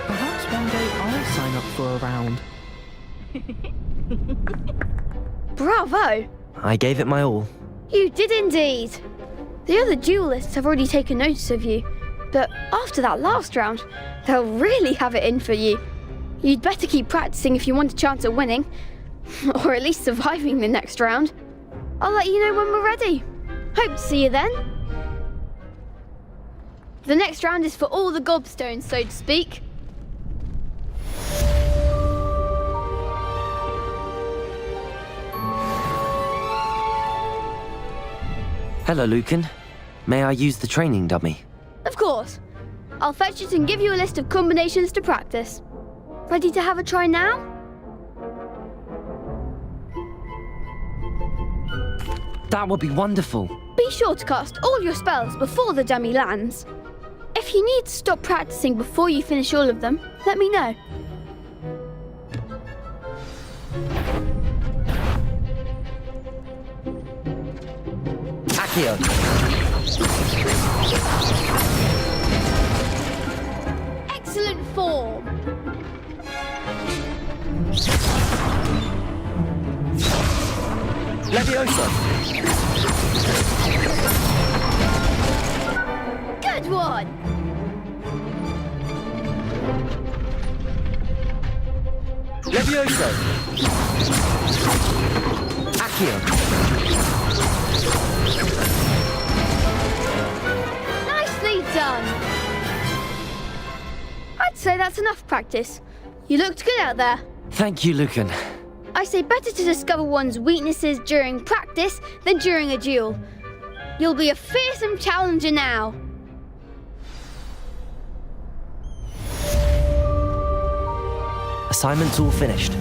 Perhaps one day I'll sign up for a round. Bravo! I gave it my all. You did indeed. The other duelists have already taken notice of you, but after that last round, they'll really have it in for you. You'd better keep practicing if you want a chance at winning, or at least surviving the next round. I'll let you know when we're ready. Hope to see you then. The next round is for all the gobstones, so to speak. Hello, Lucan. May I use the training dummy? Of course. I'll fetch it and give you a list of combinations to practice. Ready to have a try now? That would be wonderful. Be sure to cast all your spells before the dummy lands. If you need to stop practicing before you finish all of them, let me know. Accio! Excellent form. Leviosa! Good one. Leviosa! Accio! Nicely done. I'd say that's enough practice. You looked good out there. Thank you, Lucan. I say better to discover one's weaknesses during practice than during a duel. You'll be a fearsome challenger now. Assignment's all finished.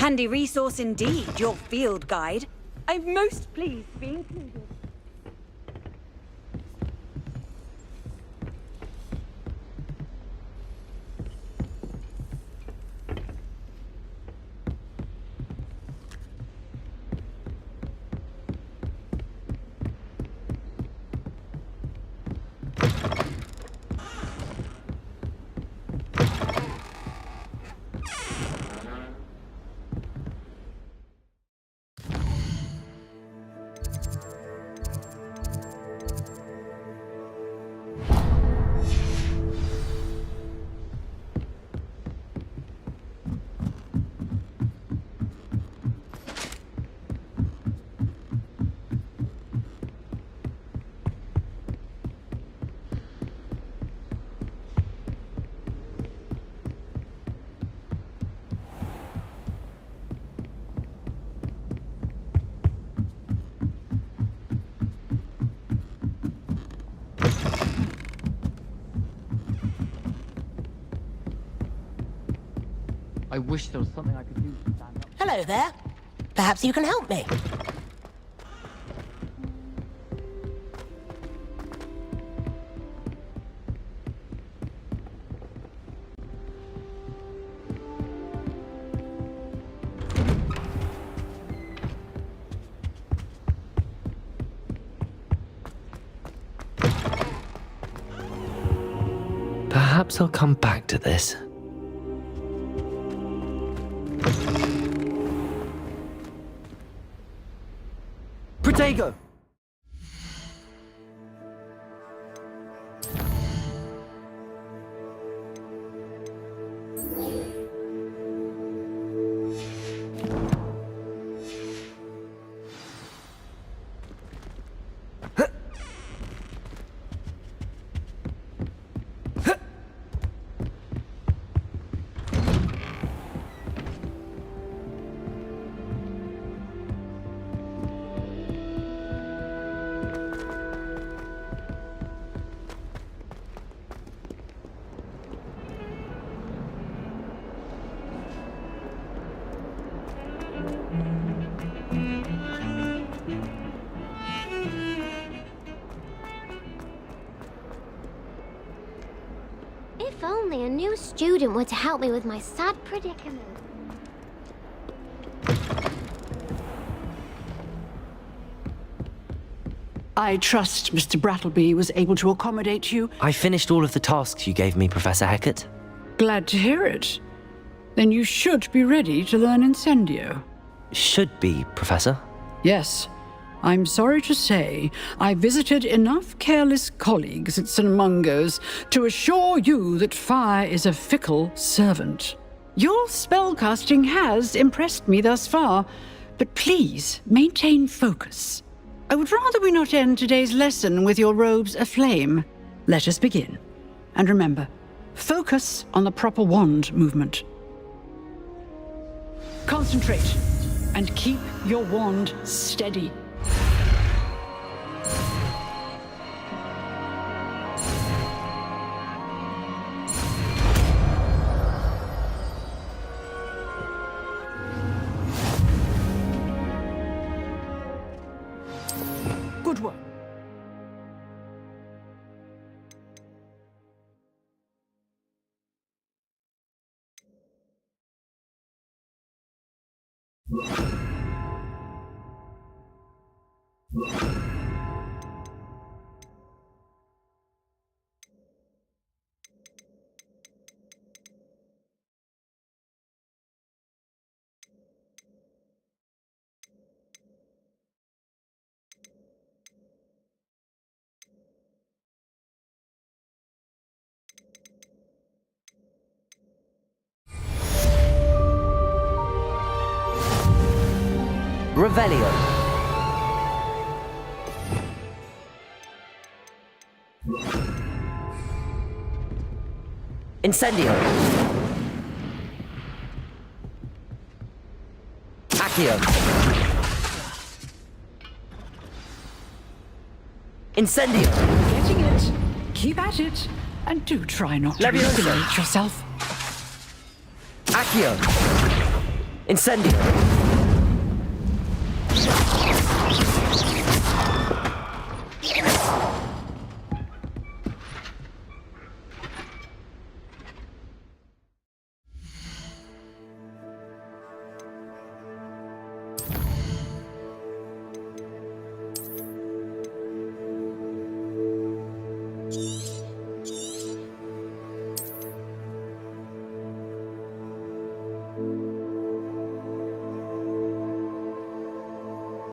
Handy resource indeed, your field guide. I'm most pleased to be included. I wish there was something I could do to stand up. Hello there. Perhaps you can help me. Perhaps I'll come back to this. Protego! If only a new student were to help me with my sad predicament. I trust Mr. Brattleby was able to accommodate you. I finished all of the tasks you gave me, Professor Hecat. Glad to hear it. Then you should be ready to learn Incendio. Should be, Professor. Yes. I'm sorry to say, I visited enough careless colleagues at St. Mungo's to assure you that fire is a fickle servant. Your spellcasting has impressed me thus far, but please maintain focus. I would rather we not end today's lesson with your robes aflame. Let us begin. And remember, focus on the proper wand movement. Concentrate, and keep your wand steady. Good work. Revelio. Incendio. Accio. Incendio. Getting it. Keep at it. And do try not to Leviosa. regulate yourself. Accio. Incendio!